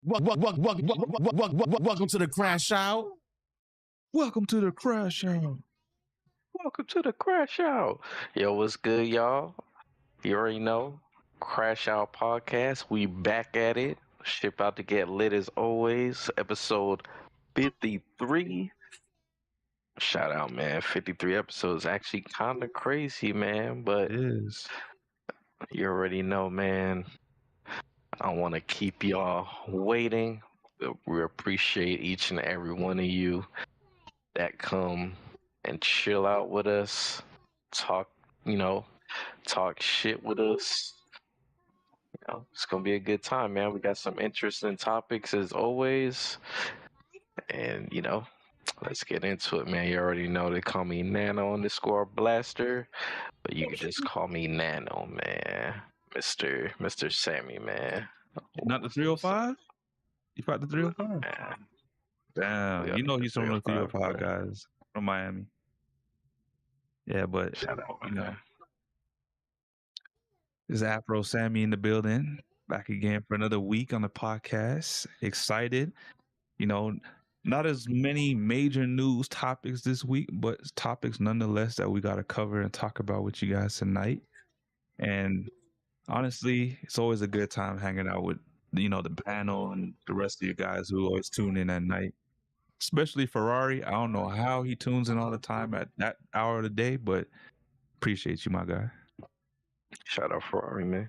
Welcome to the CrashOut. Welcome to the CrashOut. Welcome to the CrashOut. Yo, what's good, y'all? You already know. CrashOut podcast. We back at it. Ship out to get lit as always. Episode 53. Shout out, man. 53 episodes. Actually kind of crazy, man. But It is. you already know, man. I don't want to keep y'all waiting. We appreciate each and every one of you that come and chill out with us, talk shit with us. It's gonna be a good time, man. We got some interesting topics as always, and let's get into it, man. You already know they call me Nano_Blaster, but you can just call me Nano, man. Mr. Sammy, man. Not the 305? You fought the 305? Man. Damn. You know he's from the 305, guys. From Miami. Yeah, but Shout out, man. This is Afro Sammy in the building. Back again for another week on the podcast. Excited. Not as many major news topics this week, but topics nonetheless that we got to cover and talk about with you guys tonight. And honestly, it's always a good time hanging out with, the panel and the rest of you guys who always tune in at night. Especially Ferrari. I don't know how he tunes in all the time at that hour of the day, but appreciate you, my guy. Shout out Ferrari, man.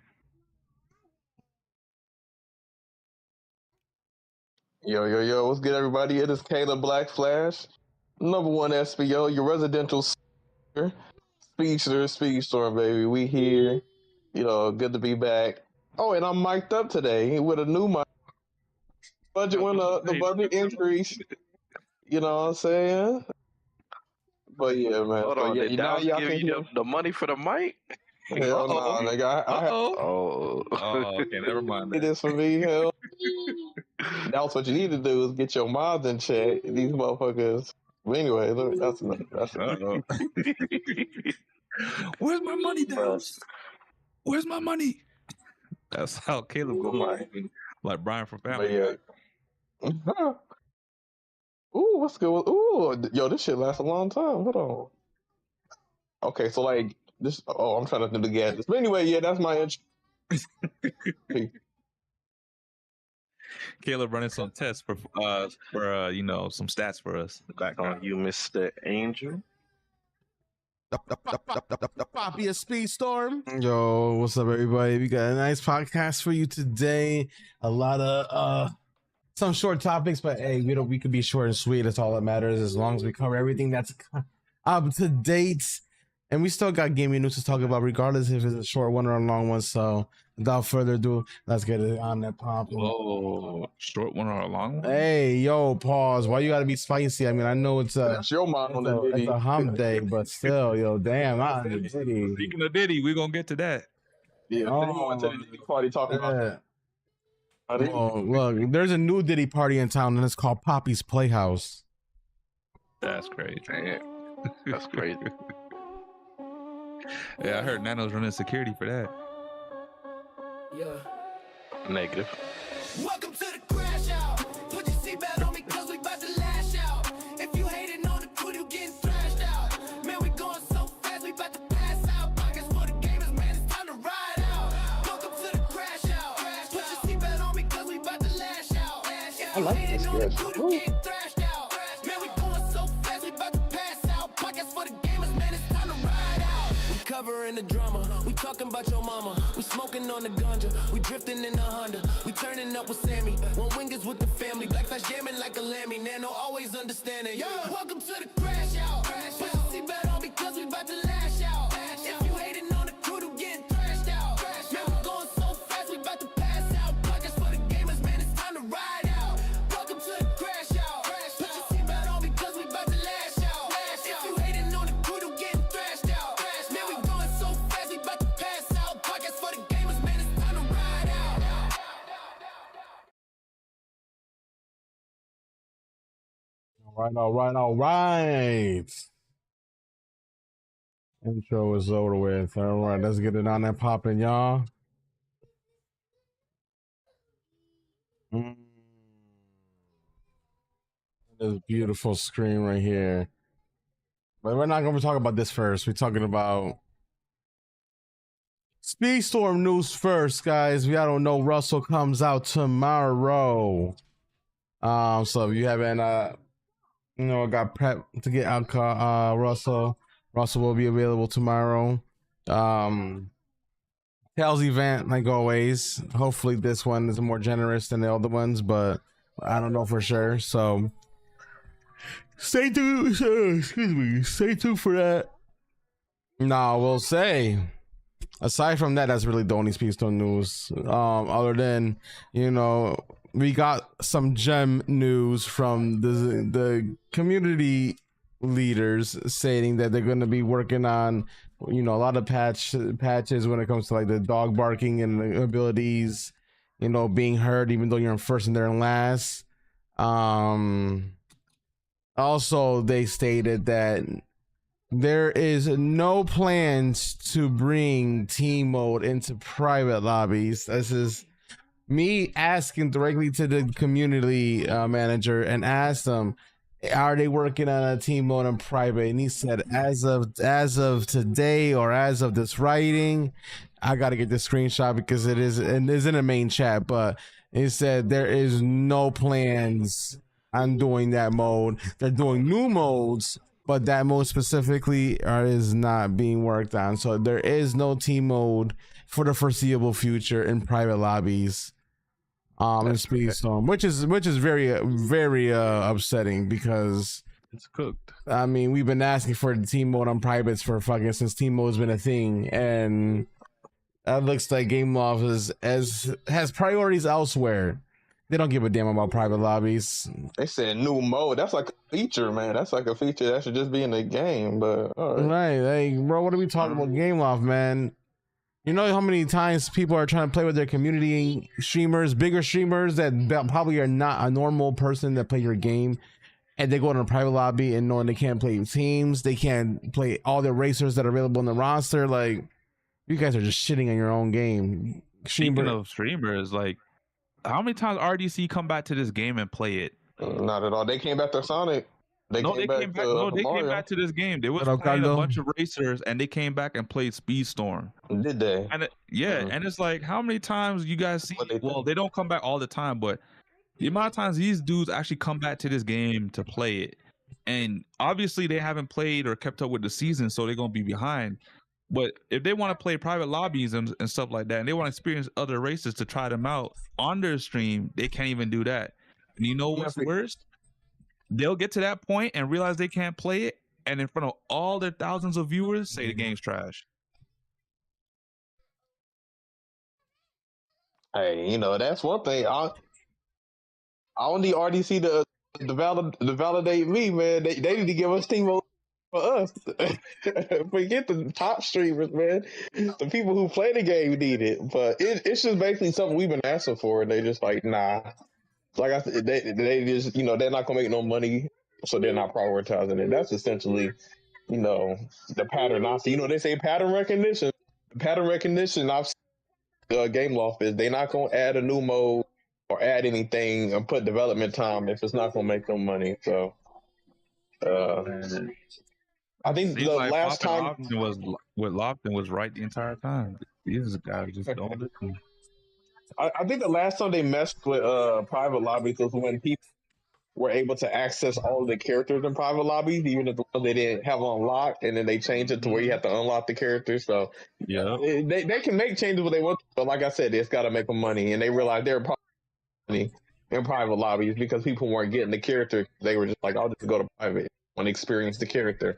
Yo, what's good, everybody? It is Caleb Black Flash, #1 SBO, your residential Speedstorm, baby. We here. Good to be back. Oh, and I'm mic'd up today with a new mic. Budget went up, the budget increased. You know what I'm saying? But yeah, man. Hold on, did Dallas give you the money for the mic? Hell no, nigga. Okay, never mind. It is for me, hell. That's what you need to do is get your mods in check. These motherfuckers. But anyway, that's enough. Where's my money, Dallas? Where's my money? That's how Caleb goes. Like Brian from Family. Yeah. Ooh, what's good? Ooh, yo, this shit lasts a long time. Hold on. Okay, so like this. Oh, I'm trying to do the gadgets. But anyway, yeah, that's my intro. Caleb running some tests for some stats for us. Back on you, Mr. Angel. The Poppy of Speedstorm. Yo, what's up, everybody? We got a nice podcast for you today. A lot of some short topics, but hey, we could be short and sweet. That's all that matters, as long as we cover everything that's up to date. And we still got gaming news to talk about, regardless if it's a short one or a long one. So without further ado, let's get it on that pop. Oh, short one or a long one? Hey, yo, pause. Why you gotta be spicy? I mean, I know it's your mom on the Diddy. It's a hump day, but still, yo, damn, I'm Diddy. Speaking of Diddy, we're gonna get to that. Yeah, party talking about that. Oh, look, there's a new Diddy party in town, and it's called Poppy's Playhouse. That's crazy. That's crazy. Yeah, I heard Nano's running security for that. Yeah. Negative. Welcome to the CrashOut. Put your seatbelt on me, cause we about to lash out. If you hating on the crew, you getting thrashed out. Man, we going so fast, we about to pass out. Pockets for the gamers, man, it's time to ride out. Welcome to the CrashOut. Put your seatbelt on me, cause we about to lash out. If you hating on the crew, you getting thrashed out. Man, we going so fast, we about to pass out. Pockets for the gamers, man, it's time to ride out. We covering the drama, we talking about your mama. We smoking on the ganja, we drifting in the Honda. We turning up with Sammy, OneWingedAngel with the family. Black Flash jamming like a lammy, Nano always understanding. Yo, welcome to the CrashOut. Put your seatbelt on because we about to lash out. If you hating on the crew, you getting thrashed out. Man, we going so fast, we about to pass out. Pockets for the gamers, man, it's time to ride out. Welcome to the CrashOut. Put your seatbelt on because we about to lash out. If you hating on the crew, you getting thrashed out. Man, we going so fast, we about to pass out. Pockets for the gamers, man, it's time to ride out. All right. Intro is over with. All right, let's get it on that popping, y'all. This beautiful screen right here. But we're not going to talk about this first. We're talking about Speedstorm news first, guys. We don't know. Russell comes out tomorrow. So if you haven't, got prepped to get out, Russell will be available tomorrow. Tails event, like always. Hopefully this one is more generous than the other ones, but I don't know for sure. So stay tuned. Excuse me. Stay tuned for that. No, we'll say. Aside from that, that's really the only Speedstorm news. Other than, we got some gem news from the community leaders stating that they're going to be working on, a lot of patches when it comes to like the dog barking and the abilities, being heard even though you're in first and they're in last. Also, they stated that there is no plans to bring team mode into private lobbies. This is me asking directly to the community manager and asked them, are they working on a team mode in private? And he said, as of today or as of this writing, I got to get the screenshot because it is in the main chat, but he said there is no plans on doing that mode. They're doing new modes, but that mode specifically is not being worked on. So there is no team mode for the foreseeable future in private lobbies in Speedstorm, which is very upsetting because it's cooked. I mean, we've been asking for the team mode on privates for fucking since team mode's been a thing, and that looks like Gameloft has priorities elsewhere. They don't give a damn about private lobbies. They said new mode. That's like a feature, man. That's like a feature that should just be in the game. But all right. Like, bro, what are we talking about? Gameloft, man. You know how many times people are trying to play with their community streamers, bigger streamers that probably are not a normal person that play your game, and they go in a private lobby and knowing they can't play teams, they can't play all the racers that are available in the roster. Like, you guys are just shitting on your own game. Speaking of streamers, like, how many times RDC come back to this game and play it? Not at all. They came back to Sonic. They came back to this game. They was playing a bunch of racers, and they came back and played Speedstorm. Did they? And and it's like, how many times you guys see? They don't come back all the time, but the amount of times these dudes actually come back to this game to play it, and obviously they haven't played or kept up with the season, so they're gonna be behind. But if they want to play private lobbies and stuff like that, and they want to experience other races to try them out on their stream, they can't even do that. And you know what's worse? They'll get to that point and realize they can't play it, and in front of all their thousands of viewers, say the game's trash. Hey, that's one thing. I don't need RDC to validate me, man. They need to give us team mode for us. Forget the top streamers, man. The people who play the game need it, but it's just basically something we've been asking for, and they just like, nah. Like I said, they just, they're not gonna make no money, so they're not prioritizing it. That's essentially, the pattern I see. They say pattern recognition. Pattern recognition I've seen Gameloft is they're not gonna add a new mode or add anything and put development time if it's not gonna make them money. So, I think the last time Lofton was right the entire time. These guys just don't listen. I think the last time they messed with private lobbies was when people were able to access all of the characters in private lobbies, even if the ones they didn't have unlocked, and then they changed it to where you have to unlock the characters. So yeah, they can make changes what they want, but like I said, it's got to make them money, and they realized they're probably in private lobbies because people weren't getting the character. They were just like, I'll just go to private and experience the character.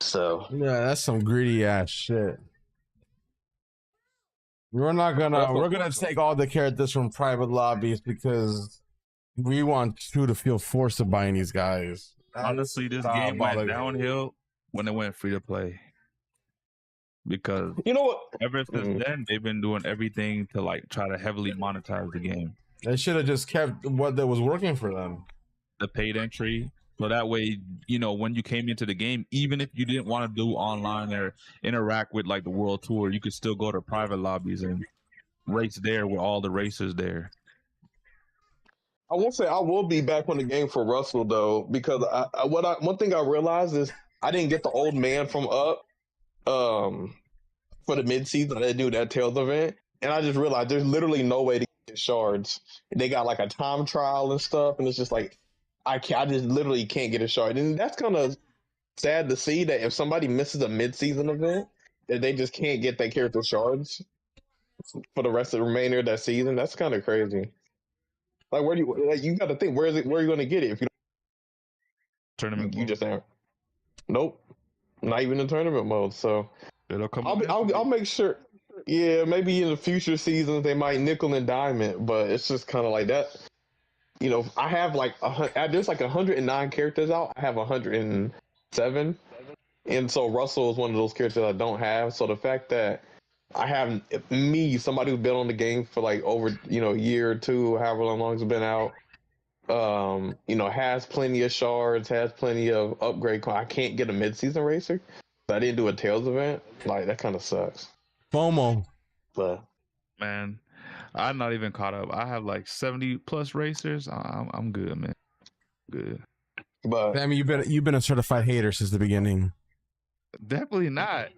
So yeah, that's some greedy ass shit. We're gonna take all the characters from private lobbies because we want you to feel forced to buying these guys. Honestly, this game went downhill when it went free to play. Because ever since then, they've been doing everything to like try to heavily monetize the game. They should have just kept what that was working for them. The paid entry. So that way, when you came into the game, even if you didn't want to do online or interact with like the world tour, you could still go to private lobbies and race there with all the racers there. I won't say I will be back on the game for Russell though, because one thing I realized is I didn't get the old man from Up for the mid season. They do that Tails event, and I just realized there's literally no way to get shards. They got like a time trial and stuff, and it's just like I just literally can't get a shard, and that's kind of sad to see that if somebody misses a mid season event, that they just can't get their character shards for the rest of the remainder of that season. That's kind of crazy. Like, where do you got to think? Where are you going to get it if you Tournament. you just aren't? Nope, not even in tournament mode. So It'll come. I'll make sure. Yeah, maybe in the future seasons they might nickel and dime it, but it's just kind of like that. You know, I have like there's like 109 characters out. I have 107, and so Russell is one of those characters I don't have. So the fact that I have somebody who's been on the game for like over a year or two, however long it's been out, has plenty of shards, has plenty of upgrade. I can't get a mid-season racer. I didn't do a Tails event. Like, that kind of sucks. FOMO. But Man, I'm not even caught up. I have like 70 plus racers. I'm good, man. Good. But I mean, you've been a certified hater since the beginning. Definitely not.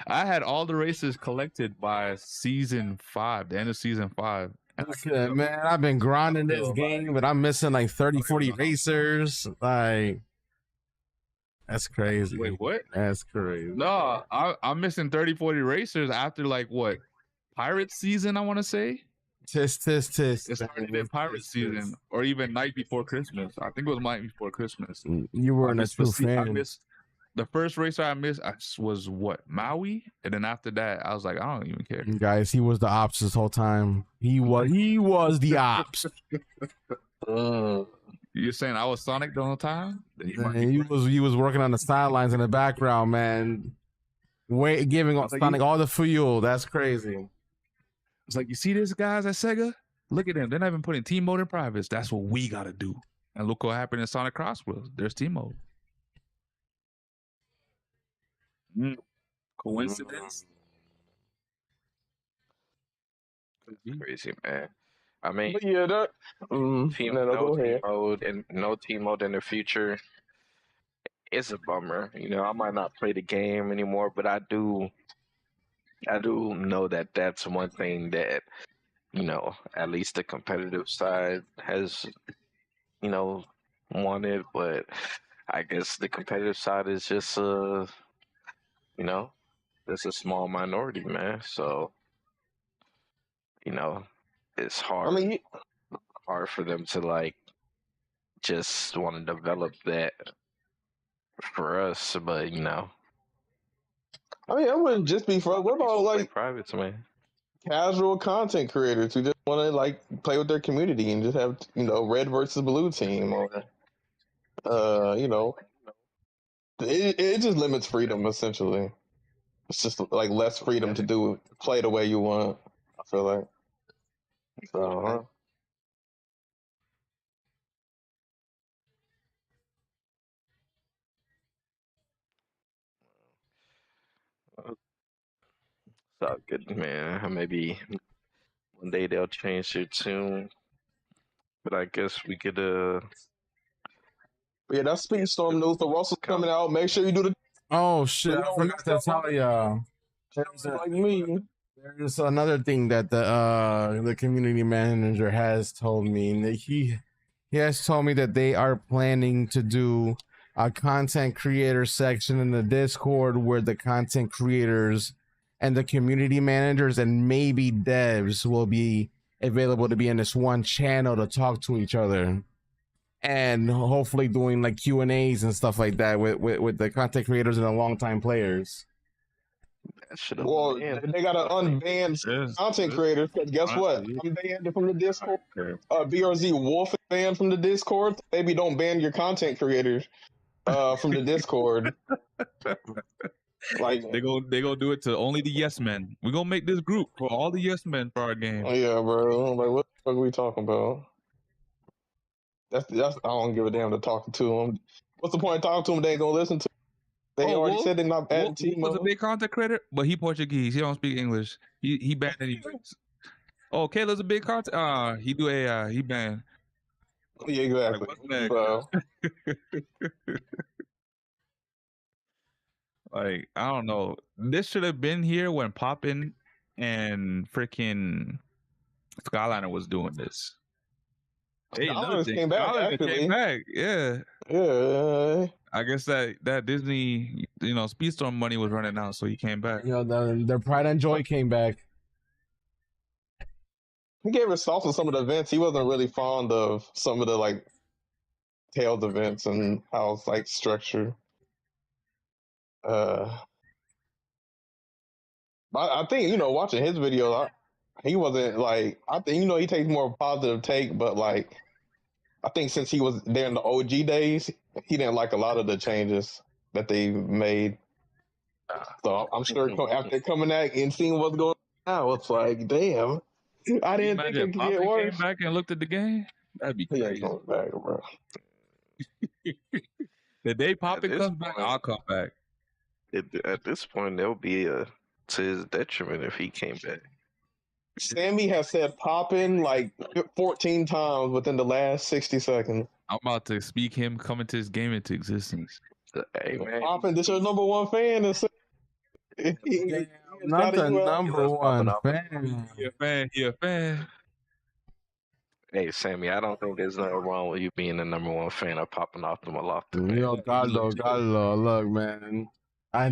I had all the races collected by season 5, the end of season 5. Okay, man, I've been grinding this game, but I'm missing like 30, 40 racers. Like, that's crazy. Wait, what? That's crazy. No, I'm missing 30, 40 racers after like what? Pirate season, I want to say. Tisk. It's already been pirate season, or even night before Christmas. I think it was night before Christmas. You weren't a true I fan. missed the first racer I missed was what, Maui, and then after that I was like, I don't even care. Guys, he was the ops this whole time. He was the ops. You're saying I was Sonic the whole time? Then you might be He was working on the sidelines in the background, man. Giving Sonic all the fuel. That's crazy. It's like, you see this guys at Sega? Look at them. They're not even putting team mode in privates. That's what we gotta do. And look what happened in Sonic Crossworlds. There's team mode. Coincidence? Crazy, man. I mean, but yeah, that team, no, no go team ahead. mode and no team mode in the future. It's a bummer. I might not play the game anymore, but I do know that that's one thing that at least the competitive side has wanted, but I guess the competitive side is just that's a small minority, man. So it's hard. I mean, hard for them to like just want to develop that for us, but I mean, it wouldn't just be for. What about like privates, man? Casual content creators who just want to like play with their community and just have red versus blue team, or it just limits freedom essentially. It's just like less freedom to play the way you want. I feel like. So, It's all good, man. Maybe one day they'll change their tune, but I guess we could but yeah, that's Speedstorm news. The Russell's coming out. Make sure you do the Oh shit! I forgot to tell y'all. like me. There's another thing that the community manager has told me. And he has told me that they are planning to do a content creator section in the Discord where the content creators and the community managers and maybe devs will be available to be in this one channel to talk to each other, and hopefully doing like Q&As and stuff like that with the content creators and the longtime players. Well, they gotta unban content creators. Because guess what? I'm banned from the Discord. BRZ Wolf is banned from the Discord. Maybe don't ban your content creators from the Discord. Like they gonna do it to only the yes men. We're gonna make this group for all the yes men for our game. Yeah, bro. Like, what the fuck are we talking about? That's I don't give a damn to talking to them. What's the point of talking to them? They ain't gonna listen to. They already said they're not adding team. Was a big content creator, but he Portuguese. He don't speak English. He banned anyways. Oh, Caleb's a big content. He do AI. He banned. Yeah, exactly. what's next? So, Like, I don't know. This should have been here when Poppin and freaking Skyliner was doing this. Hey, another Skylanders thing. came back, Skyliner actually. came back. Yeah. Yeah. I guess that Disney, Speedstorm money was running out, so he came back. You know, their pride and joy came back. He gave us also some of the events. He wasn't really fond of some of the like Tails events and how it's like structured. I think watching his video, he wasn't like. I think he takes more of a positive take, but like I think since he was there in the OG days, he didn't like a lot of the changes that they made. So I'm sure after coming out and seeing what's going on now, it's like, damn, I didn't think it could get worse. Came back and looked at the game. That'd be He ain't crazy. coming back, bro. The day Poppin this comes back, point- I'll come back. At this point, there'll be to his detriment if he came back. Sammy has said popping like 14 times within the last 60 seconds. I'm about to speak him coming to this game into existence. Hey man, Popping, this your number one fan. And Not the US. number one off. fan. He a fan. hey Sammy, I don't think there's nothing wrong with you being the number one fan of popping off the Malofta. Man. Yo, Carlo, look, man. I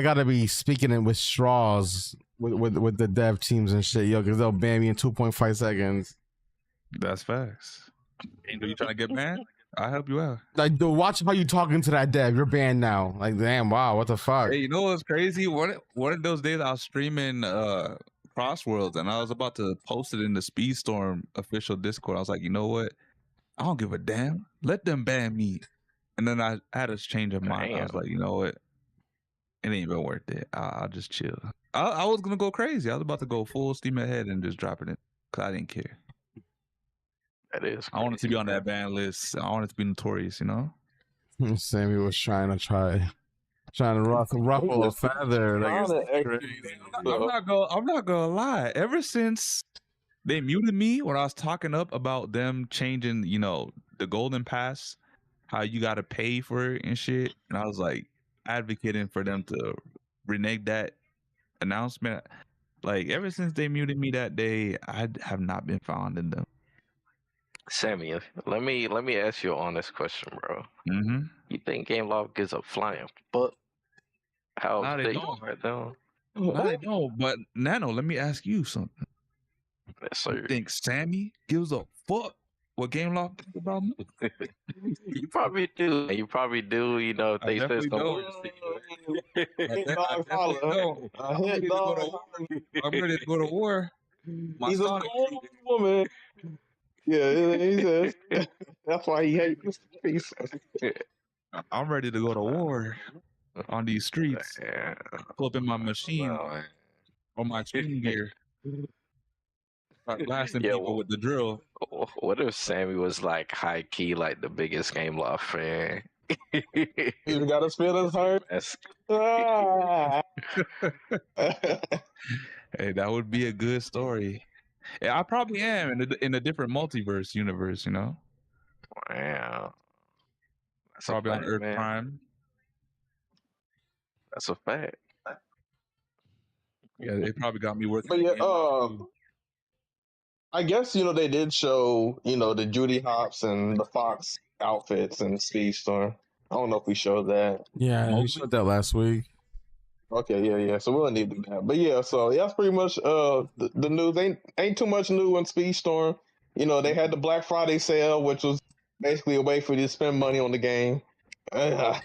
gotta be speaking it with straws with the dev teams and shit, yo, because they'll ban me in 2.5 seconds. That's facts. Angel, you trying to get banned? I'll help you out. Like, dude, watch how you talking to that dev. You're banned now. Like, damn, wow, what the fuck? Hey, you know what's crazy? One of those days I was streaming Crossworlds and I was about to post it in the Speedstorm official Discord. I was like, you know what? I don't give a damn. Let them ban me. And then I had a change of mind. I was like, you know what? It ain't even worth it. I'll just chill. I was gonna go crazy. I was about to go full steam ahead and just dropping it because I didn't care. That is. I wanted to be on that ban list. I wanted to be notorious, Sammy was trying to ruffle a feather. Like, I'm not gonna lie. Ever since they muted me when I was talking up about them changing, the golden pass, how you got to pay for it and shit, and I was like advocating for them to renege that announcement. Like ever since they muted me that day, I have not been found in them. Sammy, let me ask you an honest question, bro. Mm-hmm. You think Game Loft gives a flying fuck how Nah, they they don't. are though? No, they don't. But Nano, let me ask you something. Yes, sir. You think Sammy gives a fuck what Game Loft thinks about me? You probably do. You probably do. If I they said definitely some don't. words to I definitely don't. I'm ready to go to war. My He's a Sonic strong woman. Yeah, he says that's why he hates this piece. I'm ready to go to war on these streets. Yeah. Pull up in my machine No, or my stream gear. Start blasting Yeah, people well- with the drill. what if Sammy was like high key, like the biggest Game Loft fan? You got his feelings hurt. That's Ah. Hey, that would be a good story. Yeah, I probably am in a different multiverse universe, wow. That's Probably a on fact, Earth man. Prime. That's a fact. Yeah, they probably got me working. But yeah, at Game Loft, too. I guess they did show the Judy Hops and the Fox outfits and Speedstorm. I don't know if we showed that. yeah, we Mowgli? showed that last week. Okay, yeah. So we'll need to do that. But yeah, so that's pretty much the news. Ain't too much new in Speedstorm. They had the Black Friday sale, which was basically a way for you to spend money on the game. I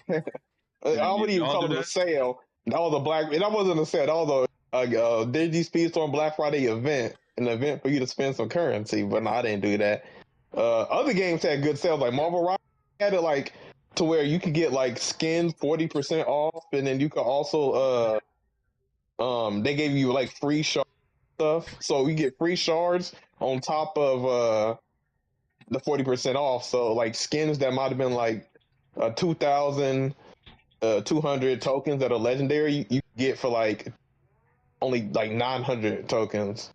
wouldn't even y'all call do it a that? sale. That wasn't a sale. That was a Disney Speedstorm Black Friday event, an event for you to spend some currency. But no, I didn't do that. Other games had good sales, like Marvel Rivals had it like to where you could get like skins 40% off, and then you could also they gave you like free shard stuff, so you get free shards on top of the 40% off. So like skins that might have been like 2,200 tokens that are legendary, you get for like only like 900 tokens.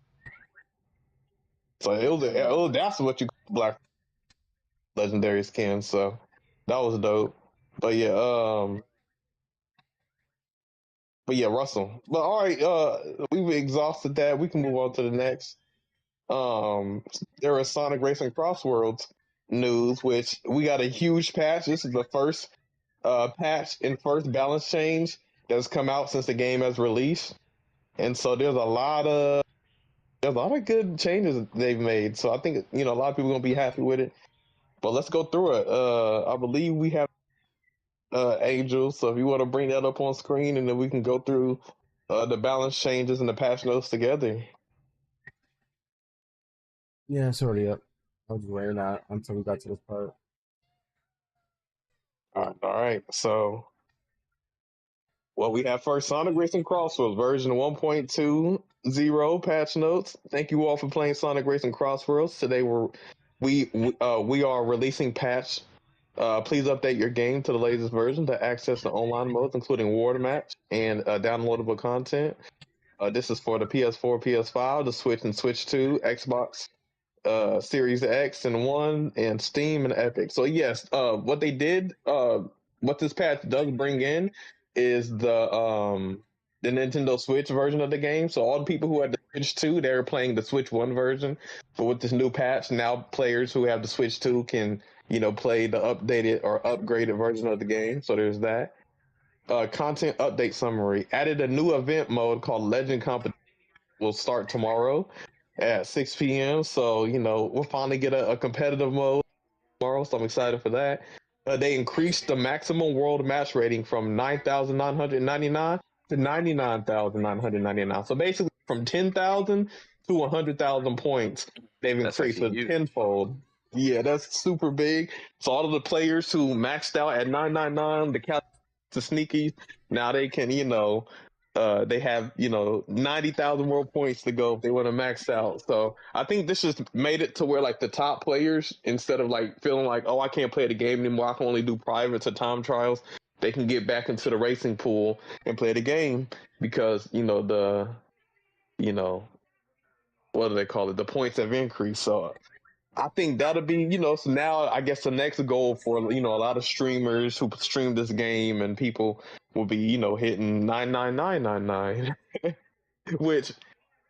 So it was that's what you Black. legendary skins. So that was dope. But yeah, Russell. But all right, we've exhausted that. We can move on to the next. There was Sonic Racing Crossworlds news, which we got a huge patch. This is the first patch and first balance change that's come out since the game has released, and so there's a lot of good changes they've made. So I think a lot of people are gonna be happy with it. But let's go through it. I believe we have Angel. So if you want to bring that up on screen, and then we can go through the balance changes and the patch notes together. Yeah, it's already up. I was waiting out until we got to this part. All right. So what we have first, Sonic Racing Crossworlds version 1.20 patch notes. Thank you all for playing Sonic Racing Crossworlds. Today we are releasing patch. Please update your game to the latest version to access the online modes, including War Match and downloadable content. This is for the PS4, PS5, the Switch and Switch 2, Xbox Series X and One, and Steam and Epic. So yes, what they did, what this patch does bring in is the Nintendo Switch version of the game. So all the people who had the Switch 2, they were playing the Switch 1 version. But with this new patch, now players who have the Switch 2 can play the updated or upgraded version of the game. So there's that. Content update summary. Added a new event mode called Legend Competition. Will start tomorrow at 6 p.m. So, we'll finally get a competitive mode tomorrow. So I'm excited for that. They increased the maximum world match rating from 9,999 to 99,999. So basically from 10,000 to 100,000 points, they've increased it tenfold. Yeah, that's super big. So all of the players who maxed out at 999, the sneakies, now they can, they have 90,000 world points to go if they want to max out. So I think this just made it to where like the top players, instead of like feeling like, oh, I can't play the game anymore, I can only do privates or time trials, they can get back into the racing pool and play the game because what do they call it, the points have increased. So I think that'll be, so now I guess the next goal for, a lot of streamers who stream this game and people will be, hitting 99999, which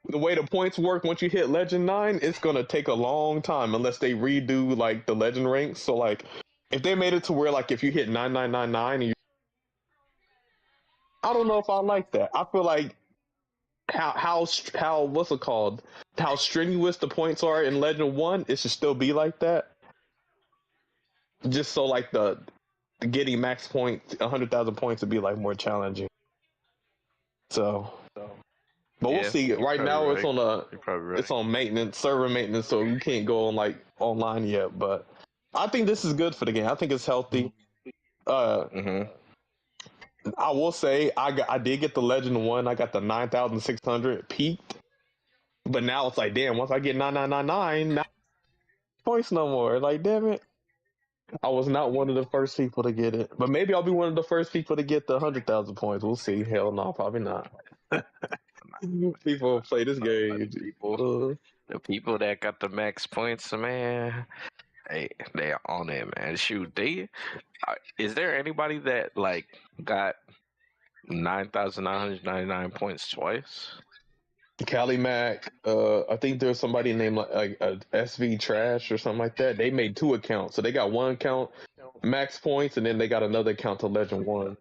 the way the points work, once you hit Legend 9, it's going to take a long time unless they redo like the Legend ranks. So like if they made it to where like if you hit 9999, I don't know if I like that. I feel like how what's it called? How strenuous the points are in Legend 1, it should still be like that. Just so like the getting max points, 100,000 points would be like more challenging. So but we'll see. Right now it's on it's on maintenance, server maintenance, so you can't go on like online yet, but I think this is good for the game. I think it's healthy. I will say I did get the Legend 1. I got the 9,600 peaked. But now it's like, damn, once I get 9,999, now points no more. Like, damn it. I was not one of the first people to get it. But maybe I'll be one of the first people to get the 100,000 points. We'll see. Hell no, probably not. People play this game. The people that got the max points, man, they are on it, man. Shoot, is there anybody that like got 9,999 points twice? Cali Mac, I think there's somebody named like SV Trash or something like that. They made 2 accounts, so they got 1 account max points, and then they got another account to Legend 1.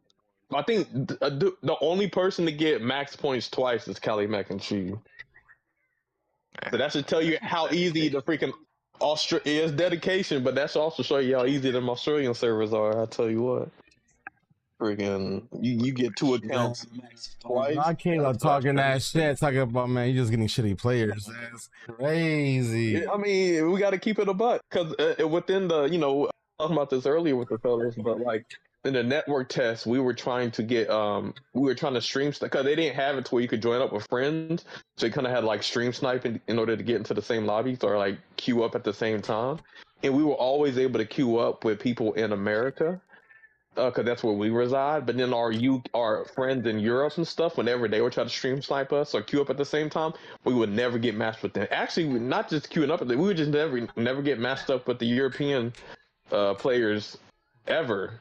I think the only person to get max points twice is Cali Mac and Chi. So that should tell you how easy the freaking is dedication, but that should also show you how easy them Australian servers are. I tell you what. Freaking, you get 2 accounts twice. I can't talking that shit. Talking about, man, you're just getting shitty players. That's crazy. I mean, we got to keep it a buck because within the, talking about this earlier with the fellas, but like in the network test, we were trying to stream because they didn't have it to where you could join up with friends, so you kind of had like stream sniping in order to get into the same lobbies or like queue up at the same time, and we were always able to queue up with people in America. Because that's where we reside, but then our friends in Europe and stuff, whenever they would try to stream snipe us or queue up at the same time, we would never get matched with them. Actually, not just queuing up, we would just never get matched up with the European players ever.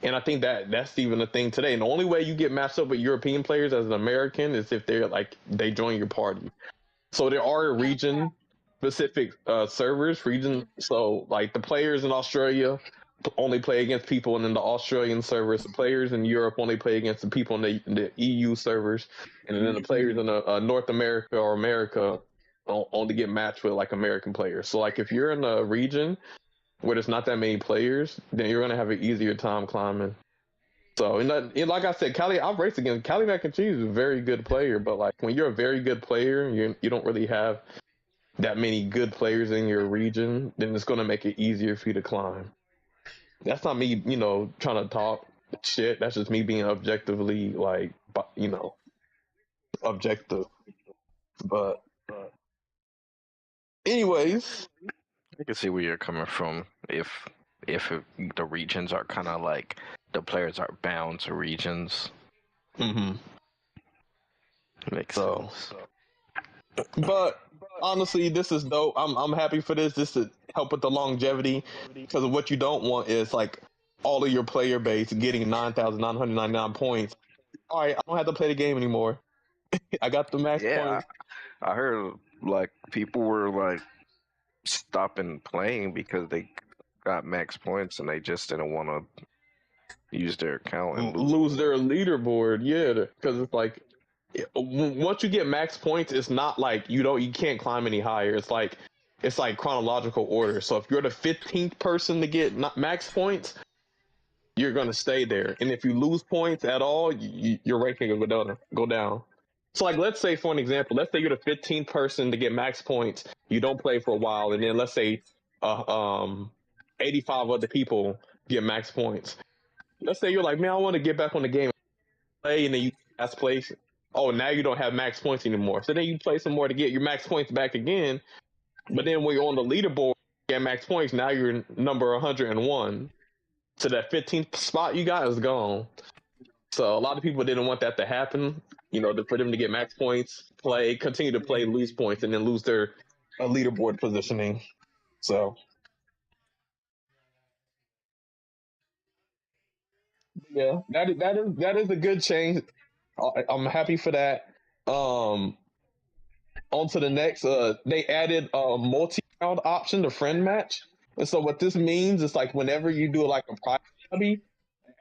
And I think that's even a thing today. And the only way you get matched up with European players as an American is if they join your party. So there are region specific servers, so like the players in Australia only play against people in the Australian servers. The players in Europe only play against the people in the EU servers, and then the players in North America or America only get matched with like American players. So like if you're in a region where there's not that many players, then you're gonna have an easier time climbing. So, and like I said, I've raced against Cali Mac and Cheese is a very good player, but like when you're a very good player, you don't really have that many good players in your region, then it's gonna make it easier for you to climb. That's not me, trying to talk shit. That's just me being objectively objective. But anyways, I can see where you're coming from. If the regions are kind of like the players are bound to regions. Makes sense. But honestly, this is dope. I'm happy for this. This to help with the longevity, because what you don't want is like all of your player base getting 9,999 points. All right, I don't have to play the game anymore. I got the max points. I heard like people were like stopping playing because they got max points and they just didn't want to use their account and lose their leaderboard. Yeah, because it's like once you get max points, it's not like you can't climb any higher. It's like chronological order. So if you're the 15th person to get max points, you're gonna stay there. And if you lose points at all, your ranking will go down. So like, let's say for an example, let's say you're the 15th person to get max points. You don't play for a while, and then let's say 85 other people get max points. Let's say you're like, man, I want to get back on the game, play, and then you last place. Oh, now you don't have max points anymore. So then you play some more to get your max points back again. But then when you're on the leaderboard, you get max points. Now you're number 101. So that 15th spot you got is gone. So a lot of people didn't want that to happen. For them to get max points, continue to play, lose points, and then lose their leaderboard positioning. So yeah, that is a good change. I'm happy for that. On to the next. They added a multi-round option to friend match. And so what this means is like whenever you do like a private lobby,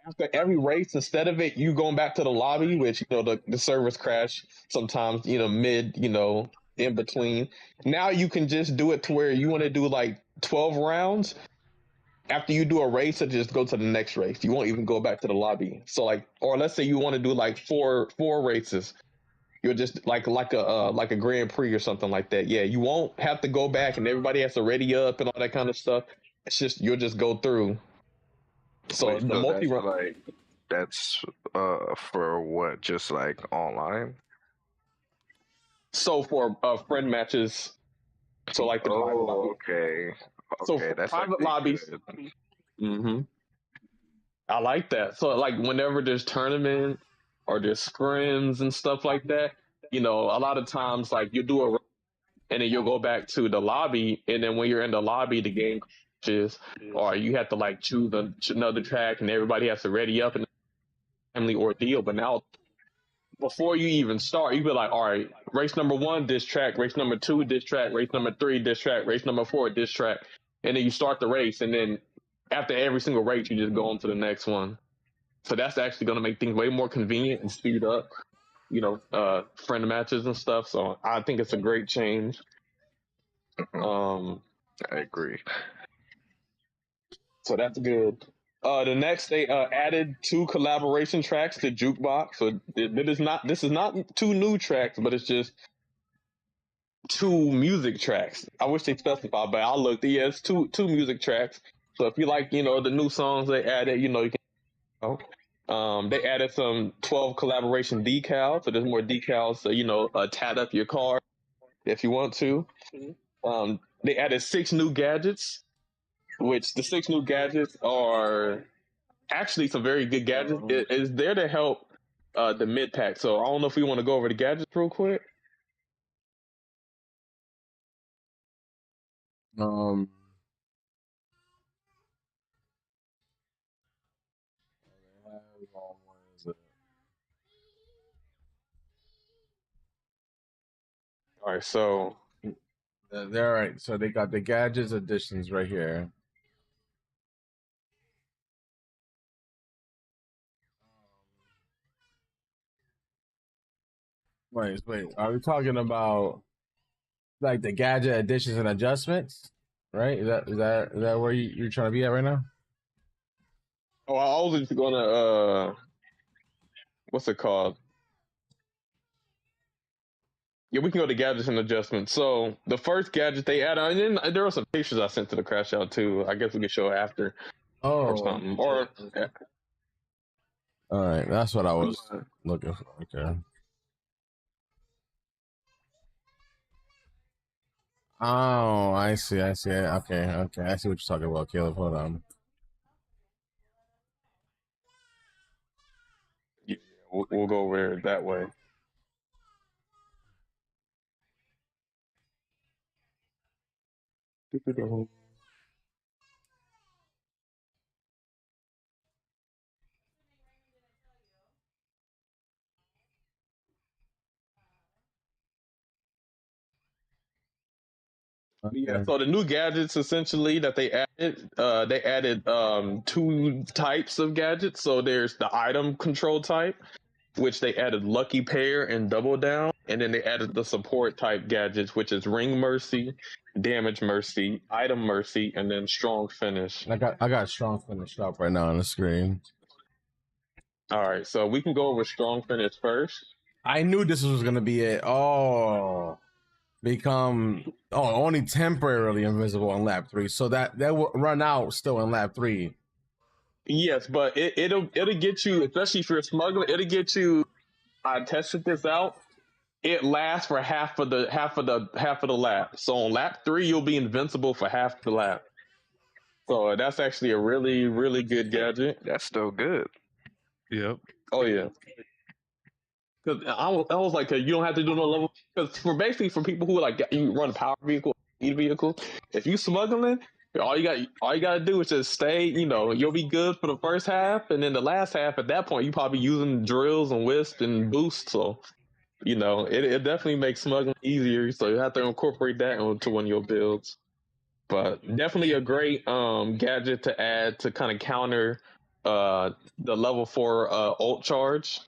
after every race, instead of you going back to the lobby, which the servers crash sometimes, mid, in between. Now you can just do it to where you want to do like 12 rounds. After you do a race, or just go to the next race. You won't even go back to the lobby. So like, or let's say you want to do like four races. You're just like a Grand Prix or something like that. Yeah, you won't have to go back and everybody has to ready up and all that kind of stuff. It's just you'll just go through. So Wait, the multi-run, that's for what? Just like online? So for friend matches, so like the private lobby. Okay. So for that's private lobbies. I like that. So like whenever there's tournament or there's scrims and stuff like that, a lot of times like you do a and then you'll go back to the lobby, and then when you're in the lobby, the game crashes, or you have to like choose another track, and everybody has to ready up and family ordeal. But now, before you even start, you be like, all right, race number 1, this track, race number 2, this track, race number 3, this track, race number 4, this track, and then you start the race, and then after every single race, you just go on to the next one. So that's actually going to make things way more convenient and speed up, friend matches and stuff. So I think it's a great change. I agree. So that's good. The next, they added 2 collaboration tracks to Jukebox. So this is not 2 new tracks, but it's just 2 music tracks. I wish they specified, but I looked. Yeah, it's two music tracks. So if you like, the new songs they added, you can. They added some 12 collaboration decals, so there's more decals. So tat up your car if you want to. They added 6 new gadgets, which the 6 new gadgets are actually some very good gadgets. It is there to help the mid pack. So I don't know if we want to go over the gadgets real quick. What is it? All right, so They're all right. So they got the gadgets editions right here. Wait. Are we talking about like the gadget additions and adjustments? Right? Is that where you're trying to be at right now? I was just gonna what's it called? Yeah, we can go to gadgets and adjustments. So the first gadget they added, and then there were some pictures I sent to the crash out too. I guess we can show after or something. Or All right, that's what I was looking for. Okay. Oh, I see. Okay. I see what you're talking about, Caleb. Hold on. yeah, we'll go over it that way. Yeah, so the new gadgets essentially that they added two types of gadgets. So there's the item control type, which they added lucky pair and double down, and then they added the support type gadgets, which is ring mercy, damage mercy, item mercy, and then strong finish. I got strong finish up right now on the screen. All right, so we can go over strong finish first. I knew this was gonna be it. Only temporarily invisible in lap 3, so that will run out still in lap 3. Yes, but it'll get you, especially if you're smuggling. It'll get you. I tested this out. It lasts for half of the lap. So on lap 3, you'll be invincible for half the lap. So that's actually a really, really good gadget. That's still good. Yep. Oh yeah. Because I was like, you don't have to do no level. Because for people who like you run power vehicle, speed vehicle, if you smuggling, all you got to do is just stay. You'll be good for the first half, and then the last half. At that point, you probably using drills and wisp and boost. So it definitely makes smuggling easier. So you have to incorporate that into one of your builds. But definitely a great gadget to add to kind of counter the level 4 ult charge.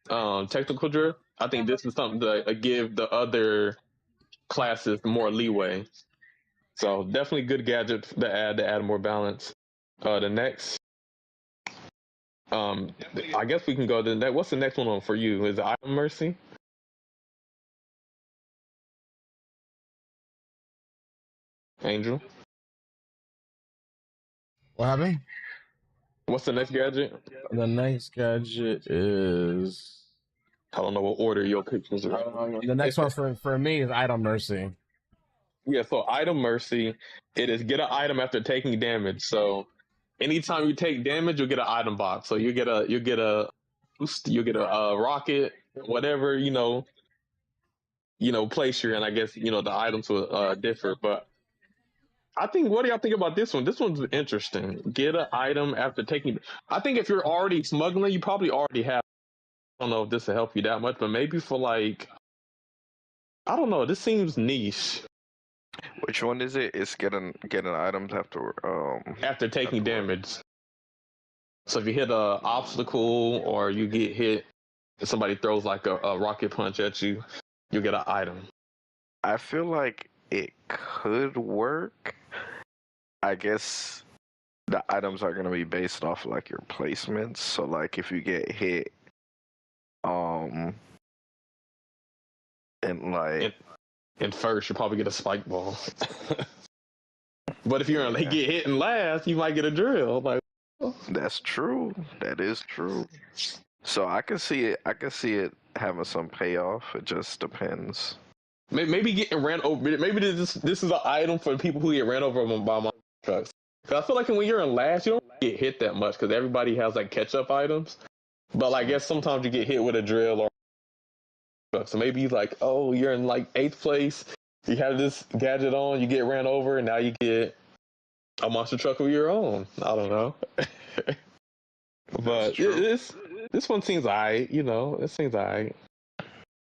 Technical drift. I think this is something to give the other classes more leeway. So definitely good gadget to add more balance. The next, I guess we can go to the next. What's the next one on for you? Is it Item Mercy? Angel. What happened? What's the next gadget? The next gadget is. I don't know what order your pictures are. The next one for me is Item Mercy. Yeah, so Item Mercy, it is get an item after taking damage. So anytime you take damage, you'll get an item box. So you get a boost, you get a rocket, whatever place you're in. I guess the items will differ, but I think, what do y'all think about this one? This one's interesting. Get an item after taking. I think if you're already smuggling, you probably already have. I don't know if this will help you that much, but maybe for like, I don't know. This seems niche. Which one is it? It's getting items After taking damage. So if you hit a obstacle or you get hit, if somebody throws like a rocket punch at you, you get an item. I feel like it could work. I guess the items are gonna be based off like your placements. So like if you get hit, and like in first, you probably get a spike ball. But if you're get hit in last, you might get a drill. Like that's true. That is true. So I can see it. I can see it having some payoff. It just depends. Maybe getting ran over. Maybe this is an item for people who get ran over by my trucks. Because I feel like when you're in last, you don't get hit that much because everybody has like catch-up items. But like, I guess sometimes you get hit with a drill or so maybe like, oh, you're in like 8th place. You have this gadget on, you get ran over, and now you get a monster truck of your own. I don't know. But this one seems alright. It seems alright.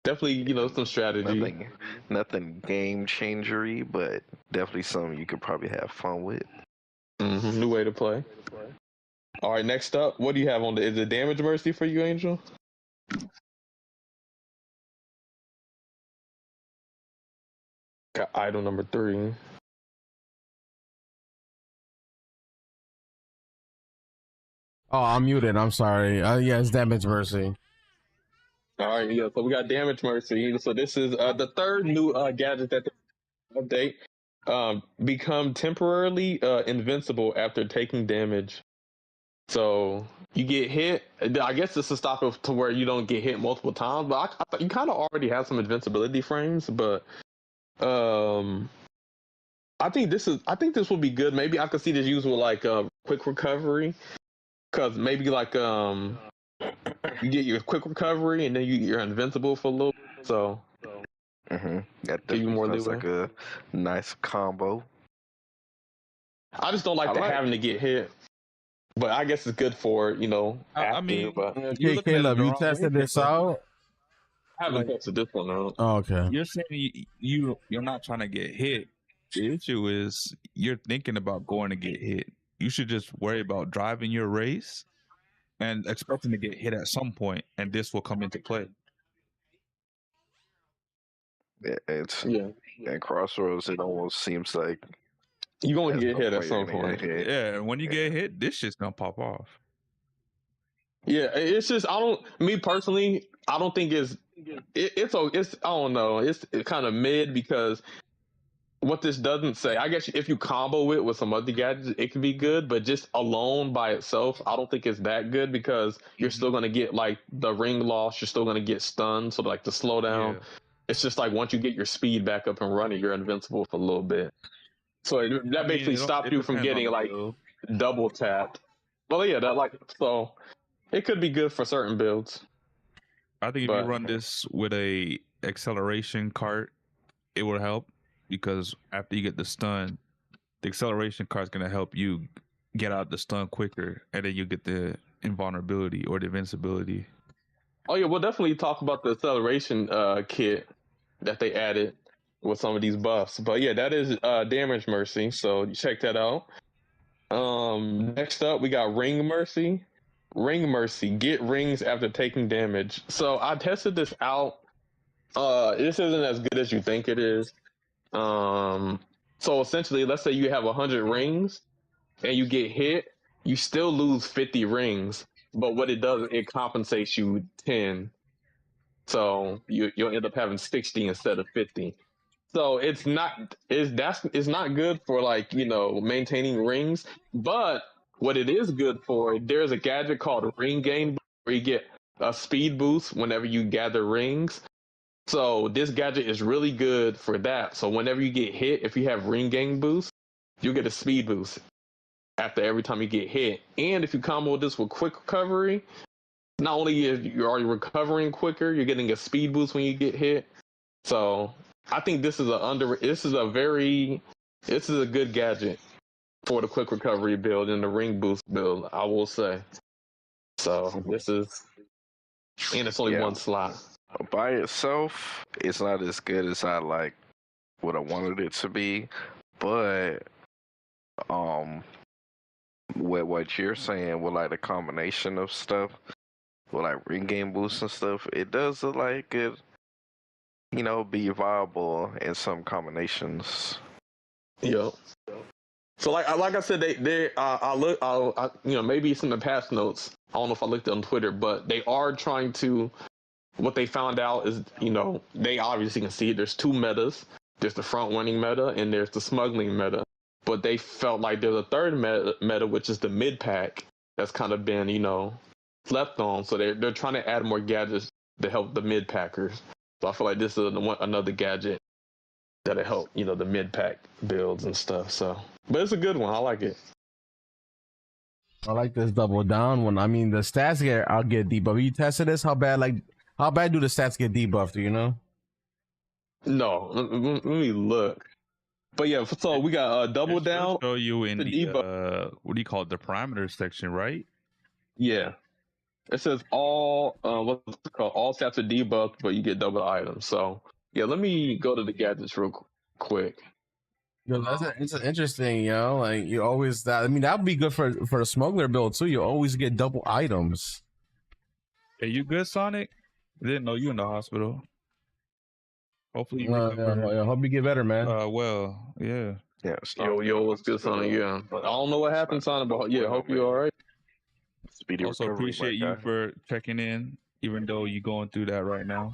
Definitely, some strategy. Nothing game changery, but definitely something you could probably have fun with. New way to play. All right, next up, what do you have on is it damage mercy for you, Angel? Got item number 3. Oh, I'm muted. I'm sorry. Yeah, it's damage mercy. All right, yeah. So we got damage mercy. So this is the third new gadget that they update. Become temporarily invincible after taking damage. So you get hit. I guess this is stop it to where you don't get hit multiple times. But I thought you kind of already have some invincibility frames. But I think this will be good. Maybe I could see this used with like quick recovery, because maybe like you get your quick recovery and then you're invincible for a little bit. So That give you more sounds leeway. like a nice combo. I just don't like having to get hit. But I guess it's good for, Okay, Caleb, you tested this out? I haven't tested this one out. Oh, okay. You're saying you're not trying to get hit. The issue is you're thinking about going to get hit. You should just worry about driving your race and expecting to get hit at some point, and this will come into play. At Crossroads, it almost seems like you're going to get hit at some point. Yeah, and when you get hit, this shit's gonna pop off. Yeah, it's just me personally, I don't think it's I don't know, it's kind of mid, because what this doesn't say, I guess if you combo it with some other gadgets, it can be good, but just alone by itself, I don't think it's that good, because you're still gonna get like the ring loss, you're still gonna get stunned, so like the slowdown. Yeah. It's just like once you get your speed back up and running, you're invincible for a little bit. So that basically stopped you from getting like double tapped. Well, yeah, so it could be good for certain builds. I think if you run this with a acceleration cart, it will help, because after you get the stun, the acceleration cart is going to help you get out the stun quicker, and then you get the invulnerability or the invincibility. Oh yeah, we'll definitely talk about the acceleration kit that they added with some of these buffs. But yeah, that is damage mercy, so you check that out. Next up we got ring mercy. Ring mercy, get rings after taking damage. So I tested this out. This isn't as good as you think it is. So essentially, let's say you have 100 rings and you get hit, you still lose 50 rings, but what it does, it compensates you 10. So you'll end up having 60 instead of 50. So it's not good for like, maintaining rings. But what it is good for, there's a gadget called a ring gain, where you get a speed boost whenever you gather rings. So this gadget is really good for that. So whenever you get hit, if you have ring gain boost, you get a speed boost after every time you get hit. And if you combo this with quick recovery, not only are you already recovering quicker, you're getting a speed boost when you get hit. So I think this is a good gadget for the quick recovery build and the ring boost build, I will say. So and it's only one slot. By itself, it's not as good as I like what I wanted it to be, but what you're saying with like the combination of stuff, with like ring game boosts and stuff, it does look like it, be viable in some combinations. Yeah. So like I said, maybe it's in the past notes. I don't know if I looked on Twitter, but they are trying to. What they found out is, they obviously can see there's two metas. There's the front running meta and there's the smuggling meta. But they felt like there's a third meta, which is the mid pack, that's kind of been, slept on. So they're trying to add more gadgets to help the mid packers. So I feel like this is another gadget that'll help, the mid pack builds and stuff. So, but it's a good one. I like it. I like this double down one. I mean, the stats I'll get debuffed. You tested this? How bad do the stats get debuffed? Do you know? No, let me look. But yeah, so we got double down. Show you in the what do you call it, the parameters section, right? Yeah. It says all what's it called? All stats are debuffed, but you get double items. So yeah, let me go to the gadgets real quick. Yo, it's interesting, like you always that. I mean, that would be good for the smuggler build too. You always get double items. Hey, you good, Sonic? I didn't know you in the hospital. Hopefully you recover. I hope you get better, man. Well, yeah. Yeah. Yo, what's good, Sonic? Yeah, I don't know what happened, Sonic, but yeah, hope you're all right. Speedy Also recovery, appreciate my you guy. for checking in, even though you're going through that right now.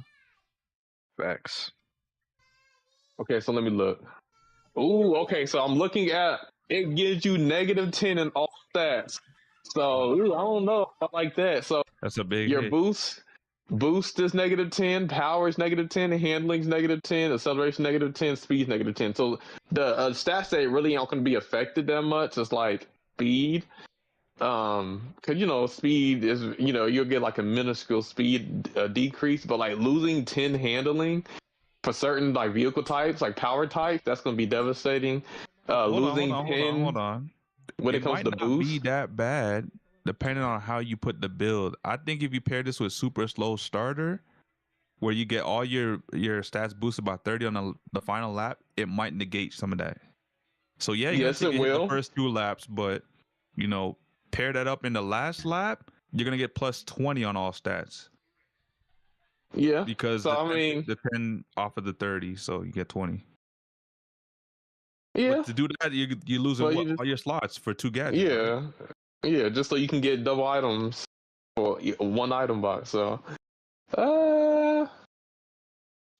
Facts. Okay, so let me look. Ooh, okay, so I'm looking at it gives you -10 in all stats. So ooh, I don't know, I like that. So That's a big your hit. boost is -10, power is -10, handling's -10, acceleration -10, speed's -10. So the stats that really aren't going to be affected that much is like speed. Because speed is you'll get like a minuscule speed decrease, but like losing 10 handling for certain like vehicle types, like power types, that's going to be devastating. Losing 10 hold on. when it It comes might to not be boost. that bad, depending on how you put the build. I think if you pair this with super slow starter, where you get all your stats boosted by 30 on the final lap, it might negate some of that. So yeah, you're Yes, gonna it take a hit the will. first 2 laps, but pair that up in the last lap, you're gonna get plus 20 on all stats. Yeah. Because So I mean, the 10 off of the 30, so you get 20. yeah. But to do that, you're losing But you just, all your slots for 2 gadgets. Right? yeah, just so you can get double items for one item box. So,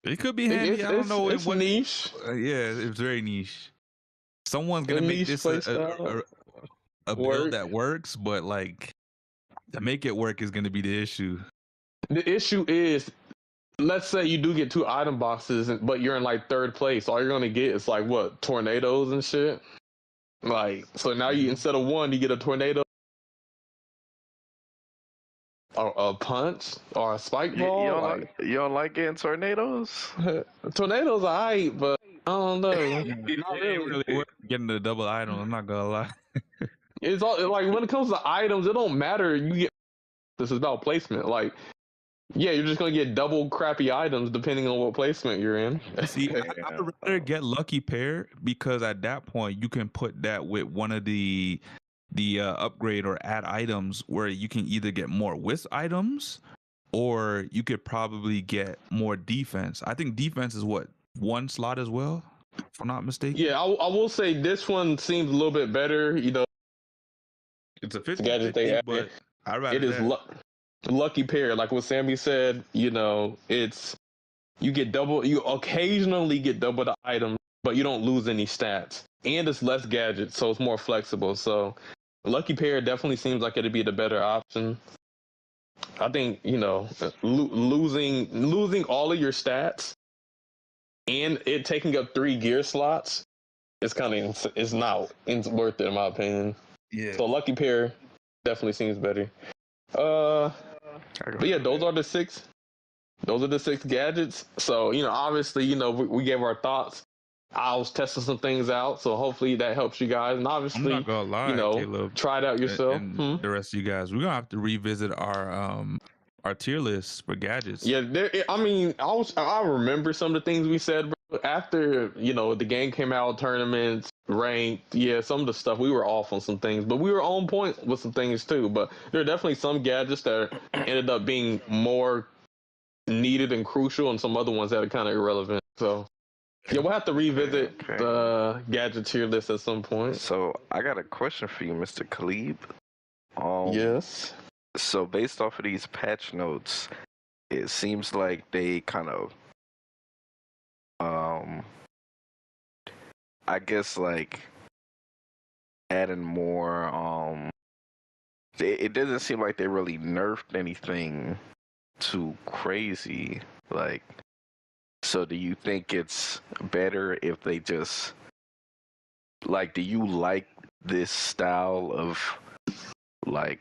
It could be handy. I don't know in it's what. niche. Yeah, it's very niche. Someone's A gonna make niche this play style. a build that works, but like to make it work is gonna be the issue. The issue is, let's say you do get 2 item boxes, but you're in like 3rd place. All you're gonna get is like what, tornadoes and shit. Like, so now you instead of 1, you get a tornado, or a punch, or a spike ball. You don't like getting tornadoes? Tornadoes are alright, but I don't know. It Not ain't really. really worth getting the double item. I'm not gonna lie. It's all like when it comes to items, it don't matter. This is about placement. Like, yeah, you're just gonna get double crappy items depending on what placement you're in. See, I'd rather get lucky pair, because at that point you can put that with one of the upgrade or add items where you can either get more with items, or you could probably get more defense. I think defense is what, 1 slot as well, if I'm not mistaken. Yeah, I will say this one seems a little bit better. It's a gadget they 50-50, added. but I'd rather It is lucky pair. Like what Sammy said, it's you occasionally get double the item, but you don't lose any stats, and it's less gadgets, so it's more flexible. So lucky pair definitely seems like it'd be the better option. I think losing all of your stats and it taking up 3 gear slots is it's not worth it in my opinion. Yeah. So lucky pair definitely seems better. But yeah, those are the 6 gadgets. So obviously we gave our thoughts. I was testing some things out, so hopefully that helps you guys. And obviously, I'm not gonna lie, Caleb, try it out yourself. and the rest of you guys, we're gonna have to revisit our tier list for gadgets. Yeah, I remember some of the things we said, bro. After the game came out, tournaments, ranked. Yeah, some of the stuff we were off on some things, but we were on point with some things too. But there are definitely some gadgets that ended up being more needed and crucial, and some other ones that are kind of irrelevant. So yeah, we'll have to revisit the gadget tier list at some point. So I got a question for you, Mr. Khalib. Yes. So based off of these patch notes, it seems like they kind of, I guess like adding more. It doesn't seem like they really nerfed anything too crazy. Like, so do you think it's better if they just like? Do you like this style of like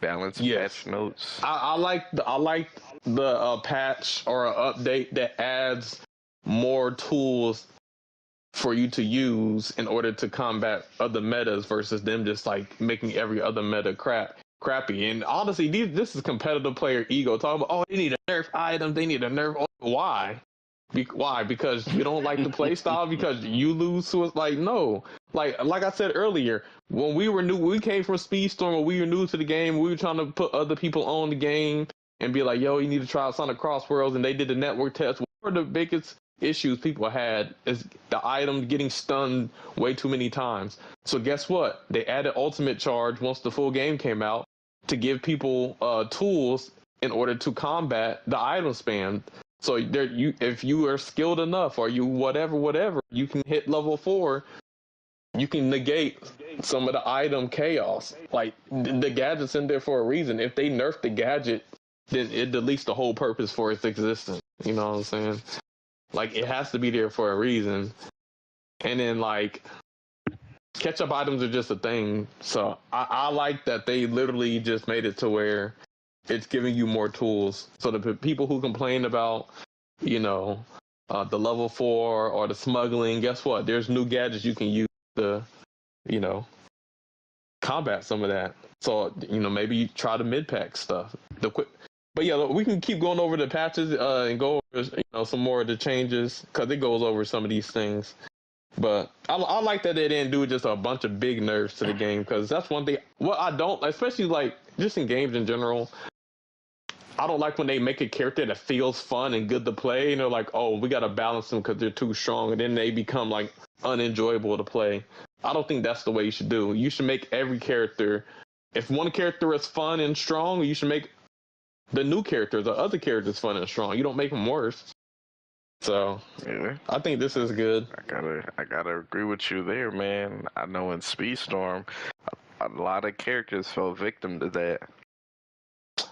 balanced patch notes? I like the patch or update that adds more tools for you to use in order to combat other metas versus them just like making every other meta crap. crappy. And honestly, this is competitive player ego. Talking about, oh, they need a nerf item, they need a nerf. Why? Why? Because you don't like the play style? Because you lose to us? Like, no. Like I said earlier, when we were new, we came from Speedstorm, when we were new to the game, we were trying to put other people on the game and be like, yo, you need to try out Sonic Crossworlds, and they did the network test. What were the biggest issues people had is the item getting stunned way too many times. So guess what? They added Ultimate Charge once the full game came out to give people tools in order to combat the item spam. So there, if you are skilled enough, or you whatever, you can hit level 4. You can negate some of the item chaos. Like the gadget's in there for a reason. If they nerf the gadget, then it deletes the whole purpose for its existence. You know what I'm saying? Like it has to be there for a reason. And then like catch-up items are just a thing. So I like that they literally just made it to where it's giving you more tools. So the people who complain about, you know, the level 4 or the smuggling, guess what? There's new gadgets you can use to, you know, combat some of that. So, you know, maybe you try the mid-pack stuff. But yeah, we can keep going over the patches and go over, you know, some more of the changes, because it goes over some of these things. But I like that they didn't do just a bunch of big nerfs to the game, because that's one thing. What I don't, especially like just in games in general, I don't like when they make a character that feels fun and good to play, and they're like, oh, we got to balance them because they're too strong, and then they become like unenjoyable to play. I don't think that's the way you should do. You should make every character, if one character is fun and strong, you should make the new characters, the other characters, fun and strong. You don't make them worse. So Yeah. I think this is good. I gotta agree with you there, man. I know in Speedstorm, a lot of characters fell victim to that.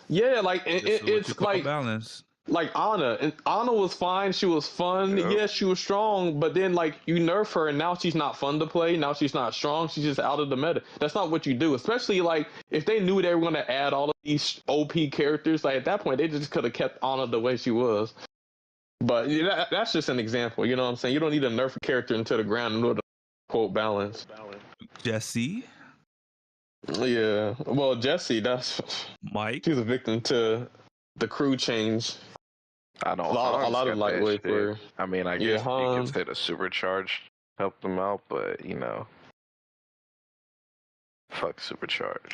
Yeah, like it's like balance. Like Ana, and Ana was fine. She was fun. Yep. Yes, she was strong. But then, like, you nerf her, and now she's not fun to play. Now she's not strong. She's just out of the meta. That's not what you do. Especially like if they knew they were going to add all of these OP characters. Like at that point, they just could have kept Ana the way she was. But that's just an example. You know what I'm saying? You don't need to nerf a character into the ground in order to quote balance. Jesse, Yeah. Well, Jesse, that's Mike. she's a victim to the crew change. I know A lot of lightweight were. I mean, I Yeah, guess you Han. could say the supercharge helped them out, but you know, fuck supercharge.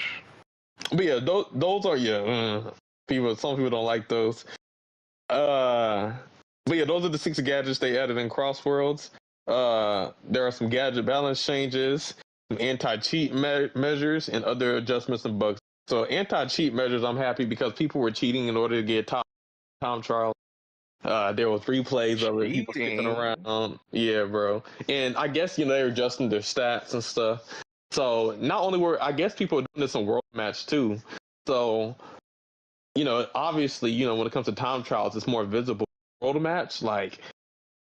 But yeah, those are people. Some people don't like those. But yeah, those are the 6 gadgets they added in Crossworlds. There are some gadget balance changes, some anti-cheat measures, and other adjustments and bugs. So anti-cheat measures, I'm happy because people were cheating in order to get time trials. There was replays of it, people skipping around. Yeah, bro. And I guess, you know, they were adjusting their stats and stuff. So not only were, I guess people were doing this in World Match too. So, you know, obviously, you know, when it comes to time trials, it's more visible. World Match, like,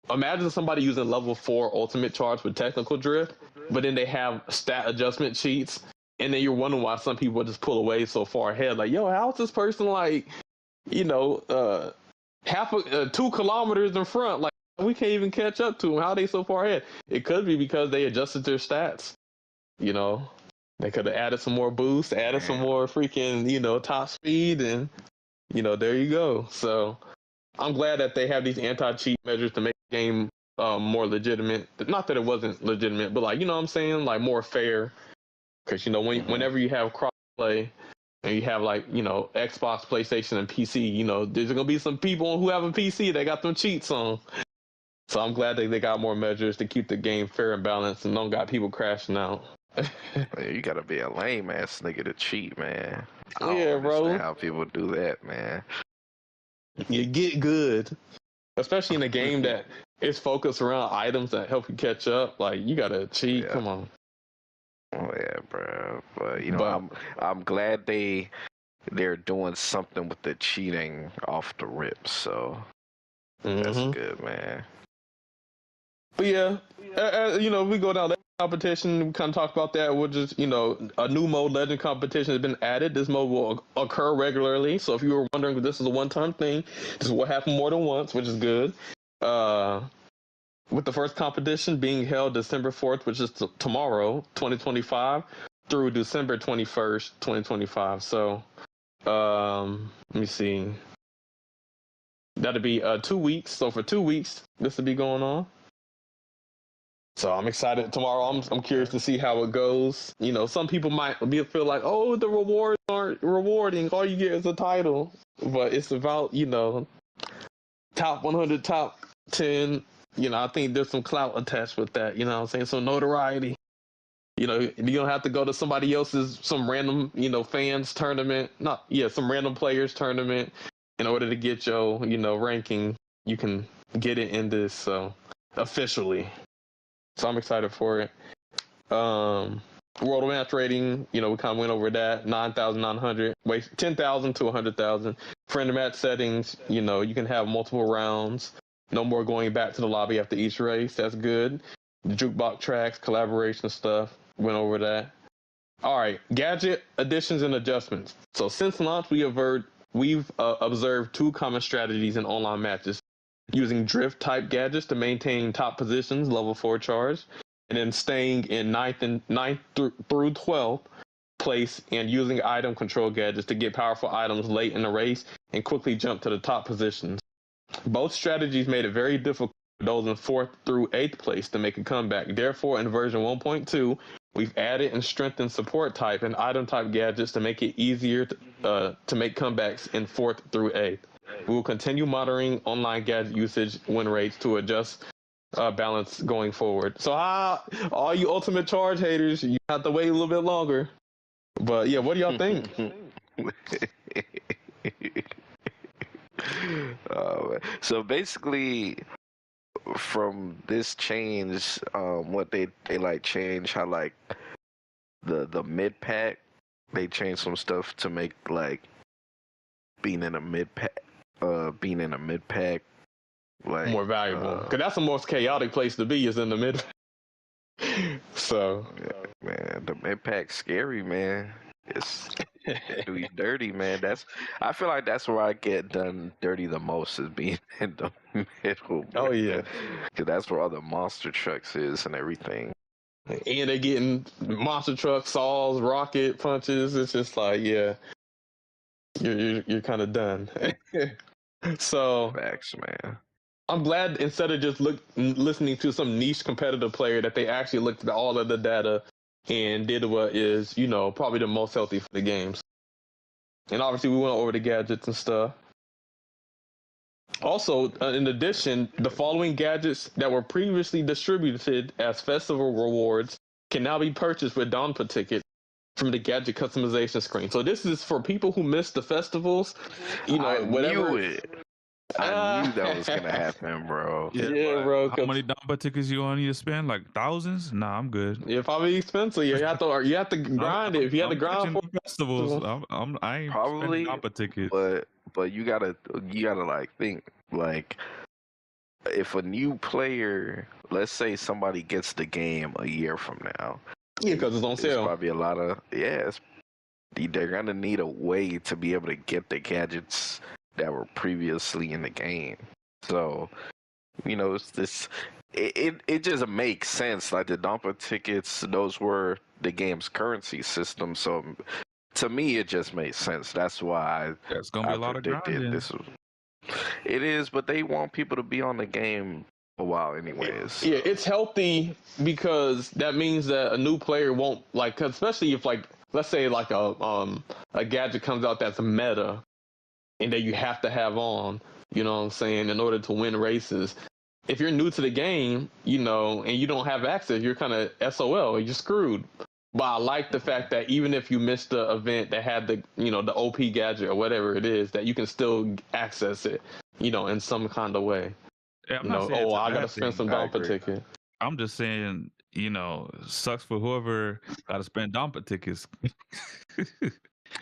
imagine somebody using level 4 ultimate charge with technical drift, but then they have stat adjustment cheats, and then you're wondering why some people just pull away so far ahead. Like, yo, how is this person like, you know, 2 kilometers in front? Like, we can't even catch up to them. How are they so far ahead? It could be because they adjusted their stats. You know, they could have added some more boost, added some more freaking, you know, top speed, and, you know, there you go. So I'm glad that they have these anti-cheat measures to make the game more legitimate. Not that it wasn't legitimate, but like, you know what I'm saying? Like more fair. Because, you know, whenever you have crossplay and you have like, you know, Xbox, PlayStation, and PC, you know, there's going to be some people who have a PC that got them cheats on. So I'm glad that they got more measures to keep the game fair and balanced and don't got people crashing out. You gotta be a lame ass nigga to cheat, man. I don't Yeah, bro. understand how people do that, man. You get good, especially in a game that is focused around items that help you catch up. Like, you gotta cheat. Yeah. Come on. Oh yeah, bro. But you know, I'm glad they're doing something with the cheating off the rip. So that's good, man. But yeah, you know, we go down that competition. We kind of talk about that. We'll just, you know, a new mode, Legend competition, has been added. This mode will occur regularly. So if you were wondering if this is a one-time thing, this will happen more than once, which is good. With the first competition being held December 4th, which is tomorrow, 2025, through December 21st, 2025. So, let me see. That'll be 2 weeks. So for 2 weeks, this will be going on. So I'm excited. Tomorrow, I'm curious to see how it goes. You know, some people might feel like, oh, the rewards aren't rewarding. All you get is a title. But it's about, you know, top 100, top 10. You know, I think there's some clout attached with that. You know what I'm saying? Some notoriety. You know, you don't have to go to somebody else's, some random, you know, fans tournament. Some random players tournament in order to get your, you know, ranking. You can get it in this, so officially. So I'm excited for it. World match rating, you know, we kind of went over that. 9,900, 10,000 to 100,000. Friend match settings, you know, you can have multiple rounds. No more going back to the lobby after each race. That's good. The jukebox tracks, collaboration stuff, went over that. All right, gadget additions and adjustments. So since launch, we've observed 2 common strategies in online matches. Using drift type gadgets to maintain top positions, level 4 charge, and then staying in 9th through 12th place and using item control gadgets to get powerful items late in the race and quickly jump to the top positions. Both strategies made it very difficult for those in 4th through 8th place to make a comeback. Therefore, in version 1.2, we've added and strengthened support type and item type gadgets to make it easier to make comebacks in 4th through 8th. We will continue monitoring online gadget usage win rates to adjust balance going forward. So, all you Ultimate Charge haters, you have to wait a little bit longer. But yeah, what do y'all think? So basically, from this change, what they like change how like the mid pack, they changed some stuff to make like being in a mid pack like More valuable, because that's the most chaotic place to be, is in the mid. So yeah, man, the mid pack's scary, man. It's do you dirty, man. I feel like that's where I get done dirty the most, is being in the middle. Oh yeah, because that's where all the monster trucks is and everything. and they're getting monster truck saws, rocket punches. It's just like, yeah, you're kind of done. So Facts, man. I'm glad instead of just listening to some niche competitive player, that they actually looked at all of the data and did what is, you know, probably the most healthy for the games. And obviously we went over the gadgets and stuff. Also, in addition, the following gadgets that were previously distributed as festival rewards can now be purchased with Donpa ticket from the gadget customization screen. So this is for people who missed the festivals. You know, I whatever. knew it. I knew that was gonna happen, bro. Yeah, bro. How many Dumba tickets you want to spend? Like thousands? Nah, I'm good. If I be expensive, you have to grind it. If you have to grind for festivals, I ain't Probably, spending Dumba tickets. but you gotta like think, like, if a new player, let's say somebody gets the game a year from now, yeah, because it's on there's sale. probably a lot of they're gonna need a way to be able to get the gadgets that were previously in the game. So, you know, it just makes sense. Like the Dumpa tickets, those were the game's currency system. So to me, it just makes sense. That's why It's gonna be a lot of grinding. It is, but they want people to be on the game a while anyways. Yeah, it's healthy, because that means that a new player won't, like, 'cause especially if, like, let's say like a gadget comes out that's a meta and that you have to have on, you know what I'm saying, in order to win races. If you're new to the game, you know, and you don't have access, you're kind of SOL, you're screwed. But I like the fact that even if you missed the event that had the, you know, the OP gadget or whatever it is, that you can still access it, you know, in some kind of way. Yeah, I'm You not know, saying it's a I gotta bad spend thing. some Dumpa ticket. I'm just saying, you know, sucks for whoever got to spend Dumpa tickets.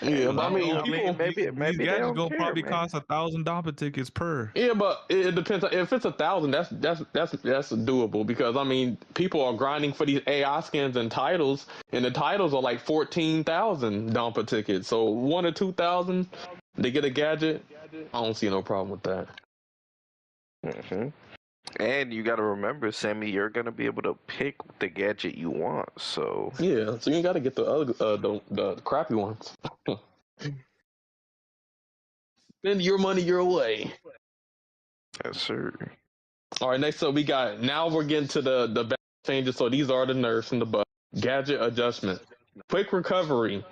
Yeah, but I mean, people, maybe these they gadgets don't gonna care, probably man. cost 1,000 Dumpa tickets per. yeah, but it depends. If it's 1,000, that's doable, because I mean, people are grinding for these AI skins and titles, and the titles are like 14,000 Dumpa tickets. So 1 or 2,000, they get a gadget. I don't see no problem with that. Mm-hmm. And you got to remember, Sammy, you're gonna be able to pick the gadget you want. So Yeah, so you got to get the other the crappy ones. Spend your money your way. yes, sir. All right, next up we got. Now we're getting to the balance changes. So these are the nerfs and the bugs. Gadget adjustment, quick recovery,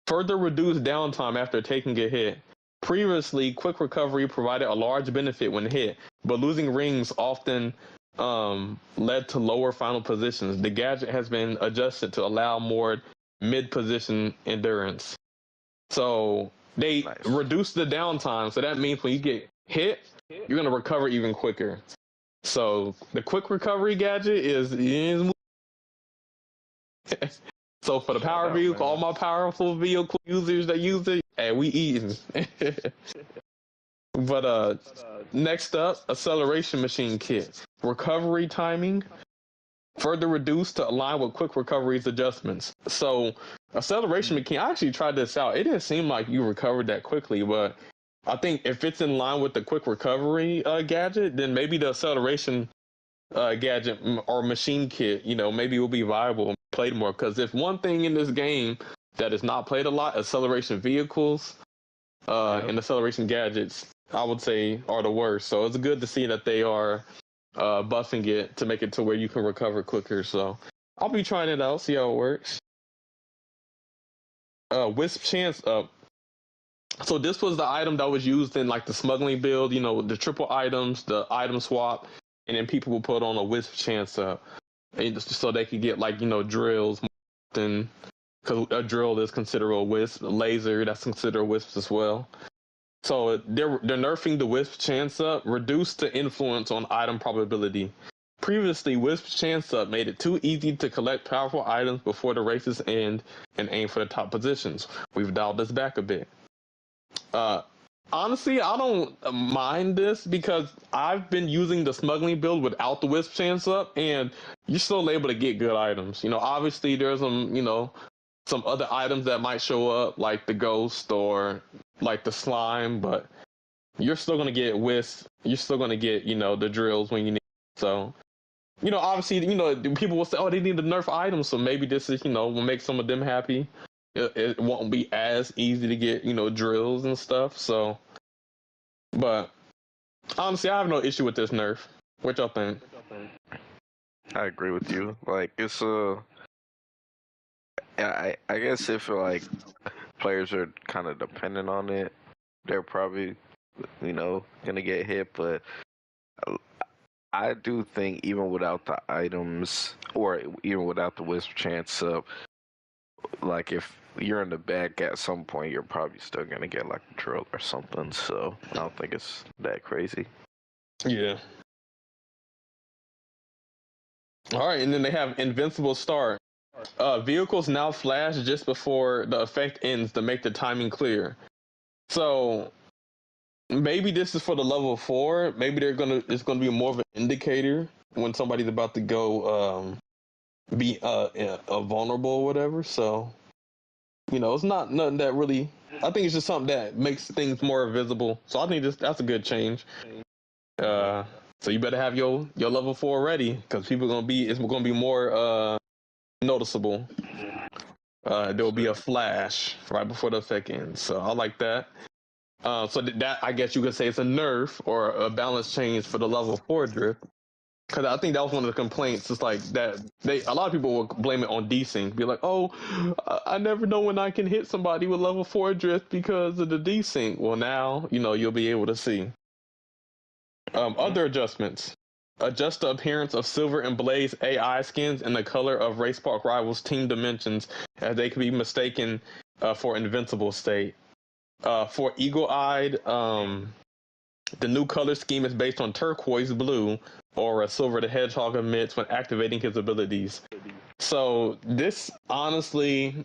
further reduced downtime after taking a hit. Previously, quick recovery provided a large benefit when hit, but losing rings often led to lower final positions. The gadget has been adjusted to allow more mid-position endurance. So they reduce the downtime. So that means when you get hit, you're going to recover even quicker. So the quick recovery gadget is so for the power vehicle, all my powerful vehicle users that use it, hey, we eating. But next up, acceleration machine kit. Recovery timing further reduced to align with quick recovery's adjustments. So acceleration machine, I actually tried this out. It didn't seem like you recovered that quickly, but I think if it's in line with the quick recovery gadget, then maybe the acceleration gadget or machine kit, maybe will be viable and played more. Because if one thing in this game that is not played a lot, acceleration vehicles and acceleration gadgets, I would say, are the worst. So it's good to see that they are buffing it to make it to where you can recover quicker. So I'll be trying it out, see how it works. Wisp chance up. So this was the item that was used in like the smuggling build, the triple items, the item swap, and then people will put on a wisp chance up, so they could get like drills. Then, because a drill is considered a wisp, a laser that's considered a wisp as well. So they're nerfing the wisp chance up, reduced the influence on item probability. Previously, wisp chance up made it too easy to collect powerful items before the races end and aim for the top positions. We've dialed this back a bit. Honestly, I don't mind this because I've been using the smuggling build without the wisp chance up, and you're still able to get good items. Obviously there's some other items that might show up, like the ghost or like the slime, but you're still gonna get wisp. You're still gonna get the drills when you need. So obviously people will say, oh, they need to nerf items, so maybe this is will make some of them happy. It won't be as easy to get drills and stuff. So, but honestly, I have no issue with this nerf. What y'all think? I agree with you. Like it's I guess if like players are kind of dependent on it, they're probably gonna get hit. But I do think even without the items or even without the wisp chance up, like if you're in the back at some point, you're probably still gonna get like a drill or something. So I don't think it's that crazy. Yeah. All right, and then they have invincible start. Vehicles now flash just before the effect ends to make the timing clear. So maybe this is for the level 4. Maybe it's gonna be more of an indicator when somebody's about to go be vulnerable or whatever. So it's not nothing that really. I think it's just something that makes things more visible. So I think that's a good change. So you better have your level 4 ready, because it's gonna be more noticeable. There will be a flash right before the effect ends. So I like that. So that I guess you could say it's a nerf or a balance change for the level 4 drift. Because I think that was one of the complaints. It's like that a lot of people will blame it on desync. Be like, oh, I never know when I can hit somebody with level 4 drift because of the desync. Well, now you'll be able to see. Other adjustments. Adjust the appearance of Silver and Blaze AI skins and the color of Race Park Rivals team dimensions, as they can be mistaken for Invincible state. For Eagle-Eyed, the new color scheme is based on turquoise blue, or a Silver the Hedgehog emits when activating his abilities. So this, honestly,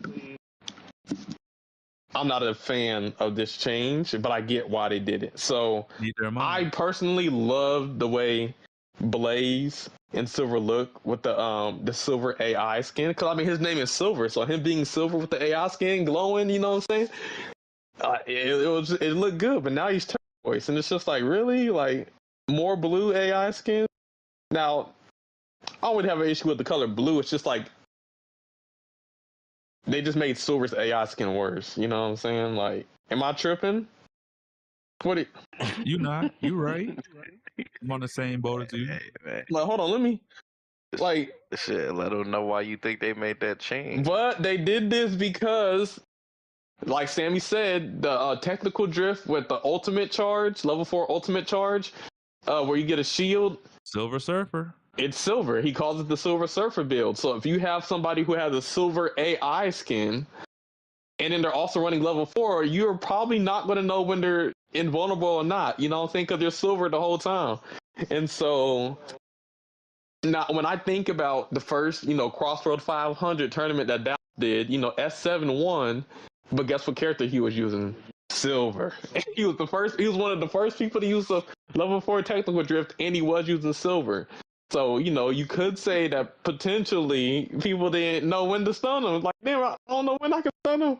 I'm not a fan of this change, but I get why they did it. So I personally love the way Blaze and Silver look with the Silver AI skin. Because his name is Silver, so him being Silver with the AI skin glowing, you know what I'm saying? It looked good, but now he's turquoise, and it's just like, really, like more blue AI skins. Now, I wouldn't have an issue with the color blue. It's just like they just made Silver's AI skin worse. You know what I'm saying? Like, am I tripping? What? You not? You right? I'm on the same boat as you. Hey, man. Like, hold on, let me. Like, Shit, let them know why you think they made that change. but they did this because, like Sammy said, the technical drift with the ultimate charge, level 4 ultimate charge, where you get a shield. Silver Surfer. It's silver. He calls it the Silver Surfer build. So if you have somebody who has a silver AI skin, and then they're also running level 4, you're probably not going to know when they're invulnerable or not. You know what I'm saying? Because they're silver the whole time. And so now when I think about the first, Crossroad 500 tournament that Dallas did, S7 won, but guess what character he was using? Silver. He was one of the first people to use a level 4 technical drift, and he was using silver. So, you could say that potentially people didn't know when to stun him. Like, damn, I don't know when I can stun him.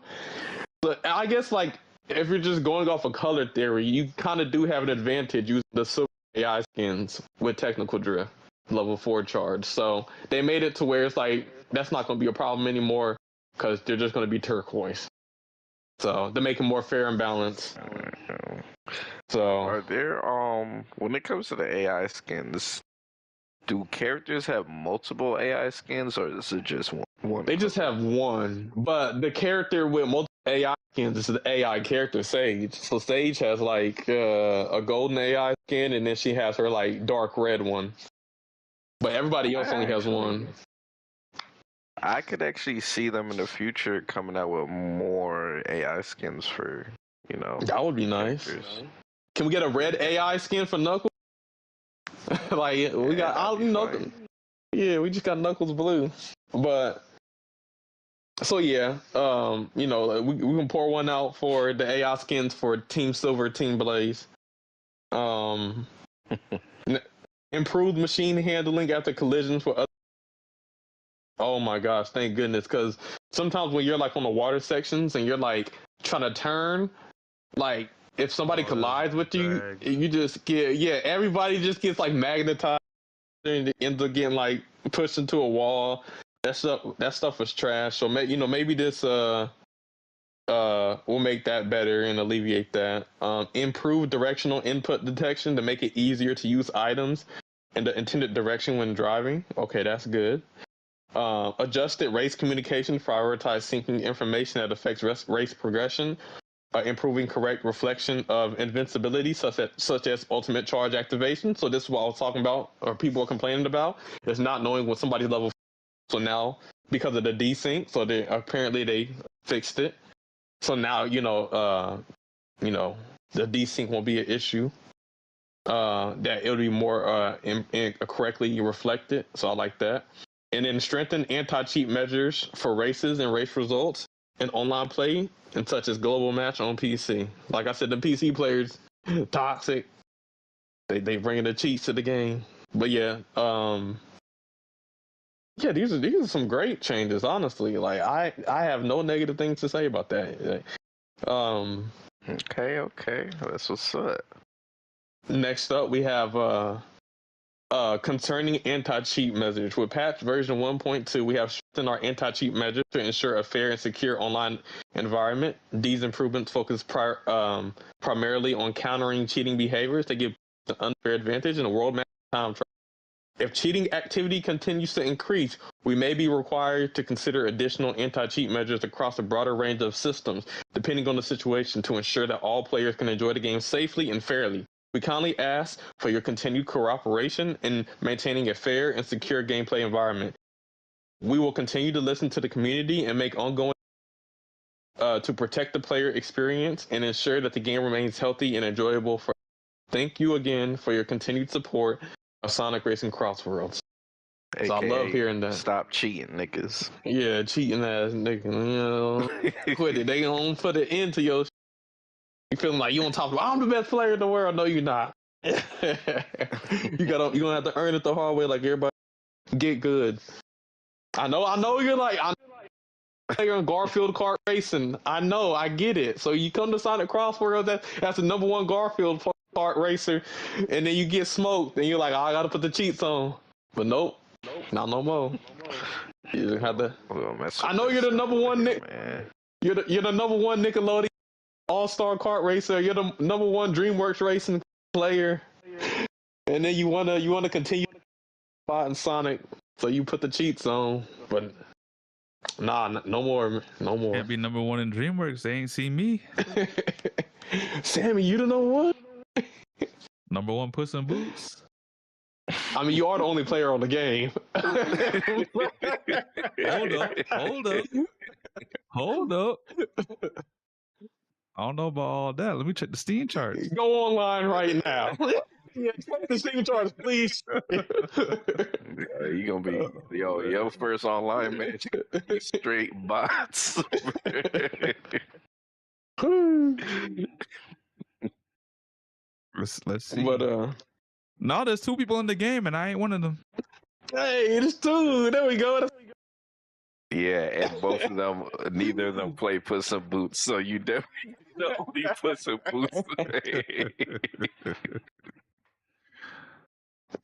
But I guess, like, if you're just going off of color theory, you kind of do have an advantage using the silver AI skins with technical drift, level 4 charge. So they made it to where it's like, that's not going to be a problem anymore because they're just going to be turquoise. So to make it more fair and balanced. So Are there when it comes to the AI skins, do characters have multiple AI skins, or is it just one? they just have one, but the character with multiple AI skins is the AI character Sage. So Sage has like a golden AI skin, and then she has her like dark red one. But everybody else only has one. I could actually see them in the future coming out with more AI skins for, That would be nice. characters. Can we get a red AI skin for Knuckles? Like we got all Knuckles. Yeah, we just got Knuckles blue. But so yeah, we can pour one out for the AI skins for Team Silver, Team Blaze. Improved machine handling after collisions with other. Oh my gosh, thank goodness, because sometimes when you're like on the water sections and you're like trying to turn, like if somebody collides with you, you just get, everybody just gets like magnetized and ends up getting like pushed into a wall. That stuff was trash. So maybe this will make that better and alleviate that. Improve directional input detection to make it easier to use items in the intended direction when driving. Okay, that's good. Adjusted race communication, prioritize syncing information that affects race progression, improving correct reflection of invincibility, such as ultimate charge activation. So this is what I was talking about, or people are complaining about, is not knowing what somebody's level. So now, because of the desync, so apparently they fixed it. So now, the desync won't be an issue. That it'll be more correctly reflected. So I like that. And then strengthen anti-cheat measures for races and race results and online play, and such as global match on PC. Like I said, the PC players toxic. They bringing the cheats to the game. But yeah, these are some great changes. Honestly, like I have no negative things to say about that. Okay, that's what's up. Next up, we have concerning anti-cheat measures. With patch version 1.2, we have strengthened our anti-cheat measures to ensure a fair and secure online environment. These improvements focus primarily on countering cheating behaviors to give an unfair advantage in a world match time trial. If cheating activity continues to increase, we may be required to consider additional anti-cheat measures across a broader range of systems, depending on the situation, to ensure that all players can enjoy the game safely and fairly. We kindly ask for your continued cooperation in maintaining a fair and secure gameplay environment. We will continue to listen to the community and make ongoing to protect the player experience and ensure that the game remains healthy and enjoyable for. Thank you again for your continued support of Sonic Racing Crossworlds. So I love hearing that. Stop cheating, niggas. Yeah, cheating ass nigga. Quit it. They gonna put an end to your. You feeling like you on top of? I'm the best player in the world. No, you're not. You're gonna have to earn it the hard way, like everybody. Get good. I know. You're like you're in Garfield kart racing. I know. I get it. So you come to Sonic Crossworld. That's the number one Garfield kart racer, and then you get smoked, and you're like, oh, I gotta put the cheats on. But nope, not no more. You just have to. I know you're the number one man. You're the number one Nickelodeon All-Star kart racer. You're the number one DreamWorks racing player, and then you wanna continue fighting Sonic, so you put the cheats on. But nah, no more. Can't be number one in DreamWorks. They ain't seen me. Sammy, you don't know what? Number one Puss in Boots. I mean, you are the only player on the game. Hold up. I don't know about all that. Let me check the Steam charts. Go online right now. Yeah, check the Steam charts, please. You gonna be your first online match. Straight bots. Let's see. But no, there's 2 people in the game, and I ain't one of them. hey, it's 2. There we go. Yeah, and both of them, neither of them play Puss in Boots, so you definitely don't be Puss in Boots.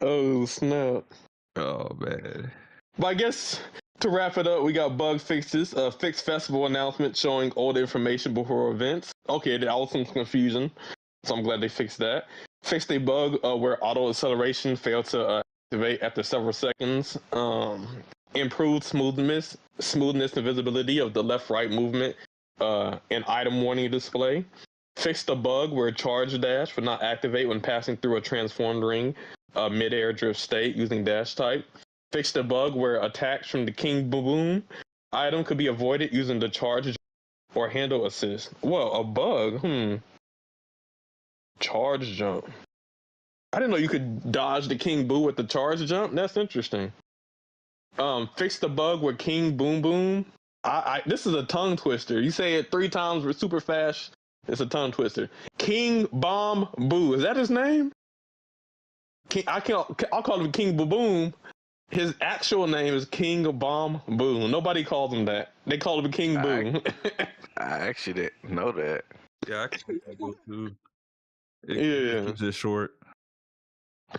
Oh snap! Oh man. But I guess to wrap it up, we got bug fixes. Fixed festival announcement showing old information before events. Okay, there was some confusion, so I'm glad they fixed that. Fixed a bug where auto acceleration failed to activate after several seconds. Improved smoothness and visibility of the left-right movement and item warning display. Fixed a bug where charge dash would not activate when passing through a transformed ring mid-air drift state using dash type. Fixed a bug where attacks from the King Boom item could be avoided using the charge or handle assist. Well, a bug, Charge jump. I didn't know you could dodge the King Boo with the charge jump. That's interesting. Fix the bug with King Boom Boom. This is a tongue twister. You say it 3 times super fast. It's a tongue twister. King Bomb Boo. Is that his name? I'll call him King Boo Boom. His actual name is King Bomb Boo. Nobody calls him that. They call him King Boo. I actually didn't know that. Yeah, I can go too. Yeah. It's just short.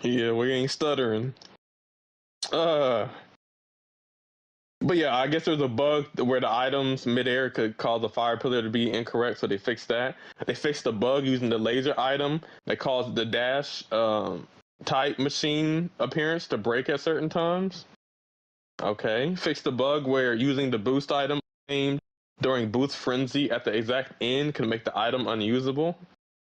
Yeah, we ain't stuttering. But yeah, I guess there's a bug where the items midair could cause the fire pillar to be incorrect, so they fixed that. They fixed the bug using the laser item that caused the dash type machine appearance to break at certain times. Okay. Fixed the bug where using the boost item aimed during boost frenzy at the exact end can make the item unusable.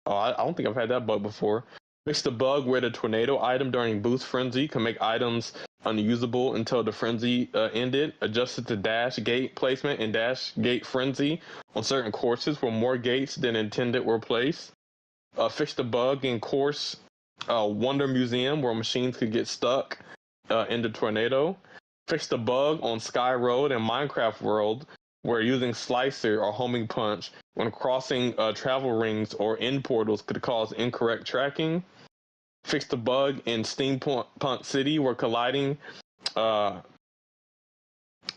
Oh, I don't think I've had that bug before. Fixed the bug where the tornado item during boost frenzy can make items unusable until the frenzy ended. Adjusted the dash gate placement and dash gate frenzy on certain courses where more gates than intended were placed. Fixed the bug in course Wonder Museum where machines could get stuck in the tornado. Fixed the bug on Sky Road and Minecraft World where using Slicer or Homing Punch when crossing travel rings or end portals could cause incorrect tracking. Fixed the bug in Steampunk City where colliding with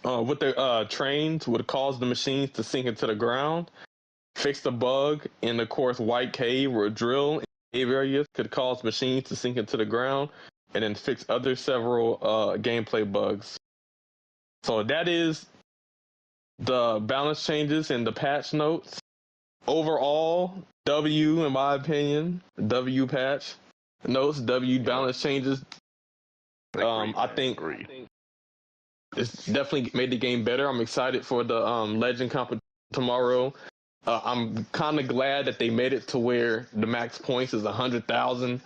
the trains would cause the machines to sink into the ground. Fixed the bug in the course White Cave where drill in cave areas could cause machines to sink into the ground. And then fix other several gameplay bugs. So that is the balance changes and the patch notes. Overall, W in my opinion, W patch notes, W balance changes. I think it's definitely made the game better. I'm excited for the Legend competition tomorrow. I'm kind of glad that they made it to where the max points is 100,000.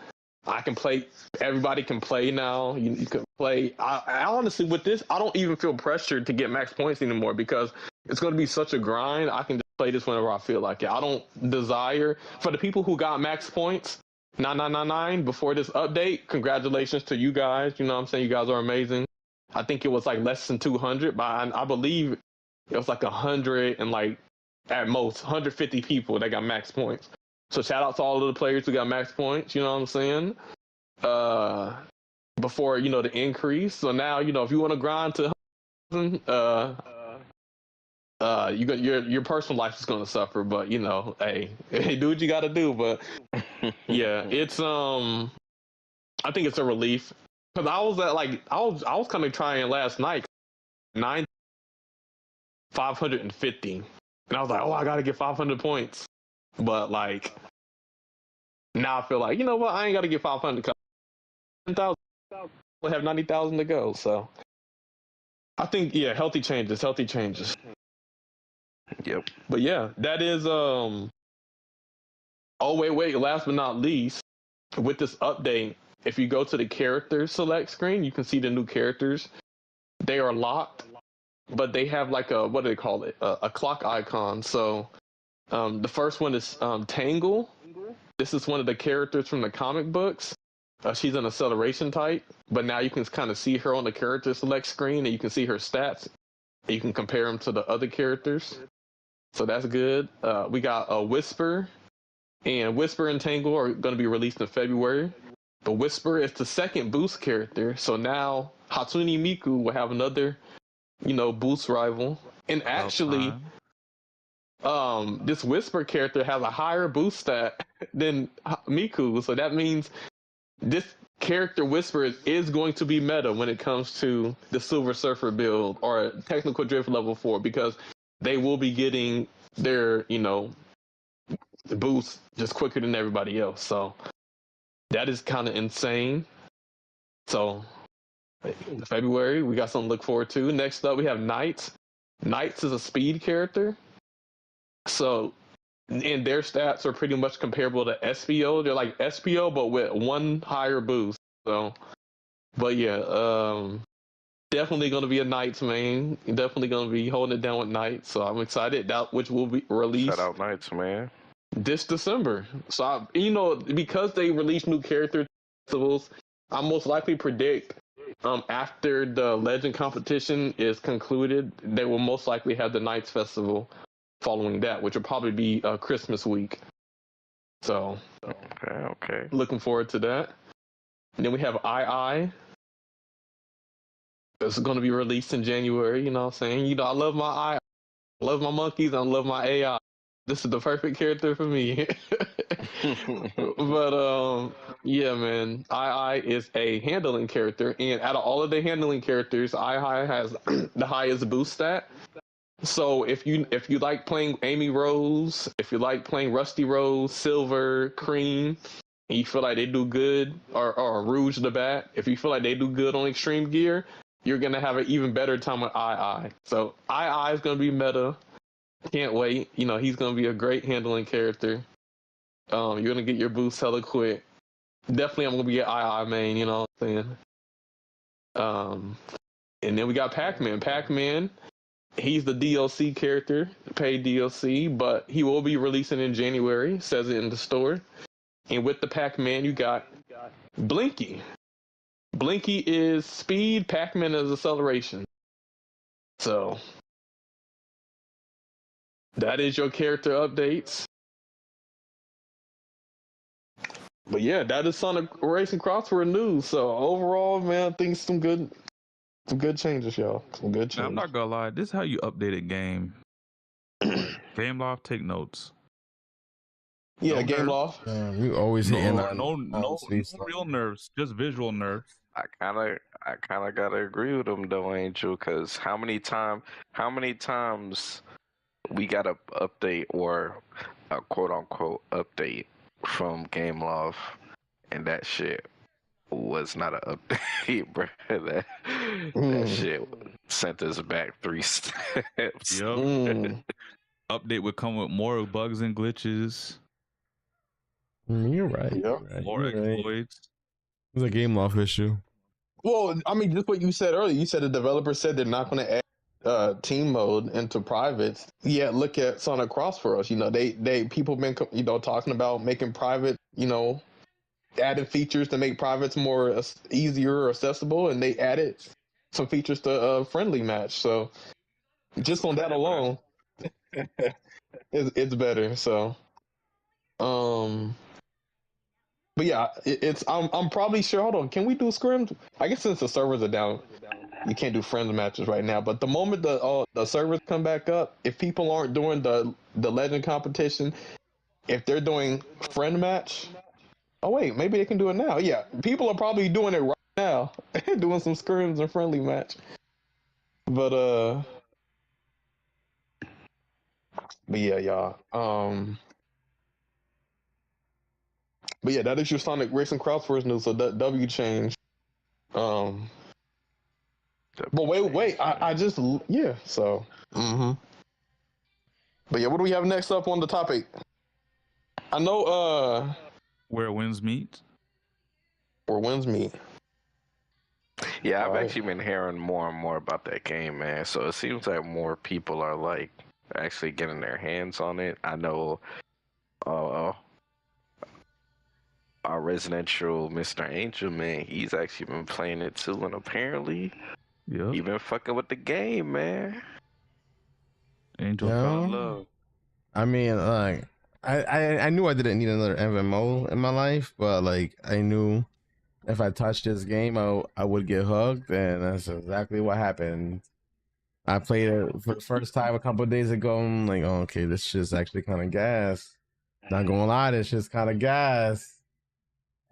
I can play. Everybody can play now. You can play. I honestly, with this, I don't even feel pressured to get max points anymore because it's going to be such a grind. I can just play this whenever I feel like it. I don't desire for the people who got max points 9999 before this update. Congratulations to you guys. You know what I'm saying? You guys are amazing. I think it was like less than 200, but I believe it was like 100 and like at most 150 people that got max points. So shout out to all of the players who got max points, you know what I'm saying? Before, the increase. So now, if you want to grind to you got your personal life is going to suffer, but you know, hey, do what you got to do. But yeah, it's I think it's a relief because I was at like I was kind of trying last night 550, and I was like, oh, I got to get 500 points, but like now I feel like, you know what, I ain't got to get 500. 10,000, we'll have 90,000 to go. So I think healthy changes. Yep. But yeah, that is oh wait, last but not least, with this update, if you go to the character select screen, you can see the new characters. They are locked, but they have like a, what do they call it? A clock icon. So the first one is Tangle. This is one of the characters from the comic books. She's an acceleration type, but now you can kind of see her on the character select screen, and you can see her stats. And you can compare them to the other characters. So that's good. We got a Whisper, and Whisper and Tangle are going to be released in February. But Whisper is the second boost character, so now Hatsune Miku will have another, boost rival. And actually, this Whisper character has a higher boost stat than Miku, so that means this character Whisper is going to be meta when it comes to the Silver Surfer build or Technical Drift level 4, because they will be getting their, the boost just quicker than everybody else. So that is kind of insane. So February, we got something to look forward to. Next up, we have Knights. Knights is a speed character. So, and their stats are pretty much comparable to SPO. They're like SPO, but with one higher boost. So, but yeah, definitely going to be a Knights main. Definitely going to be holding it down with Knights. So I'm excited. That which will be released. Shout out Knights, man. This December. So, because they release new character festivals, I most likely predict after the Legend competition is concluded, they will most likely have the Knights Festival following that, which will probably be Christmas week. So, okay. Looking forward to that. And then we have II. This is going to be released in January. You know what I'm saying? I love my II. I love my monkeys. I love my AI. This is the perfect character for me. But yeah, man, II is a handling character, and out of all of the handling characters, II has the highest boost stat. So if you like playing Amy Rose, if you like playing Rusty Rose, Silver, Cream, and you feel like they do good, or Rouge the Bat, if you feel like they do good on Extreme Gear, you're gonna have an even better time with II. So II is gonna be meta. Can't wait. He's gonna be a great handling character. You're gonna get your boost hella quick. Definitely, I'm gonna be an II main. You know what I'm saying? And then we got Pac-Man. Pac-Man, he's the DLC character, paid DLC, but he will be releasing in January. Says it in the store. And with the Pac-Man, you got Blinky. Blinky is speed. Pac-Man is acceleration. So that is your character updates. But yeah, that is Sonic Racing Crossword news. So overall, man, I think some good changes, y'all. Some good changes. Now, I'm not gonna lie, this is how you update a game. Game Loft, take notes. Yeah, No Game nerfs. Loft. We always hitting on No Speedstorm. real nerfs, just visual nerfs. I kind of gotta agree with him though, Angel, because how many times we got a update or a quote unquote update from Game Loft, and that shit was not an update, bro. That shit sent us back 3 steps. Yep. Update would come with more bugs and glitches, You're right. Yep. You're right. more You're right. exploits. It's a Game Loft issue. Well, I mean, just what you said earlier. You said the developer said they're not going to add team mode into privates. Yeah, look at Sonic Cross for us. They people been talking about making private, adding features to make privates more easier or accessible, and they added some features to friendly match. So just on that alone, it's better. So But yeah, it's I'm probably sure. Hold on, can we do scrims? I guess since the servers are down, you can't do friends matches right now. But the moment the servers come back up, if people aren't doing the legend competition, if they're doing friend match, oh wait, maybe they can do it now. Yeah, people are probably doing it right now, doing some scrims and friendly match. But yeah, y'all. But yeah, that is your Sonic Racing Crowdsource news. So that W change. But wait, I just yeah. So. But yeah, what do we have next up on the topic? I know Where wins meet. where wins meet. Yeah, I've Right. actually been hearing more and more about that game, man. So it seems like more people are like actually getting their hands on it. I know our residential Mr. Angel, man, he's actually been playing it too, and apparently Yep. he been fucking with the game, man. Angel Yeah. fell in love. I mean, like, I knew I didn't need another MMO in my life, but like, I knew if I touched this game, I would get hooked, and that's exactly what happened. I played it for the first time a couple of days ago. I'm like, oh, okay, this shit's actually kind of gas. Not gonna lie, this shit's kind of gas.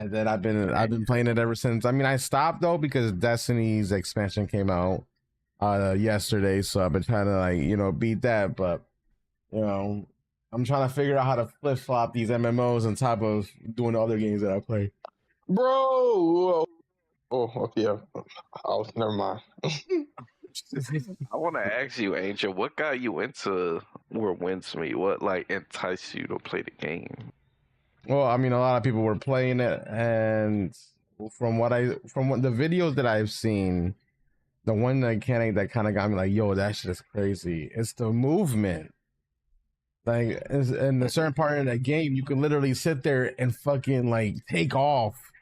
And then I've been playing it ever since. I mean, I stopped though because Destiny's expansion came out yesterday, so I've been trying to like beat that, but I'm trying to figure out how to flip flop these MMOs on top of doing the other games that I play. Bro. Oh yeah. Oh, never mind. I want to ask you, Angel, what got you into Where Wins Me? What like enticed you to play the game? Well, I mean, a lot of people were playing it, and from what the videos that I've seen, the one mechanic that kind of got me like, yo, that shit is crazy. It's the movement. Like, in a certain part of that game, you can literally sit there and fucking like take off,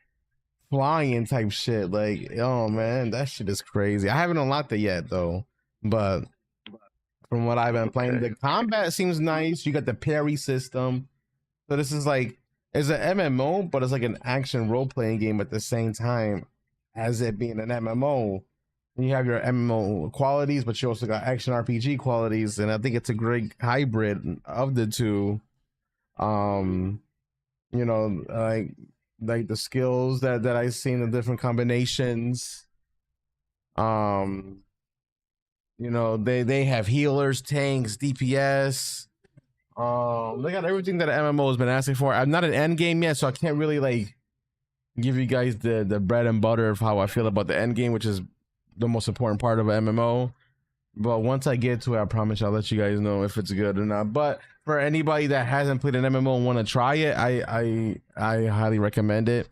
flying type shit. Like, oh man, that shit is crazy. I haven't unlocked it yet though, but from what I've been playing, the combat seems nice. You got the parry system, so this is like. It's an MMO, but it's like an action role-playing game at the same time as it being an MMO. You have your MMO qualities, but you also got action RPG qualities, and I think it's a great hybrid of the two. Like the skills that I've seen, the different combinations. They have healers, tanks, DPS. They got everything that an MMO has been asking for. I'm not an end game yet, so I can't really like give you guys the bread and butter of how I feel about the end game, which is the most important part of an MMO. But once I get to it, I promise I'll let you guys know if it's good or not. But for anybody that hasn't played an MMO and want to try it, I highly recommend it.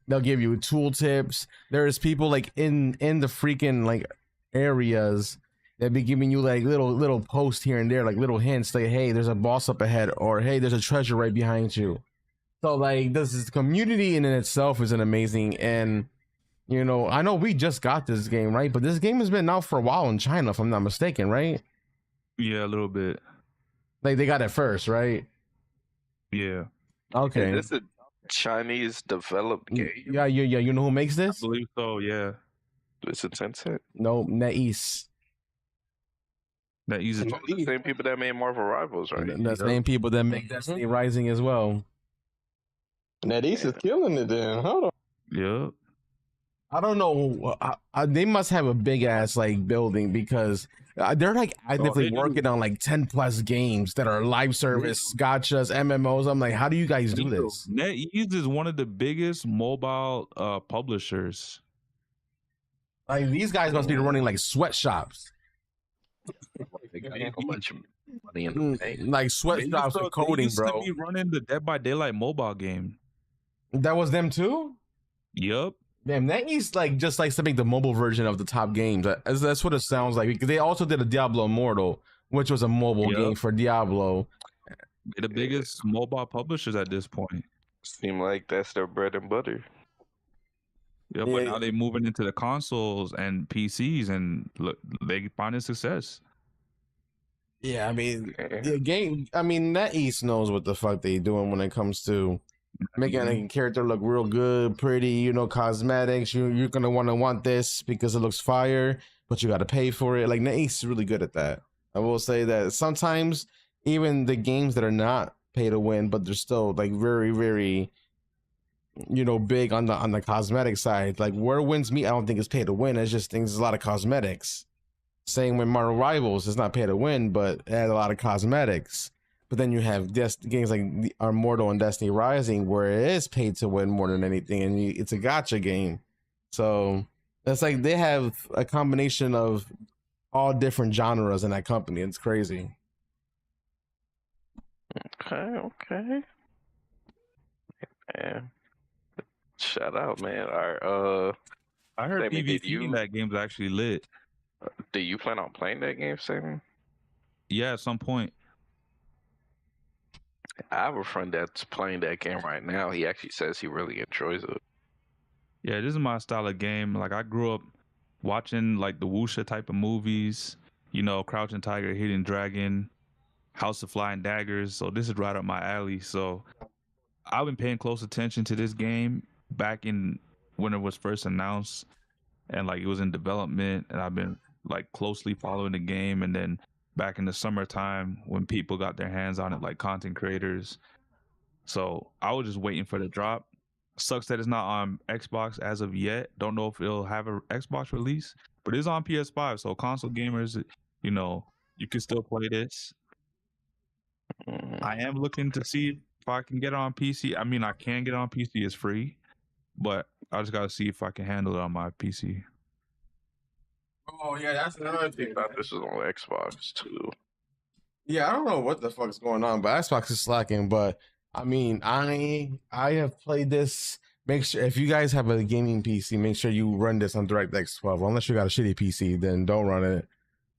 They'll give you tool tips. There's people like in the freaking like areas. They'll be giving you like little posts here and there, like little hints, like, hey, there's a boss up ahead, or hey, there's a treasure right behind you. So like this community in itself is an amazing, and I know we just got this game, right? But this game has been out for a while in China, if I'm not mistaken, right? Yeah, a little bit. Like they got it first, right? Yeah. Okay. Is this a Chinese developed game? Yeah. You know who makes I this? believe so, yeah. Is it Tencent? No, NetEase. That easy. The same people that made Marvel Rivals, right? The same people that make Destiny Rising as well. NetEase is killing it then. Hold on. Yep. I don't know. They must have a big ass like building because they're like actively working on like 10 plus games that are live service, gotchas, MMOs. I'm like, how do you guys do this? NetEase is one of the biggest mobile publishers. Like these guys must be running like sweatshops. They got a bunch of money in the bank. Like sweatshops for coding, bro. Be running the Dead by Daylight mobile game. That was them too? Yep. Damn, NetEase like just likes to make the mobile version of the top games. That's what it sounds like. Because they also did a Diablo Immortal, which was a mobile game for Diablo. They're the biggest mobile publishers at this point. Seem like that's their bread and butter. Yeah, but now they're moving into the consoles and PCs, and look, they finding success. Yeah, I mean, the game. I mean, NetEase knows what the fuck they doing when it comes to making a character look real good, pretty, you know, cosmetics. You're gonna want this because it looks fire, but you got to pay for it. Like Ace is really good at that. I will say that sometimes even the games that are not pay to win, but they're still like very, very, you know, big on the cosmetic side. Like Where Wins Meet, I don't think it's pay to win. It's just things, there's a lot of cosmetics. Same with Marvel Rivals, it's not pay to win, but it has a lot of cosmetics. But then you have games like Immortal and Destiny Rising, where it is paid to win more than anything, and it's a gacha game. So it's like they have a combination of all different genres in that company. It's crazy. Okay. Man. Shout out, man. All right, I heard Sammy, did PvP in that game's actually lit. do you plan on playing that game, Sammy? Yeah, at some point. I have a friend that's playing that game right now. He actually says he really enjoys it. Yeah, this is my style of game. Like I grew up watching like the Wuxia type of movies, you know, Crouching Tiger, Hidden Dragon, House of Flying Daggers. So this is right up my alley. So I've been paying close attention to this game back in when it was first announced and like it was in development, and I've been like closely following the game. And then back in the summertime when people got their hands on it, like content creators. So I was just waiting for the drop. Sucks that it's not on Xbox as of yet. Don't know if it'll have an Xbox release, but it's on PS5. So console gamers, you know, you can still play this. I am looking to see if I can get it on PC. I mean, I can get it on PC. It's free, but I just gotta see if I can handle it on my PC. Oh yeah, that's another thing. Thought this was on Xbox too. Yeah, I don't know what the fuck's going on, but Xbox is slacking. But I mean, I have played this. Make sure if you guys have a gaming PC, make sure you run this on DirectX 12. Unless you got a shitty PC, then don't run it.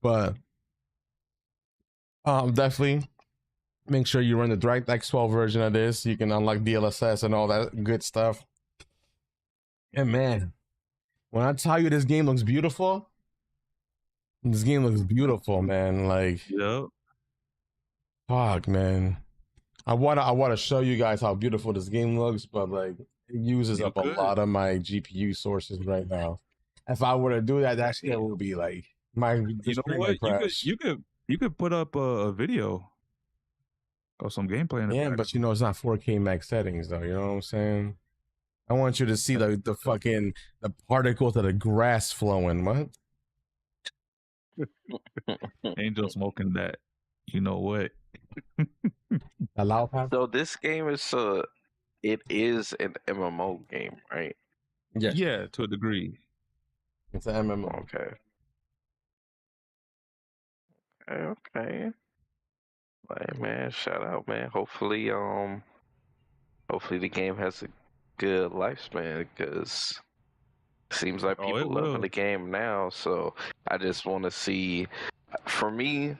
But definitely make sure you run the DirectX 12 version of this. You can unlock DLSS and all that good stuff. And man, when I tell you this game looks beautiful, this game looks beautiful, man. Like, Yep. fuck, man. I wanna show you guys how beautiful this game looks, but like it uses You up a could. lot of my GPU sources right now. If I were to do that, that shit would be like my You know what? crash. You could put up a video or some gameplay in the Yeah, back. but you know it's not 4K max settings though. You know what I'm saying? I want you to see the fucking the particles of the grass flowing. What? Angel smoking that. You know what? A loud pass? So this game is it is an MMO game, right? Yes. Yeah, to a degree. It's an MMO. Okay. Like, man, shout out, man. Hopefully the game has a good lifespan, because it seems like Oh, people it loving will. the game now. So I just want to see. For me,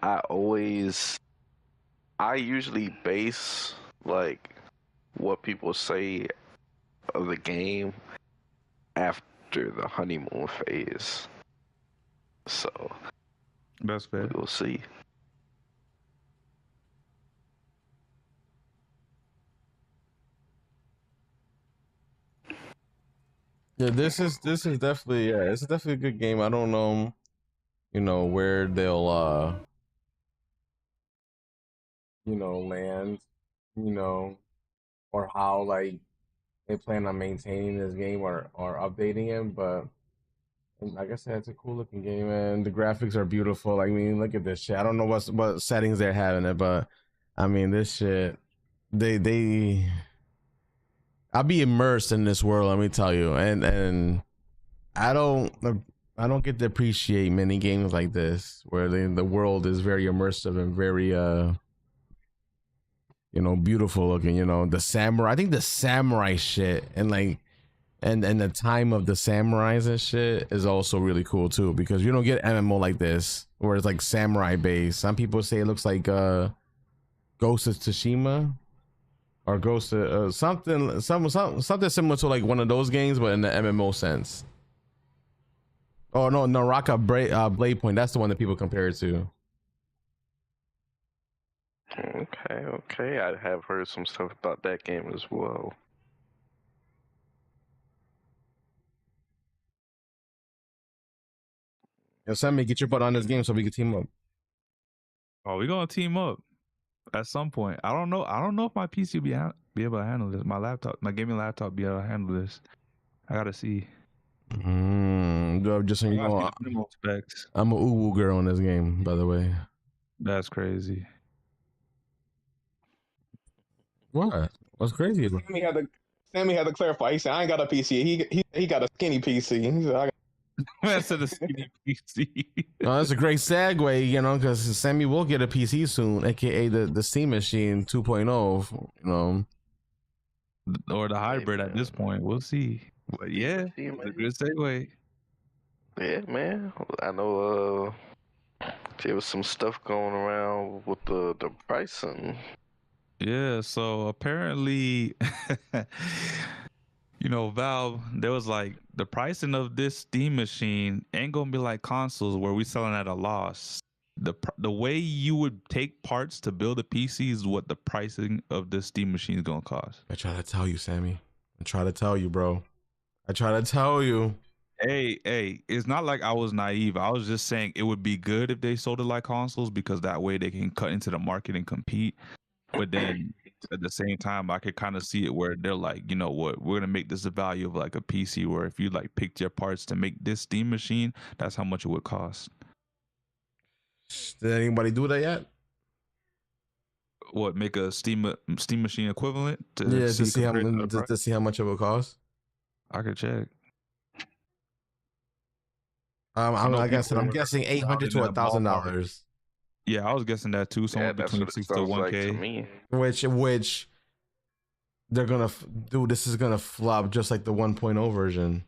I usually base like what people say of the game after the honeymoon phase. So That's fair. we'll see. Yeah, this is definitely it's definitely a good game. I don't know, you know, where they'll land, you know, or how like they plan on maintaining this game or updating it, but like I said, it's a cool looking game, and the graphics are beautiful. I mean, look at this shit. I don't know what settings they're having it, but I mean, this shit, I'll be immersed in this world, let me tell you. And I don't get to appreciate many games like this where the world is very immersive and very beautiful looking. You know, the samurai, I think the samurai shit and like and the time of the samurais and shit is also really cool too, because you don't get MMO like this where it's like samurai based. Some people say it looks like Ghost of Tsushima or Ghost of something similar to like one of those games, but in the MMO sense. Oh no, Naraka Blade Point. That's the one that people compare it to. Okay. I have heard some stuff about that game as well. Yo, Sammy, get your butt on this game so we can team up. Oh, we're gonna team up at some point. I don't know. I don't know if my PC will be able to handle this. My laptop, my gaming laptop, be able to handle this. I gotta see. Just so you know, Minimal specs. I'm a uwu girl in this game, by the way. That's crazy. What? What's crazy? Sammy had to clarify. He said, "I ain't got a PC. He got a skinny PC." He said, "I got." Man said the skinny PC. No, that's a great segue, you know, because Sammy will get a PC soon, aka the Steam Machine 2.0, you know, Or the hybrid at this point. We'll see. But yeah, it's a good segue. Yeah, man. I know there was some stuff going around with the pricing. Yeah, so apparently, you know, Valve, there was like the pricing of this Steam machine ain't gonna be like consoles where we selling at a loss. The way you would take parts to build a PC is what the pricing of this Steam machine is gonna cost. I try to tell you, Sammy. I try to tell you, bro. I try to tell you. Hey, it's not like I was naive. I was just saying it would be good if they sold it like consoles because that way they can cut into the market and compete. But then at the same time, I could kind of see it where they're like, you know what, we're gonna make this the value of like a PC where if you like picked your parts to make this Steam machine, that's how much it would cost. Did anybody do that yet? What, make a Steam machine equivalent to Yeah, to see how much it would cost. I could check. Like I said, I'm guessing $800 to $1,000. Yeah, I was guessing that too. Somewhere between 6 to 1K. Like Which they're gonna do. This is gonna flop just like the 1.0 version.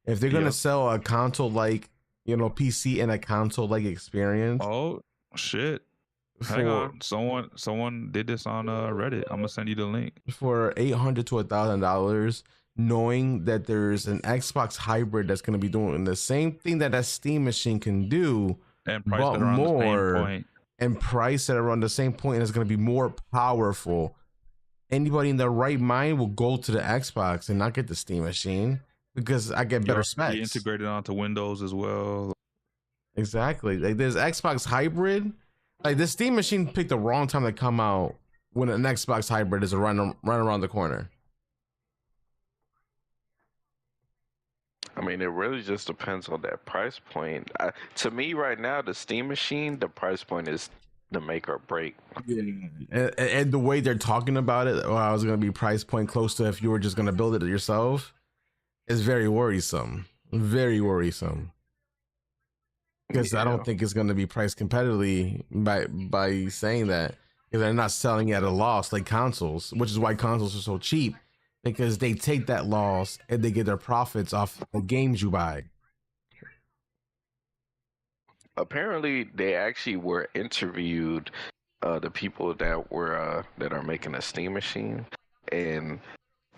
If they're gonna sell a console like, you know, PC and a console like experience. Oh shit! Hang on, someone did this on Reddit. I'm gonna send you the link for $800 to $1,000. Knowing that there's an Xbox hybrid that's gonna be doing the same thing that Steam machine can do, and price but it around more. The same point. And price at around the same point, and it's going to be more powerful. Anybody in their right mind will go to the Xbox and not get the Steam machine because I get better specs. Integrated onto Windows as well. Exactly. Like there's Xbox hybrid. Like this Steam machine picked the wrong time to come out when an Xbox hybrid is right around the corner. I mean, it really just depends on that price point. To me, right now, the Steam machine, the price point is the make or break. Yeah. And the way they're talking about it, I was going to be price point close to if you were just going to build it yourself, is very worrisome. Very worrisome. Because I don't think it's going to be priced competitively by saying that. Because they're not selling at a loss like consoles, which is why consoles are so cheap. Because they take that loss and they get their profits off the games you buy. Apparently, they actually were interviewed, the people that are making a Steam machine, and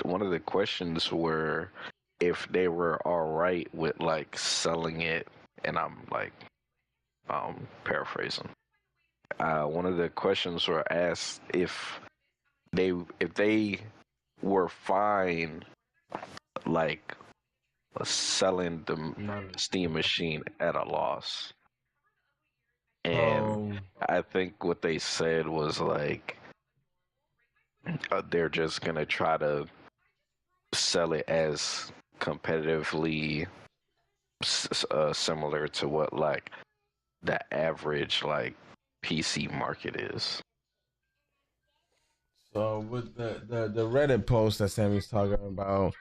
one of the questions were if they were all right with like selling it, and I'm like, paraphrasing. One of the questions were asked if they were fine like selling the Steam machine at a loss. And I think what they said was like they're just gonna try to sell it as competitively similar to what like the average like PC market is. So with the Reddit post that Sammy's talking about,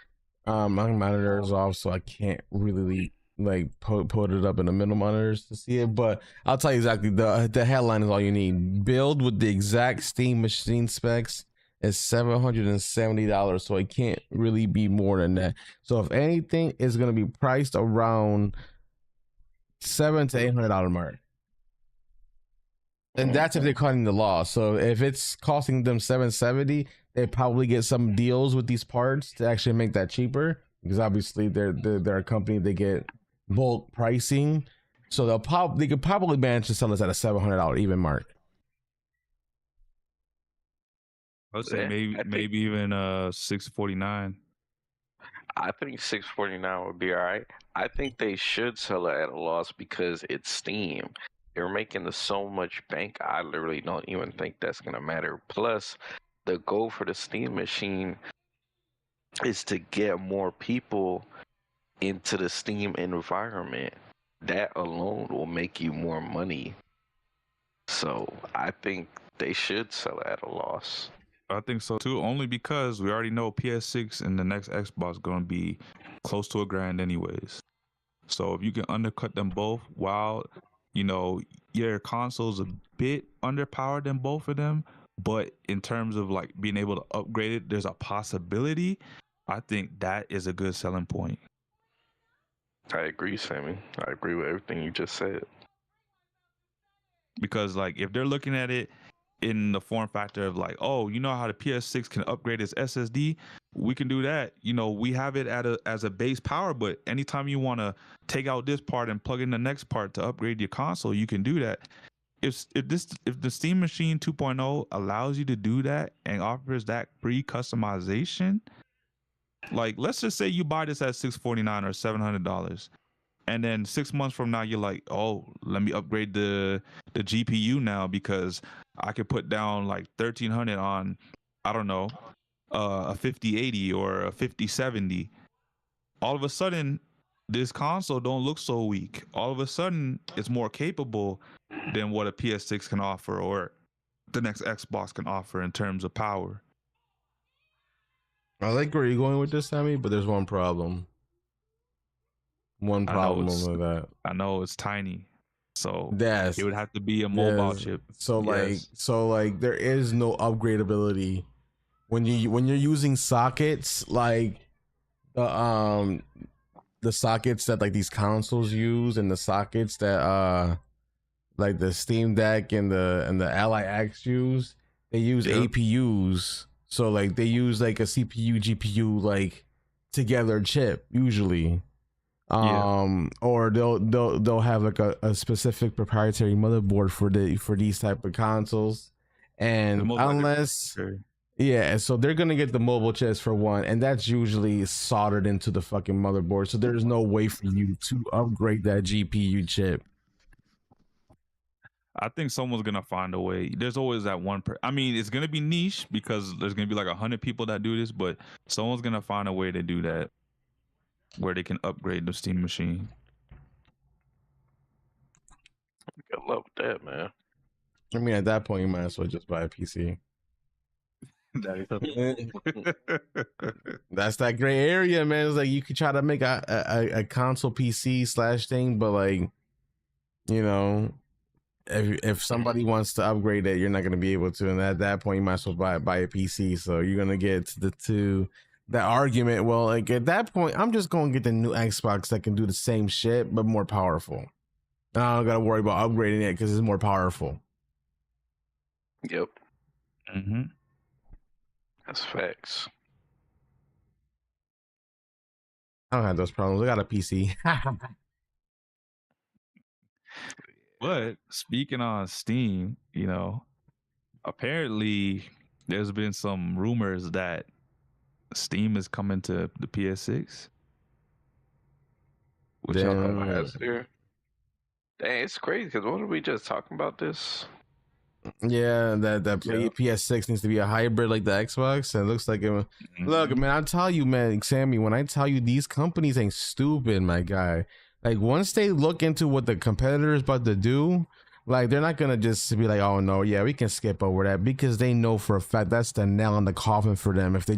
my monitor is off, so I can't really like put it up in the middle monitors to see it. But I'll tell you exactly, the headline is all you need. Build with the exact Steam machine specs is $770, so it can't really be more than that. So if anything, it's gonna be priced around $700 to $800 mark. And that's if they're cutting the loss. So if it's costing them $770, they probably get some deals with these parts to actually make that cheaper. Because obviously they're a company, they get bulk pricing. So they could probably manage to sell this at a $700 even mark. I'd say Yeah, maybe I think- maybe even 649. I think 649 would be all right. I think they should sell it at a loss because it's Steam. They're making so much bank. I literally don't even think that's gonna matter. Plus, the goal for the Steam machine is to get more people into the Steam environment. That alone will make you more money. So I think they should sell it at a loss. I think so too, only because we already know PS6 and the next Xbox going to be close to $1,000 anyways. So if you can undercut them both while, your console's a bit underpowered than both of them, but in terms of like being able to upgrade it, there's a possibility. I think that is a good selling point. I agree, Sammy. I agree with everything you just said. Because like if they're looking at it in the form factor of like, oh, you know how the PS6 can upgrade its SSD, we can do that. We have it as a base power, but anytime you want to take out this part and plug in the next part to upgrade your console, you can do that. If the Steam Machine 2.0 allows you to do that and offers that free customization, like let's just say you buy this at $649 or $700. And then 6 months from now, you're like, oh, let me upgrade the GPU now because I could put down like 1,300 on, I don't know, a 5080 or a 5070. All of a sudden, this console don't look so weak. All of a sudden, it's more capable than what a PS6 can offer or the next Xbox can offer in terms of power. I like where you're going with this, Sammy, but there's one problem. One problem with that. I know it's tiny, so Yes, it would have to be a mobile yes. chip. So Yes. like there is no upgradability when you're using sockets like the sockets that like these consoles use and the sockets that like the Steam Deck and the Ally X use. They use Yep. APUs, so like they use like a CPU GPU like together chip usually. Or they'll have like a specific proprietary motherboard for these type of consoles, and unless so they're gonna get the mobile chips for one, and that's usually soldered into the fucking motherboard, so there's no way for you to upgrade that GPU chip. I think someone's gonna find a way. There's always that one. I mean, it's gonna be niche because there's gonna be like 100 people that do this, but someone's gonna find a way to do that, where they can upgrade the Steam machine. I love that, man. I mean, at that point, you might as well just buy a PC. That's that gray area, man. It's like you could try to make a console PC / thing, but like, if somebody wants to upgrade it, you're not gonna be able to. And at that point, you might as well buy a PC. So you're gonna get that argument. Well, like at that point, I'm just gonna get the new Xbox that can do the same shit but more powerful. And I don't gotta worry about upgrading it because it's more powerful. Yep. Mm-hmm. That's facts. I don't have those problems. I got a PC. But speaking on Steam, apparently there's been some rumors that Steam is coming to the PS6. Which y'all Damn. thought That's there. Dang, it's crazy because what are we just talking about this? Yeah, that PS6 needs to be a hybrid like the Xbox. And it looks like it. Look, man, I tell you, man, Sammy, when I tell you these companies ain't stupid, my guy. Like once they look into what the competitor is about to do, like they're not gonna just be like, oh no, yeah, we can skip over that, because they know for a fact that's the nail in the coffin for them if they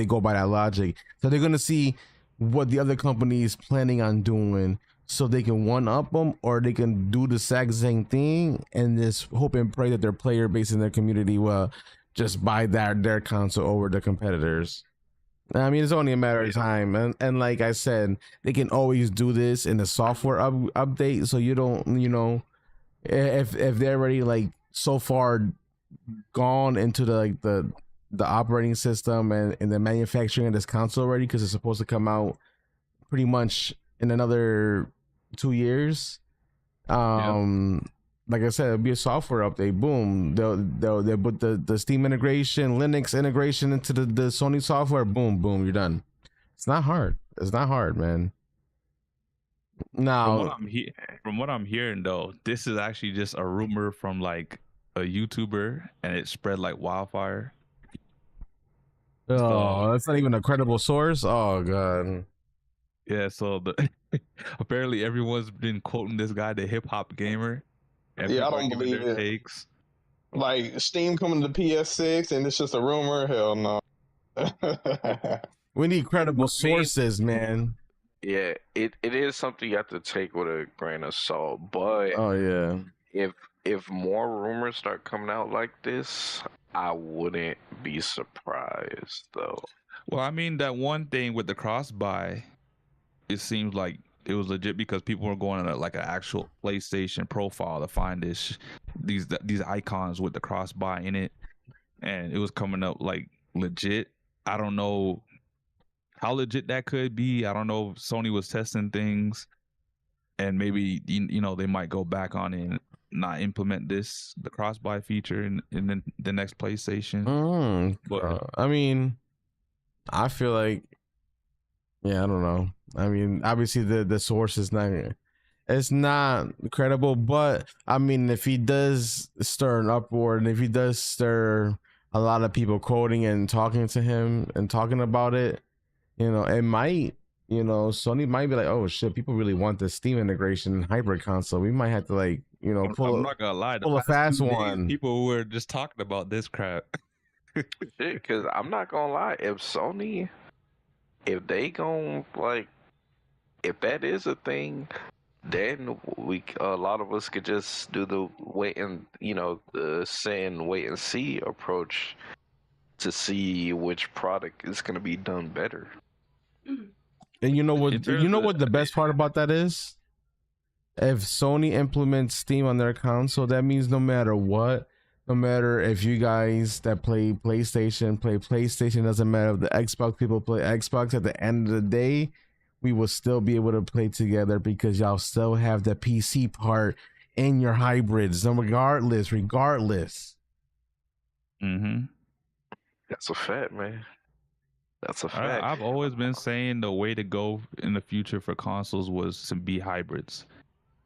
go by that logic. So they're gonna see what the other company is planning on doing, so they can one up them, or they can do the exact same thing and just hope and pray that their player base in their community will just buy their console over the competitors. I mean, it's only a matter of time, and like I said, they can always do this in the software update, so you don't, if they're already like so far gone into the operating system and the manufacturing of this console already, because it's supposed to come out pretty much in another 2 years. like I said, it'll be a software update. Boom, they'll put the Steam integration, Linux integration into the Sony software. Boom, boom, you're done. It's not hard. It's not hard, man. Now, From what I'm hearing though, this is actually just a rumor from like a YouTuber, and it spread like wildfire. oh, that's not even a credible source. Oh god. Yeah, so apparently everyone's been quoting this guy, the hip hop gamer. And Yeah, I people are don't giving believe their it. takes. Like Steam coming to PS6 and it's just a rumor. Hell no. We need credible sources, man. Yeah, it is something you have to take with a grain of salt. But Oh yeah. if more rumors start coming out like this, I wouldn't be surprised though. Well, I mean, that one thing with the cross buy, it seems like it was legit because people were going to like an actual PlayStation profile to find these icons with the cross buy in it, and it was coming up like legit. I don't know how legit that could be. I don't know if Sony was testing things, and maybe you know they might go back on it and not implement the cross buy feature in the next PlayStation. But I mean, I feel like, yeah, I don't know. I mean, obviously the source is it's not credible, but I mean, if he does stir an uproar, and if he does stir a lot of people quoting and talking to him and talking about it, you know, it might, you know, Sony might be like, oh shit, people really want the Steam integration and hybrid console. We might have to, like, you know, I'm not gonna lie, pull a fast one. People were just talking about this crap. Because I'm not gonna lie, if Sony, if they gon' like, if that is a thing, then a lot of us could just do the wait and, you know, the wait and see approach to see which product is gonna be done better. And you know what the best part about that is? If Sony implements Steam on their console, that means no matter what, no matter if you guys that play PlayStation, doesn't matter if the Xbox people play Xbox, at the end of the day, we will still be able to play together because y'all still have the PC part in your hybrids, regardless. Mm-hmm. That's a fact, man. That's a fact. I've always been saying the way to go in the future for consoles was to be hybrids.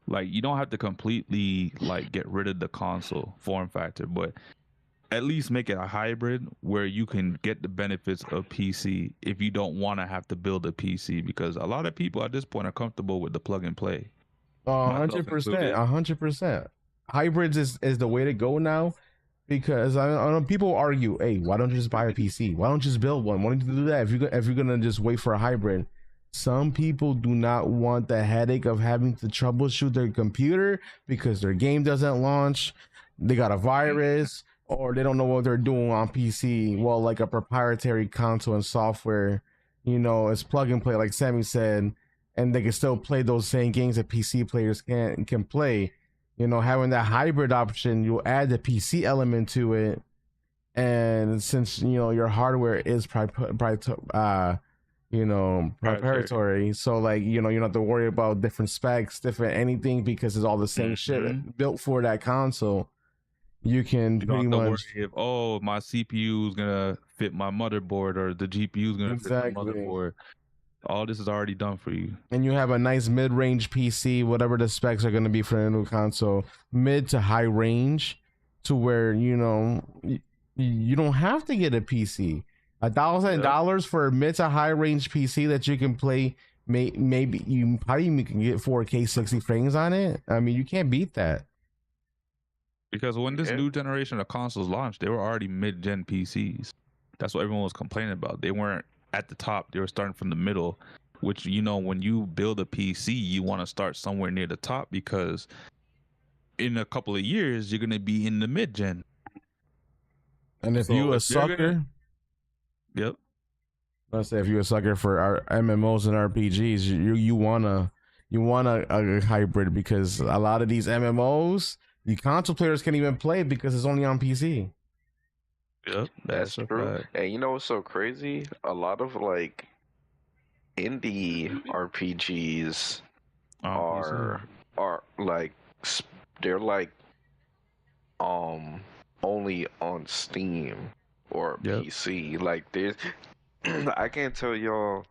Like, you don't have to completely like get rid of the console form factor, but at least make it a hybrid where you can get the benefits of PC if you don't want to have to build a PC, because a lot of people at this point are comfortable with the plug and play. 100%. Hybrids is the way to go now, because I know people argue, hey, why don't you just buy a PC? Why don't you just build one? Why don't you do that if you're gonna just wait for a hybrid? Some people do not want the headache of having to troubleshoot their computer because their game doesn't launch, they got a virus, or they don't know what they're doing on PC. Well, like a proprietary console and software, you know, it's plug and play, like Sammy said, and they can still play those same games that PC players can play. You know, having that hybrid option, you'll add the PC element to it, and since, you know, your hardware is proprietary, so like, you know, you don't have to worry about different specs, different anything, because it's all the same shit built for that console. You can pretty much worry if my CPU is gonna fit my motherboard or the GPU is gonna fit my motherboard. All this is already done for you, and you have a nice mid-range PC, whatever the specs are going to be for the new console, mid to high range, to where, you know, you don't have to get a PC. $1,000 for a mid to high range PC that you can play. Maybe you probably can get 4K 60 frames on it. I mean, you can't beat that. Because when this new generation of consoles launched, they were already mid-gen PCs. That's what everyone was complaining about. They weren't at the top, they were starting from the middle, which, you know, when you build a PC, you want to start somewhere near the top, because in a couple of years you're going to be in the mid-gen. And if you a sucker, let's say if you're a sucker for our MMOs and RPGs, you want a hybrid, because a lot of these MMOs, the console players can't even play because it's only on PC. Yep, that's true. And you know what's so crazy? A lot of like indie RPGs are like, they're like only on Steam or Yep. PC. Like there's I can't tell y'all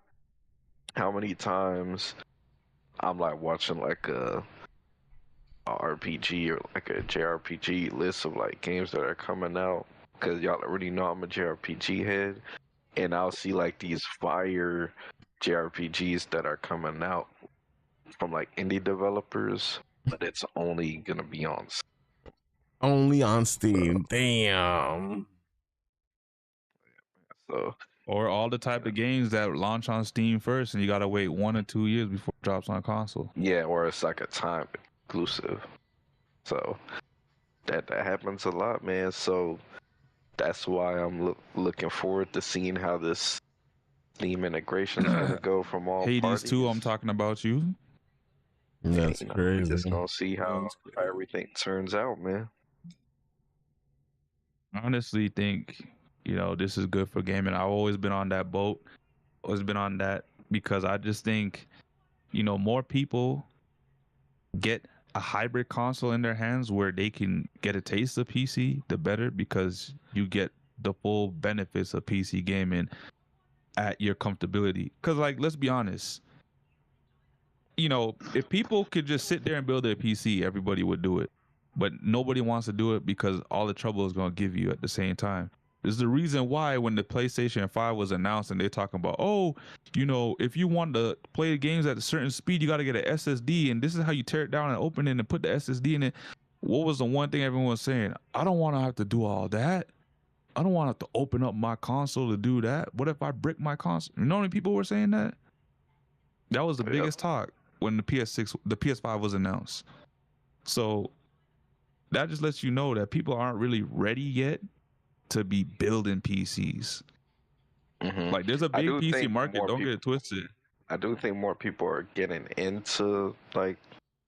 how many times I'm like watching like a RPG or like a JRPG list of like games that are coming out, because y'all already know I'm a JRPG head, and I'll see like these fire JRPGs that are coming out from like indie developers, but it's only gonna be on Only on Steam. Damn. so Or all the type of games that launch on Steam first, and you gotta wait 1 or 2 years before it drops on console. yeah, or it's like a time exclusive. So that happens a lot, man. So that's why I'm looking forward to seeing how this Steam integration is gonna go from all Hades parties. 2, I'm talking about you. That's You know, crazy. we're just gonna see how everything turns out, man. I honestly think, this is good for gaming. I've always been on that boat. Always been on that because I just think, more people get a hybrid console in their hands where they can get a taste of PC, the better, because you get the full benefits of PC gaming at your comfortability. Because, like, let's be honest, if people could just sit there and build their PC, everybody would do it. But nobody wants to do it because all the trouble is going to give you at the same time. There's the reason why when the PlayStation 5 was announced and they're talking about, if you want to play games at a certain speed, you got to get an SSD, and this is how you tear it down and open it and put the SSD in it. What was the one thing everyone was saying? I don't want to have to do all that. I don't want to have to open up my console to do that. What if I brick my console? You know how many people were saying that? That was the biggest talk when the PS5 was announced. So that just lets you know that people aren't really ready yet to be building PCs. Mm-hmm. Like, there's a big PC market. Don't get it twisted. I do think more people are getting into like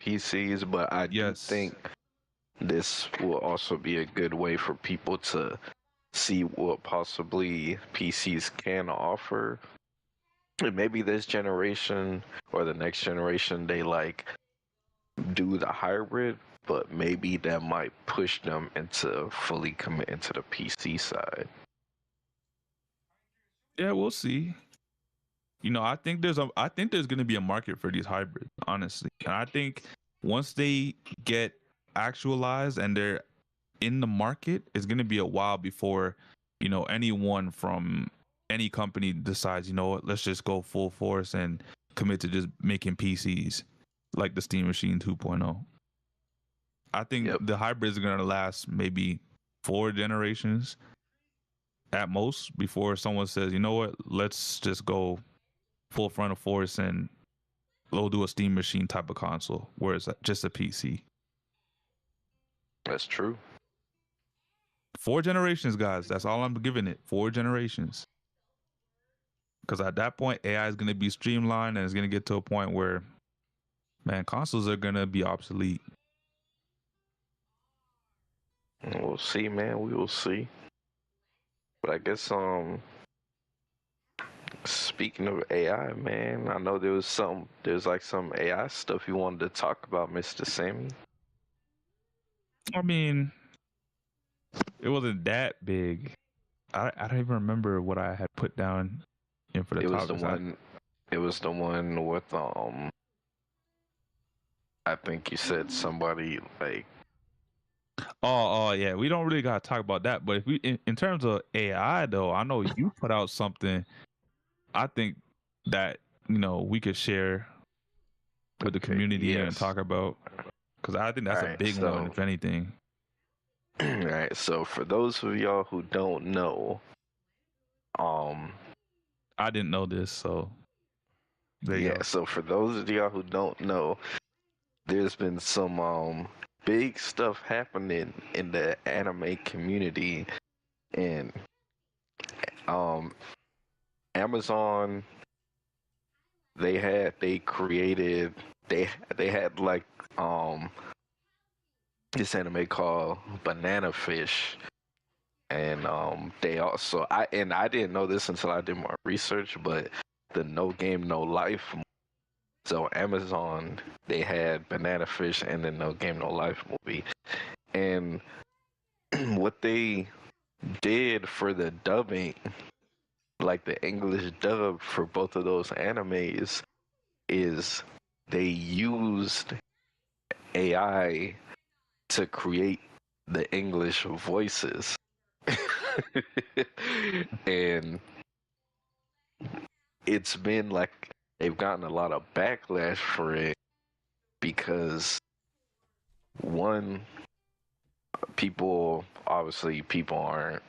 PCs, but I do think this will also be a good way for people to see what possibly PCs can offer. And maybe this generation or the next generation, they like do the hybrid, but maybe that might push them into fully committing to the PC side. Yeah, we'll see. I think there's going to be a market for these hybrids, honestly. And I think once they get actualized and they're in the market, it's going to be a while before, anyone from any company decides, you know what, let's just go full force and commit to just making PCs like the Steam Machine 2.0. I think the hybrids are going to last maybe 4 generations at most before someone says, you know what, let's just go full frontal force and we'll do a Steam Machine type of console where it's just a PC. That's true. 4 generations, guys. That's all I'm giving it. 4 generations. Because at that point, AI is going to be streamlined and it's going to get to a point where, man, consoles are going to be obsolete. We'll see, man. We will see. But I guess speaking of AI, man, I know there's some AI stuff you wanted to talk about, Mr. Sammy. I mean, it wasn't that big. I don't even remember what I had put down in for the topics. It was the one with I think you said somebody like. Oh yeah, we don't really gotta talk about that. But if we in terms of AI though, I know you put out something. I think that we could share with the community and talk about, because I think that's a big one, if anything. All right, so for those of y'all who don't know, I didn't know this, so there you go. So for those of y'all who don't know, there's been some big stuff happening in the anime community, and Amazon, they had like this anime called Banana Fish, and they also I didn't know this until I did my research, but the No Game No Life. So Amazon, they had Banana Fish and the No Game No Life movie, and what they did for the dubbing, like the English dub for both of those animes, is they used AI to create the English voices. And it's been like they've gotten a lot of backlash for it because one, people aren't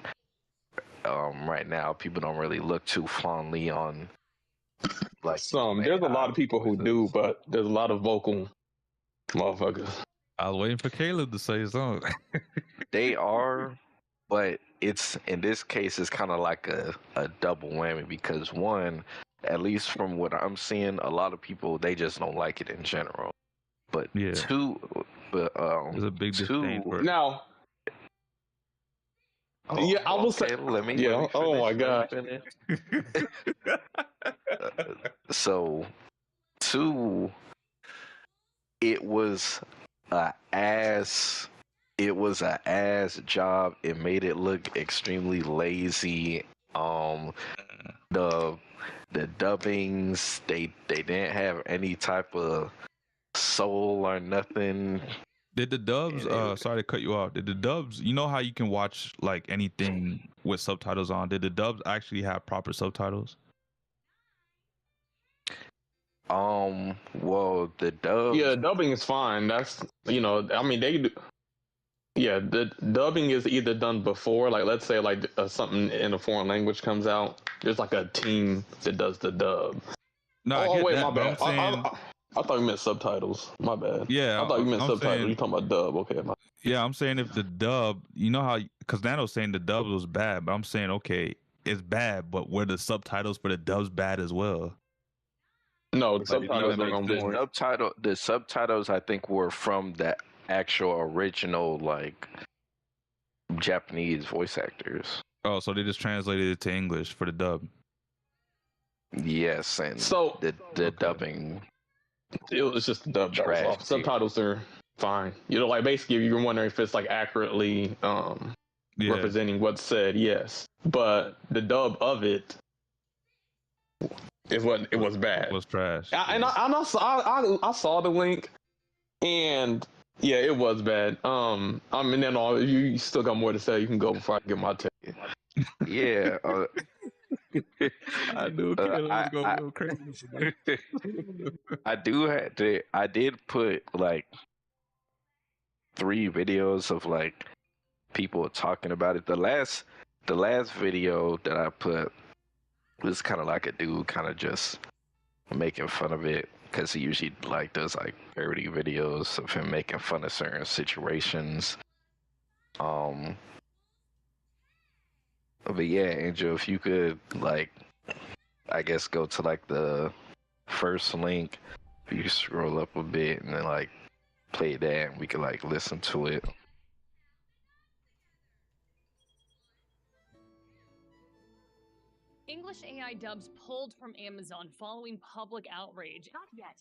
right now, people don't really look too fondly on like There's a lot of people who do, voices. but there's a lot of vocal motherfuckers. I was waiting for Caleb to say something. They are, but it's in this case it's kind of like a double whammy because one, at least from what I'm seeing, a lot of people they just don't like it in general. But Yeah. but There's a big disdain for it. Now, oh, yeah, I will say, let me yeah. Oh my god. finish. So, two, it was a ass. It was a ass job. It made it look extremely lazy. The dubbings, they didn't have any type of soul or nothing. Did the dubs? Sorry to cut you off. Did the dubs? You know how you can watch like anything with subtitles on? Did the dubs actually have proper subtitles? Well, the dub. Yeah, dubbing is fine. That's I mean they do. Yeah, the dubbing is either done before, like let's say like something in a foreign language comes out. There's like a team that does the dub. No, I Oh get wait, that, my but I'm bad. saying, I thought you meant subtitles. My bad. yeah, I thought you meant I'm subtitles. saying, You talking about dub? Okay. yeah, I'm saying if the dub, you know how, because Nano's saying the dub was bad, but I'm saying okay, it's bad, but were the subtitles for the dubs bad as well? No, the Like, subtitles that are makes on board. The subtitles I think were from the actual original like Japanese voice actors. Oh, so they just translated it to English for the dub. Yes, and So the dubbing. it was just the dub that was Trash, off. Subtitles are fine. Like basically you're wondering if it's like accurately Yeah, representing what's said. Yes, but the dub of it is what it was bad. was trash. I saw the link, and yeah, it was bad. I mean, then all you still got more to say. You can go before I get my take. Yeah. I knew Caleb was going to go crazy. I did put like 3 videos of like people talking about it. The last video that I put was kind of like a dude kind of just making fun of it because he usually like does like parody videos of him making fun of certain situations. But yeah, Angel, if you could like, I guess go to like the first link, if you scroll up a bit and then like play that and we could like listen to it. English AI dubs pulled from Amazon following public outrage. Not yet.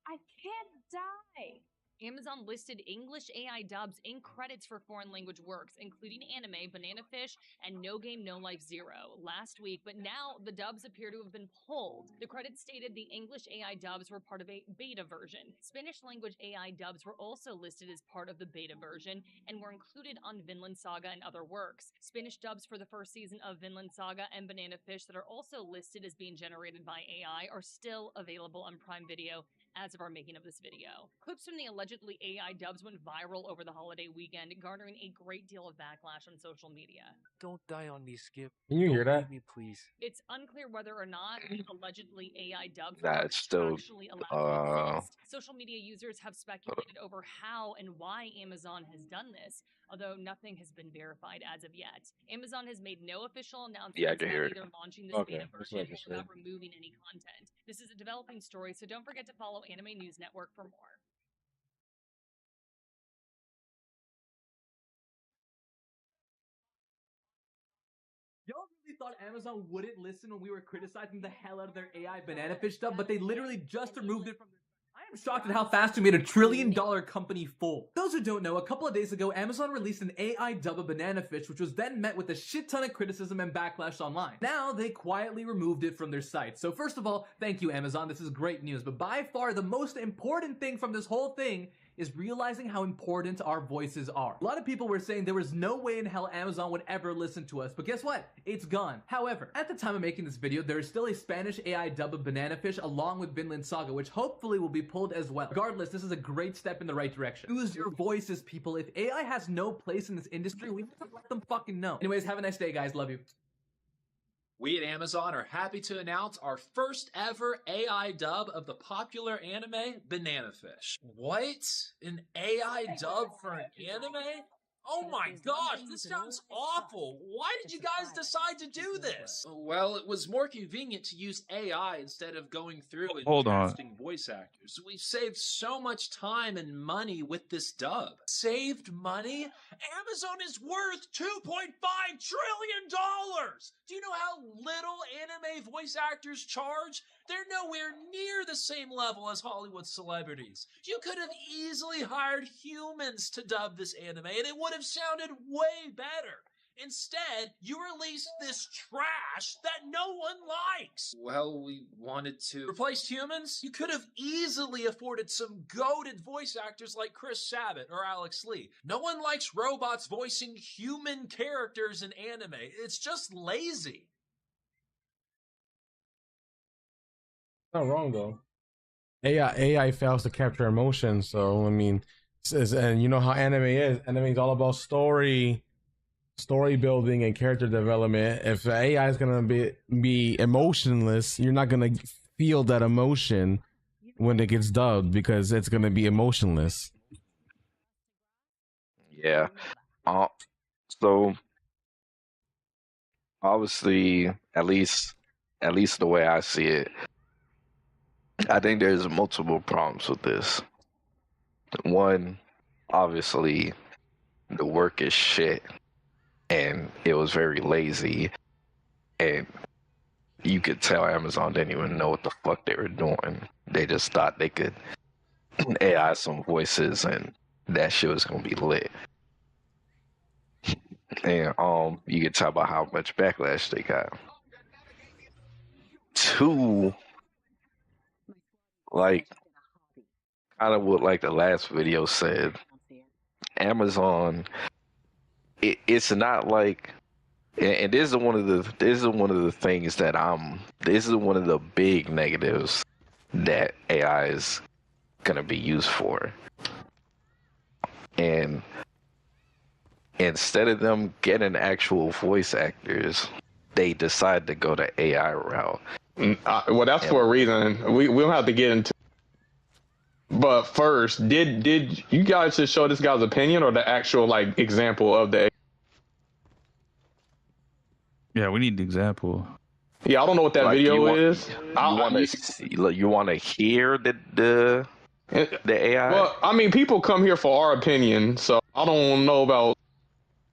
I can't die. Amazon listed English AI dubs in credits for foreign language works, including anime, Banana Fish, and No Game No Life Zero last week, but now the dubs appear to have been pulled. The credits stated the English AI dubs were part of a beta version. Spanish language AI dubs were also listed as part of the beta version and were included on Vinland Saga and other works. Spanish dubs for the first season of Vinland Saga and Banana Fish that are also listed as being generated by AI are still available on Prime Video as of our making of this video. Clips from the allegedly AI dubs went viral over the holiday weekend, garnering a great deal of backlash on social media. Don't die on me, Skip. Can you hear Don't that? leave me, please. It's unclear whether or not allegedly AI dubs Nah, are it's still, actually allowed to exist. Social media users have speculated over how and why Amazon has done this, although nothing has been verified as of yet. Amazon has made no official announcements Yeah, I can hear about it. either launching this Okay, beta that's version what I or just about said. removing any content. This is a developing story, so don't forget to follow Anime News Network for more. Y'all really thought Amazon wouldn't listen when we were criticizing the hell out of their AI banana fish stuff, but they literally just removed it from their... I I'm shocked at how fast we made $1 trillion company full. Those who don't know, a couple of days ago, Amazon released an AI dub of Banana Fish, which was then met with a shit ton of criticism and backlash online. Now, they quietly removed it from their site. So first of all, thank you, Amazon. This is great news. But by far, the most important thing from this whole thing is realizing how important our voices are. A lot of people were saying there was no way in hell Amazon would ever listen to us, but guess what? It's gone. However, at the time of making this video, there is still a Spanish AI dub of Banana Fish along with Vinland Saga, which hopefully will be pulled as well. Regardless, this is a great step in the right direction. Use your voices, people. If AI has no place in this industry, we have to let them fucking know. Anyways, have a nice day, guys. Love you. We at Amazon are happy to announce our first ever AI dub of the popular anime Banana Fish. What? An AI dub for an anime? Oh my gosh, this sounds awful. Why did you guys decide to do this? Well, it was more convenient to use AI instead of going through and Hold on. casting voice actors. We've saved so much time and money with this dub. Saved money? Amazon is worth $2.5 trillion! Do you know how little anime voice actors charge? They're nowhere near the same level as Hollywood celebrities. You could have easily hired humans to dub this anime and it would have sounded way better. Instead, you released this trash that no one likes. Well, we wanted to replace humans. You could have easily afforded some goated voice actors like Chris Sabat or Alex Lee. No one likes robots voicing human characters in anime. It's just lazy. Not wrong though. AI fails to capture emotion, so I mean, and you know how anime is. Anime is all about story building and character development. If the AI is gonna be emotionless, you're not gonna feel that emotion when it gets dubbed because it's gonna be emotionless. Yeah. So obviously, at least the way I see it, I think there's multiple problems with this. One, obviously, the work is shit, and it was very lazy, and you could tell Amazon didn't even know what the fuck they were doing. They just thought they could AI some voices, and that shit was gonna be lit. And you could tell by how much backlash they got. Two, like kind of what like the last video said, Amazon, it's not like, and this is one of the things that this is one of the big negatives that AI is gonna be used for. And instead of them getting actual voice actors, they decide to go the AI route. Well, that's for a reason. We don't have to get into. But first, did you guys just show this guy's opinion or the actual like example of the? Yeah, we need the example. Yeah, I don't know what that Like, video is. You want to hear the AI? Well, I mean, people come here for our opinion, so I don't know about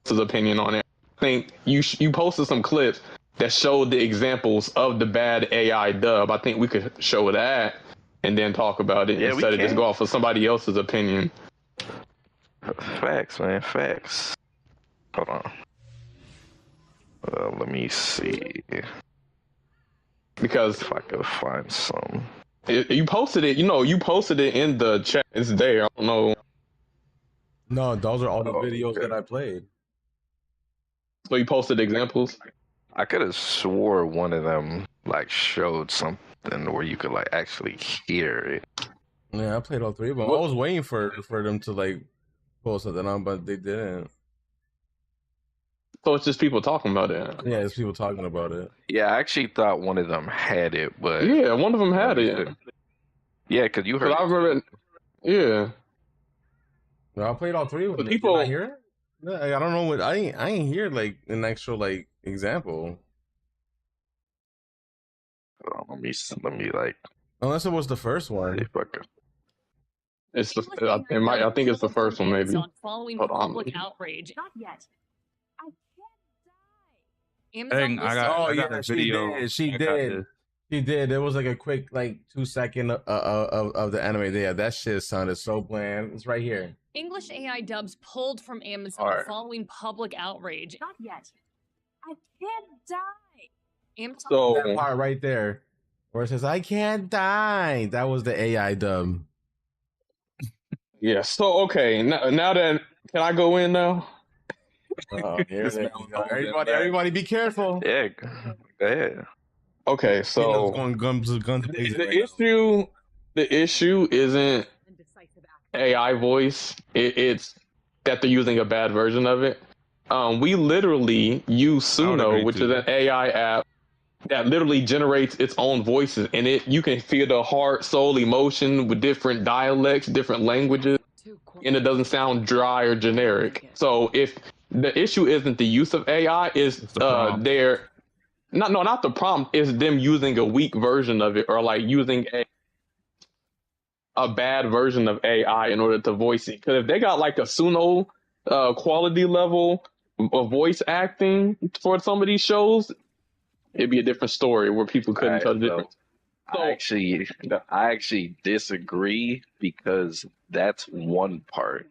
his opinion on it. I think you posted some clips that showed the examples of the bad AI dub. I think we could show that and then talk about it instead of just go off of somebody else's opinion. Facts, man, facts. Hold on. Let me see. Because if I could find some. You posted it, you posted it in the chat. It's there. I don't know. No, those are all the videos that I played. So you posted examples? I could have swore one of them like showed something where you could like actually hear it. Yeah, I played all three of them. I was waiting for them to like post something on, but they didn't. So it's just people talking about it. Yeah, it's people talking about it. Yeah, I actually thought one of them had it, but yeah, one of them had it. Yeah, because you heard. I remember it. Yeah. No, I played all three of them. People Did I hear it? Yeah, I don't know what I ain't hear like an actual like example. Let me like. Unless it was the first one. It's I think it's the first one maybe. Following public outrage. Not yet. I can't die. Amazon I got a video. She did. He did. It was like a quick, like 2 second of the anime. Yeah, that shit sounded so bland. It's right here. English AI dubs pulled from Amazon All right. following public outrage. Not yet. I can't die. Amazon So That part right there, where it says "I can't die." That was the AI dub. yeah. So okay. Now that can I go in now? Oh, here they go. Everybody, be careful. Yeah, go ahead. Okay. Tino's So going guns blazing right now. the issue isn't AI voice. It's that they're using a bad version of it. We literally use I would Suno, agree which too. is an AI app that literally generates its own voices, and you can feel the heart, soul, emotion with different dialects, different languages, and it doesn't sound dry or generic. So if the issue isn't the use of AI, is It's the prompt. not the prompt, is them using a weak version of it, or like using a bad version of AI in order to voice it. Because if they got like a Suno quality level of voice acting for some of these shows, it'd be a different story where people couldn't Alright, tell the so difference. I actually disagree because that's one part.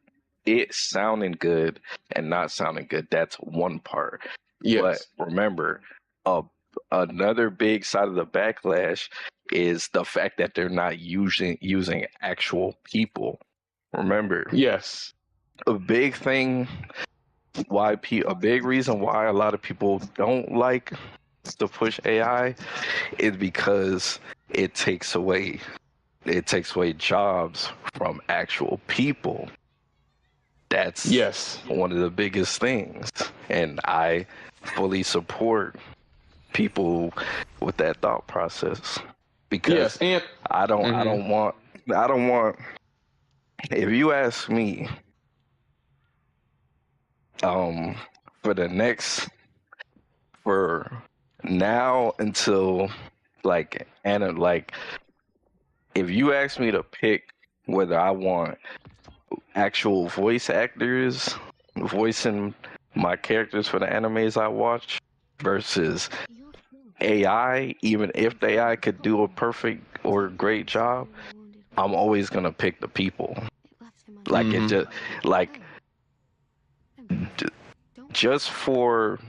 It sounding good and not sounding good, that's one part. Yes. But remember, another big side of the backlash is the fact that they're not using actual people. Remember, Yes. a big thing a big reason why a lot of people don't like to push AI is because it takes away jobs from actual people. That's Yes. one of the biggest things, and I fully support people with that thought process because Yes. And I don't want if you ask me for now until if you ask me to pick whether I want actual voice actors voicing my characters for the animes I watch versus AI, even if the AI could do a perfect or great job, I'm always gonna pick the people. Like it just like just for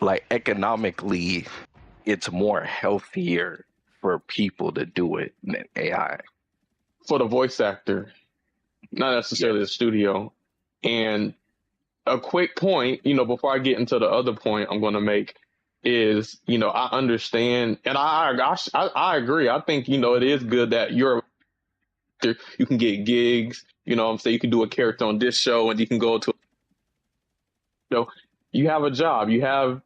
like economically, it's more healthier for people to do it than AI. for the voice actor, not necessarily the studio. And a quick point, before I get into the other point I'm going to make is, I understand, and I agree. I think, it is good that you can get gigs. I'm saying you can do a character on this show, and you can go to, you have a job, you have,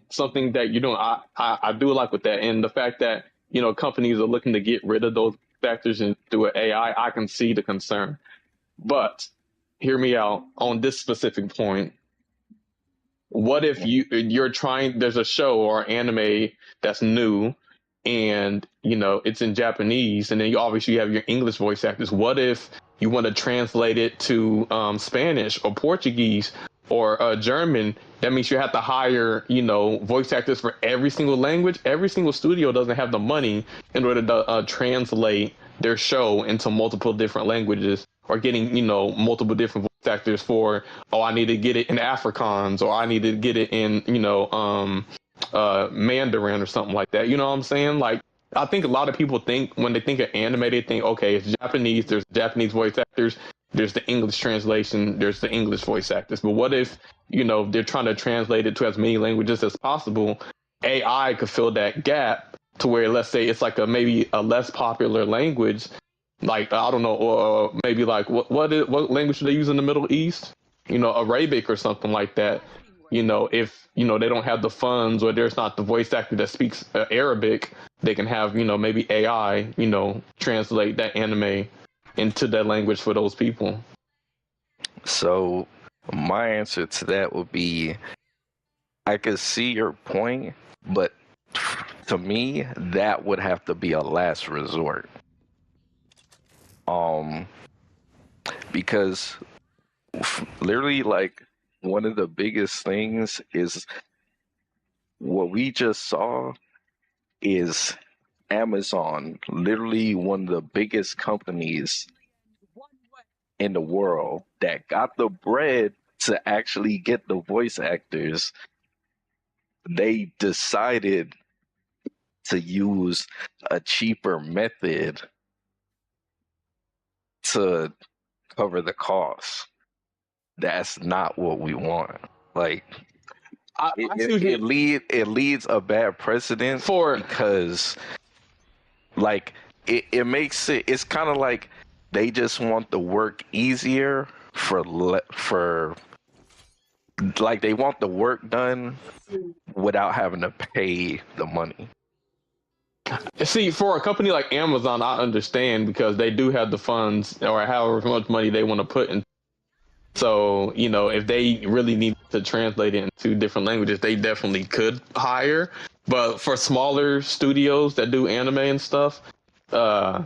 something that you're doing. I do like with that, and the fact that companies are looking to get rid of those factors and do an AI. I can see the concern, but hear me out on this specific point. What if you're trying, there's a show or anime that's new, and it's in Japanese, and then you obviously have your English voice actors. What if you want to translate it to Spanish or Portuguese or German? That means you have to hire voice actors for every single language. Every single studio doesn't have the money in order to translate their show into multiple different languages, or getting multiple different voice actors for, I need to get it in Afrikaans, or I need to get it in Mandarin or something like that. You know what I'm saying? Like, I think a lot of people think, when they think of anime, they think, okay, it's Japanese, there's Japanese voice actors, there's the English translation, there's the English voice actors. But what if they're trying to translate it to as many languages as possible? AI could fill that gap to where, let's say it's like maybe a less popular language, like, I don't know, or maybe like what language do they use in the Middle East? Arabic or something like that. If they don't have the funds, or there's not the voice actor that speaks Arabic, they can have maybe AI translate that anime into that language for those people. So my answer to that would be, I could see your point, but to me, that would have to be a last resort. Because literally, like, one of the biggest things is what we just saw is Amazon, literally one of the biggest companies in the world that got the bread to actually get the voice actors. They decided to use a cheaper method to cover the cost. That's not what we want. Like, it leads a bad precedent because, like, it makes it's kind of like they just want the work easier for like they want the work done without having to pay the money. See, for a company like Amazon, I understand because they do have the funds or however much money they want to put in. So, you know, if they really need to translate it into different languages, they definitely could hire. But for smaller studios that do anime and stuff, they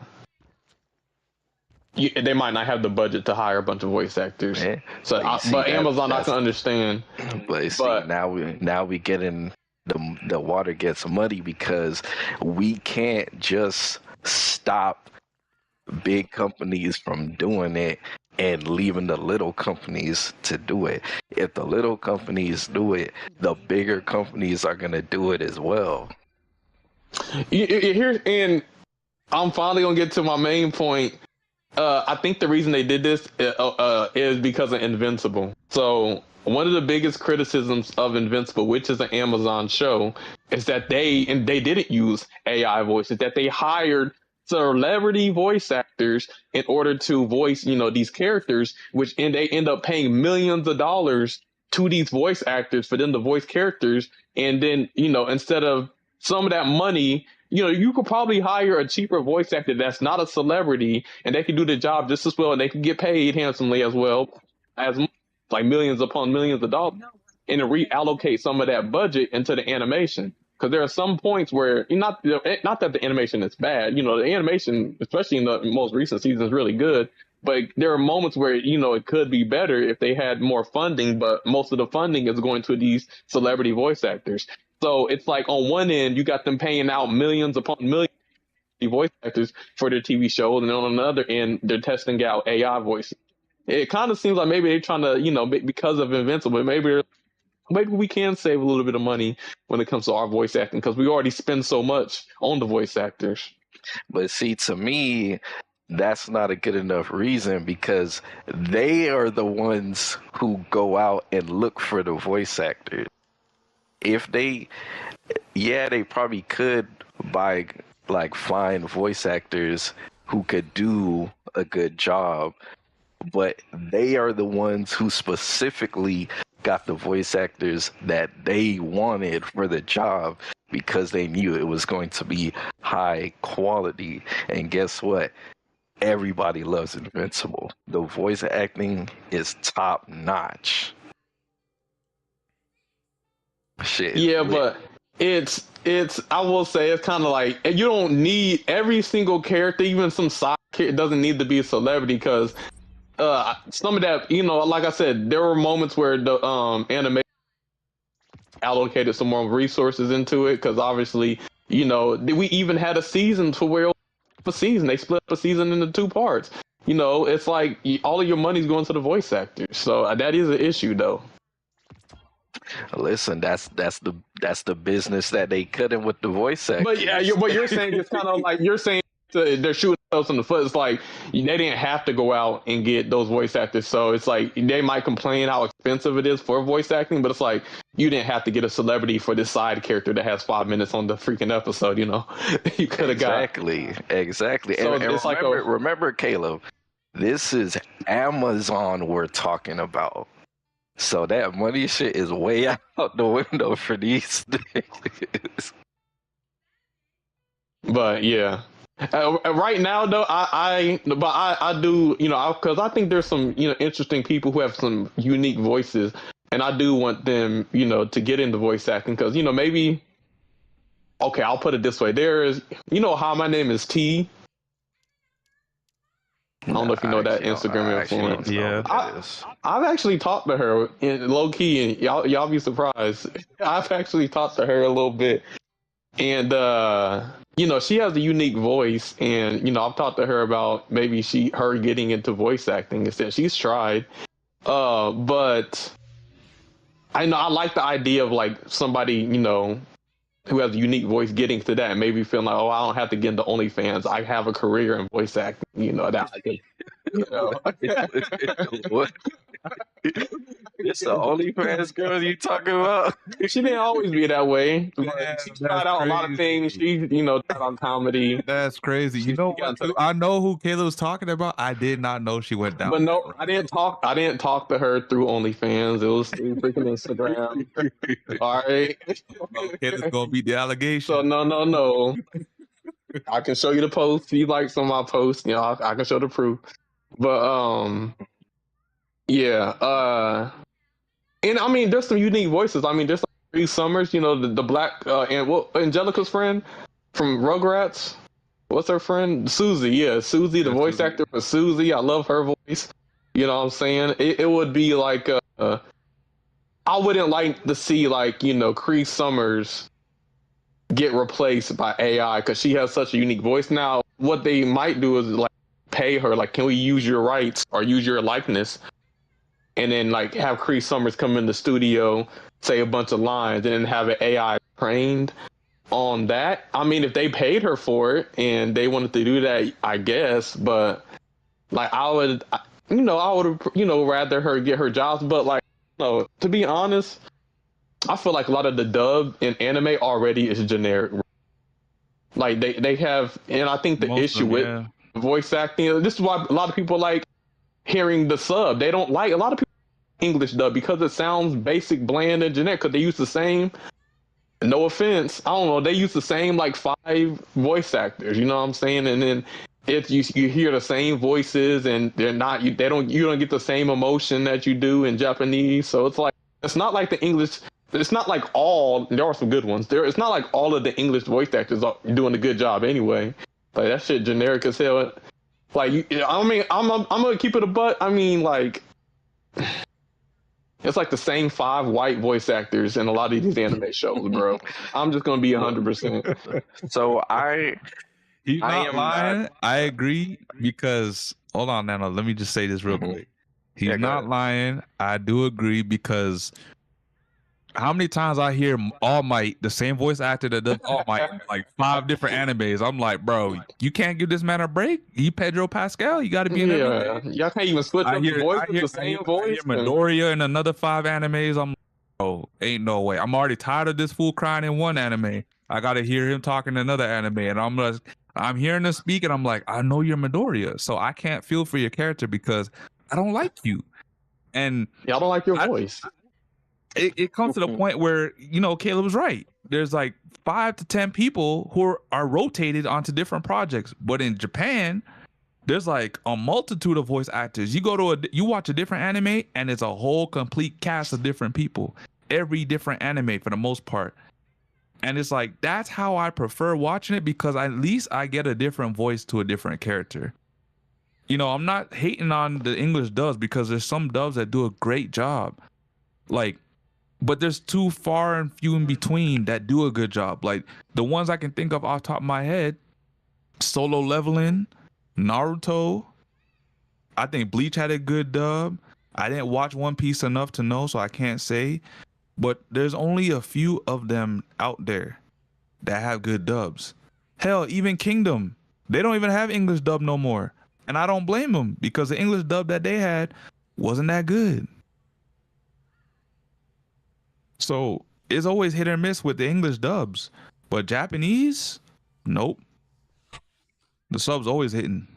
might not have the budget to hire a bunch of voice actors. Yeah. So, but Amazon, I can understand. But see, now we get in the water gets muddy because we can't just stop big companies from doing it and leaving the little companies to do it. If the little companies do it, the bigger companies are going to do it as well. Here, and I'm finally going to get to my main point. I think the reason they did this is because of Invincible. So one of the biggest criticisms of Invincible, which is an Amazon show, is that they didn't use AI voices, that they hired celebrity voice actors in order to voice, you know, these characters, and they end up paying millions of dollars to these voice actors for them to voice characters. And then, you know, instead of some of that money, you know, you could probably hire a cheaper voice actor that's not a celebrity and they can do the job just as well and they can get paid handsomely as well, as like millions upon millions of dollars, and to reallocate some of that budget into the animation. Because there are some points where not that the animation is bad, you know, the animation, especially in the most recent season, is really good. But there are moments where, you know, it could be better if they had more funding, but most of the funding is going to these celebrity voice actors. So it's like on one end, you got them paying out millions upon millions of voice actors for their TV show. And then on the other end, they're testing out AI voices. It kind of seems like maybe they're trying to, you know, because of Invincible, maybe we can save a little bit of money when it comes to our voice acting because we already spend so much on the voice actors. But see, to me, that's not a good enough reason because they are the ones who go out and look for the voice actors. If they probably could buy, like, find voice actors who could do a good job, but they are the ones who specifically got the voice actors that they wanted for the job because they knew it was going to be high quality. And guess what? Everybody loves Invincible. The voice acting is top notch. Shit. Yeah, but it's I will say it's kind of like you don't need every single character, even some side character doesn't need to be a celebrity because some of that, you know, like I said, there were moments where the anime allocated some more resources into it because obviously, you know, we even had a season to where they split up a season into 2 parts. You know, it's like all of your money's going to the voice actors, so that is an issue though. Listen, that's the business that they cut in with the voice actors. But yeah, what you're saying is kind of like you're saying they're shooting themselves in the foot. It's like they didn't have to go out and get those voice actors, so it's like they might complain how expensive it is for voice acting, but it's like you didn't have to get a celebrity for this side character that has 5 minutes on the freaking episode. You know, you could have got exactly. So and it's remember, Caleb, this is Amazon we're talking about. So that money shit is way out the window for these things. But yeah, right now though, I do, you know, because I think there's some, you know, interesting people who have some unique voices, and I do want them, you know, to get into voice acting because, you know, maybe, okay, I'll put it this way: there is, you know, how my name is T. I don't know if you know that Instagram influence. Yeah, I've actually talked to her in low key, and y'all be surprised. I've actually talked to her a little bit, And she has a unique voice, and I've talked to her about maybe her getting into voice acting and said she's tried. But I know I like the idea of like somebody, who has a unique voice getting to that, maybe feeling like, oh, I don't have to get into OnlyFans. I have a career in voice acting, that I can, What? It's the OnlyFans girl you talking about? She didn't always be that way. But Damn, she that's tried out a lot of things. crazy. She, tried on comedy. That's crazy. You She know got what? into I know who Kayla was talking about. I did not know she went down. But no, I didn't talk to her through OnlyFans. It was through freaking Instagram. All right. Kayla's gonna beat the allegation. So no. I can show you the post. She likes on my post. I can show the proof. But yeah. And I mean, there's some unique voices. I mean, there's like Bree Summers. The black Angelica's friend from Rugrats. What's her friend? Susie. Yeah, Susie, the voice actor for Susie. I love her voice. You know what I'm saying? It would be like I wouldn't like to see like Cree Summers get replaced by AI because she has such a unique voice. Now, what they might do is like pay her, like, can we use your rights or use your likeness, and then like have Cree Summers come in the studio, say a bunch of lines, and then have an AI trained on that. I mean, if they paid her for it and they wanted to do that, I guess. But like, I would rather her get her jobs. But like, to be honest, I feel like a lot of the dub in anime already is generic. Like they have, and I think the issue with voice acting, this is why a lot of people like hearing the sub. They don't like a lot of people English dub because it sounds basic, bland, and generic. Because they use the same. No offense, I don't know. They use the same like 5 voice actors. You know what I'm saying? And then if you hear the same voices, and you don't get the same emotion that you do in Japanese. So it's like it's not like the English. It's not like there are some good ones. It's not like all of the English voice actors are doing a good job anyway. Like that shit generic as hell. Like I mean, I'm gonna keep it a butt. I mean, like it's like the same 5 white voice actors in a lot of these anime shows, bro. I'm just gonna be 100%. So He's I not am lying. not- I agree because hold on, Nano. Let me just say this real quick. He's Yeah, go not ahead. lying. I do agree because how many times I hear All Might, the same voice actor that does All Might, in like 5 different animes. I'm like, bro, you can't give this man a break. He Pedro Pascal. You got to be in everything. Y'all can't even switch up the voice with the same voice. I hear Midoriya in another 5 animes. I'm like, bro, ain't no way. I'm already tired of this fool crying in one anime. I got to hear him talking in another anime, and I'm hearing him speak, and I'm like, I know you're Midoriya, so I can't feel for your character because I don't like you. And y'all don't like your voice. It comes to the point where Caleb was right. There's like 5 to 10 people who are rotated onto different projects, but in Japan, there's like a multitude of voice actors. You watch a different anime, and it's a whole complete cast of different people. Every different anime for the most part, and it's like that's how I prefer watching it because at least I get a different voice to a different character. I'm not hating on the English dubs because there's some dubs that do a great job, but there's too far and few in between that do a good job. Like the ones I can think of off the top of my head, Solo Leveling, Naruto. I think Bleach had a good dub. I didn't watch One Piece enough to know, so I can't say. But there's only a few of them out there that have good dubs. Hell, even Kingdom, they don't even have English dub no more. And I don't blame them because the English dub that they had wasn't that good. So it's always hit or miss with the English dubs. But Japanese, nope. The sub's always hitting.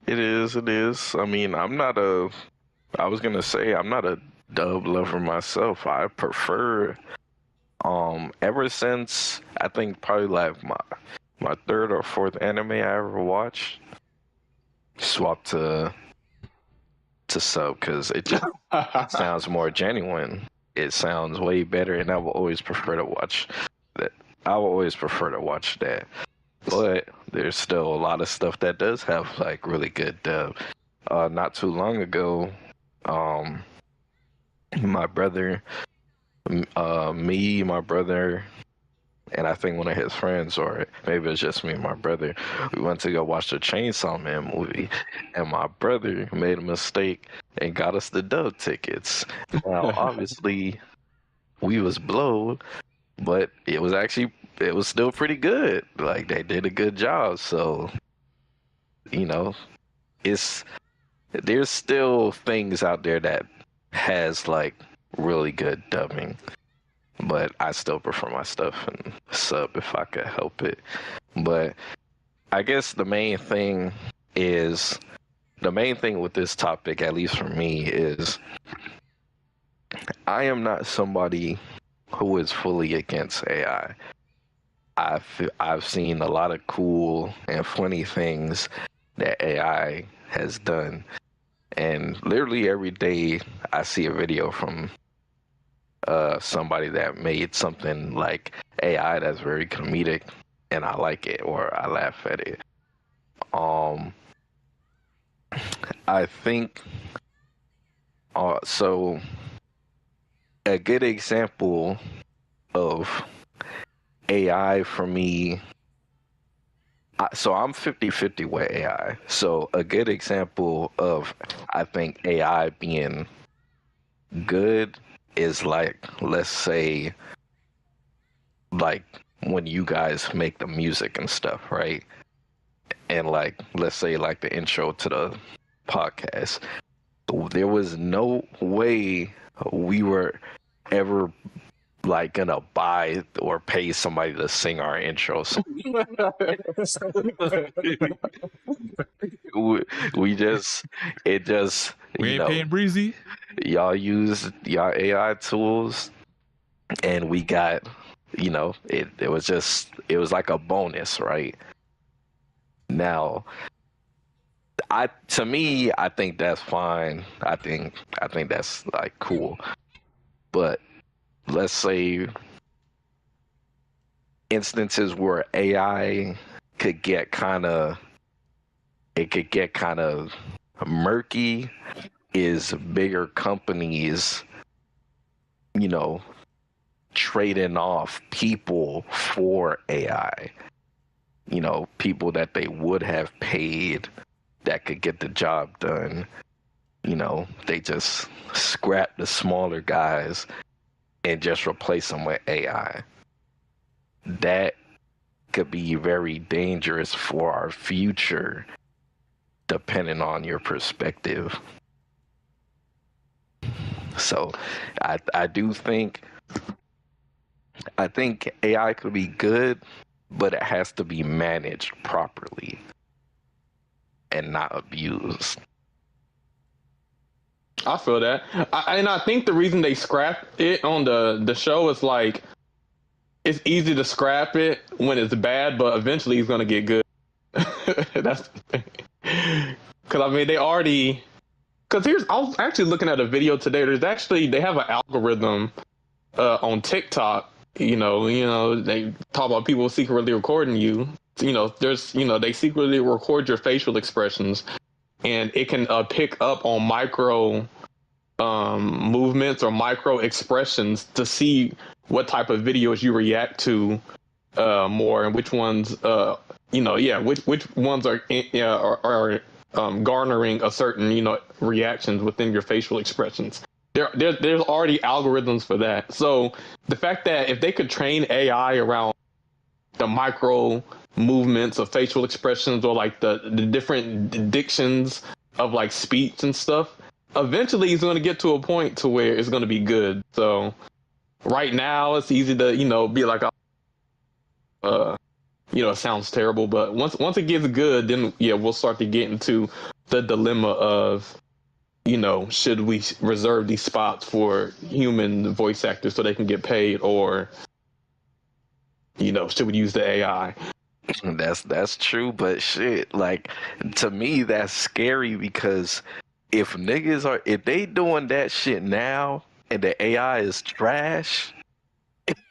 It is. I mean, I was gonna say I'm not a dub lover myself. I prefer ever since I think probably like my 3rd or 4th anime I ever watched, swapped to sub because it just sounds more genuine. It sounds way better, and I will always prefer to watch that. But there's still a lot of stuff that does have like really good dub. Not too long ago, my brother Me, my brother, and I think one of his friends, or maybe it was just me and my brother, we went to go watch the Chainsaw Man movie, and my brother made a mistake and got us the dub tickets. Now, obviously, we was blowed, but it was still pretty good. Like, they did a good job. So, there's still things out there that has like really good dubbing, but I still prefer my stuff in sub if I could help it. But I guess the main thing with this topic, at least for me, is I am not somebody who is fully against AI. I've seen a lot of cool and funny things that AI has done, and literally every day I see a video from somebody that made something like AI that's very comedic, and I like it or I laugh at it. I think so. A good example of AI for me. So I'm 50-50 with AI. So a good example of, I think, AI being good is like, let's say, like when you guys make the music and stuff, right? And like, let's say like the intro to the podcast, there was no way we were ever like gonna buy or pay somebody to sing our intro. So we ain't paying Breezy. Y'all use y'all AI tools, and we got, it was like a bonus, right? Now, to me, I think that's fine. I think that's like cool. But let's say instances where AI could get kind of murky is bigger companies, trading off people for AI. People that they would have paid that could get the job done. They just scrap the smaller guys and just replace them with AI. That could be very dangerous for our future, depending on your perspective. So I think AI could be good, but it has to be managed properly and not abused. I feel that. I think the reason they scrapped it on the show is like, it's easy to scrap it when it's bad, but eventually it's going to get good. That's the thing. Because, I mean, I was actually looking at a video today. They have an algorithm on TikTok. They talk about people secretly recording you. They secretly record your facial expressions, and it can pick up on micro movements or micro expressions to see what type of videos you react to more, and which ones which ones are garnering a certain reactions within your facial expressions. There's already algorithms for that. So the fact that if they could train AI around the micro movements of facial expressions, or like the different dictions of like speech and stuff, eventually it's going to get to a point to where it's going to be good. So right now it's easy to be like, it sounds terrible, but once it gets good, then we'll start to get into the dilemma of, should we reserve these spots for human voice actors so they can get paid, or should we use the AI? That's true, but shit, like, to me that's scary, because if they doing that shit now and the AI is trash,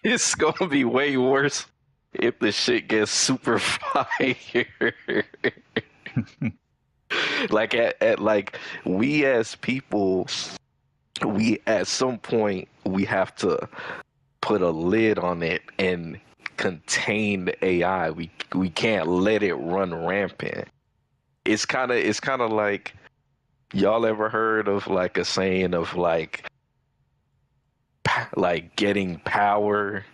it's gonna be way worse if the shit gets super fire. Like at we as people we at some point we have to put a lid on it and contain the AI. We can't let it run rampant. It's kind of like, y'all ever heard of like a saying of like getting power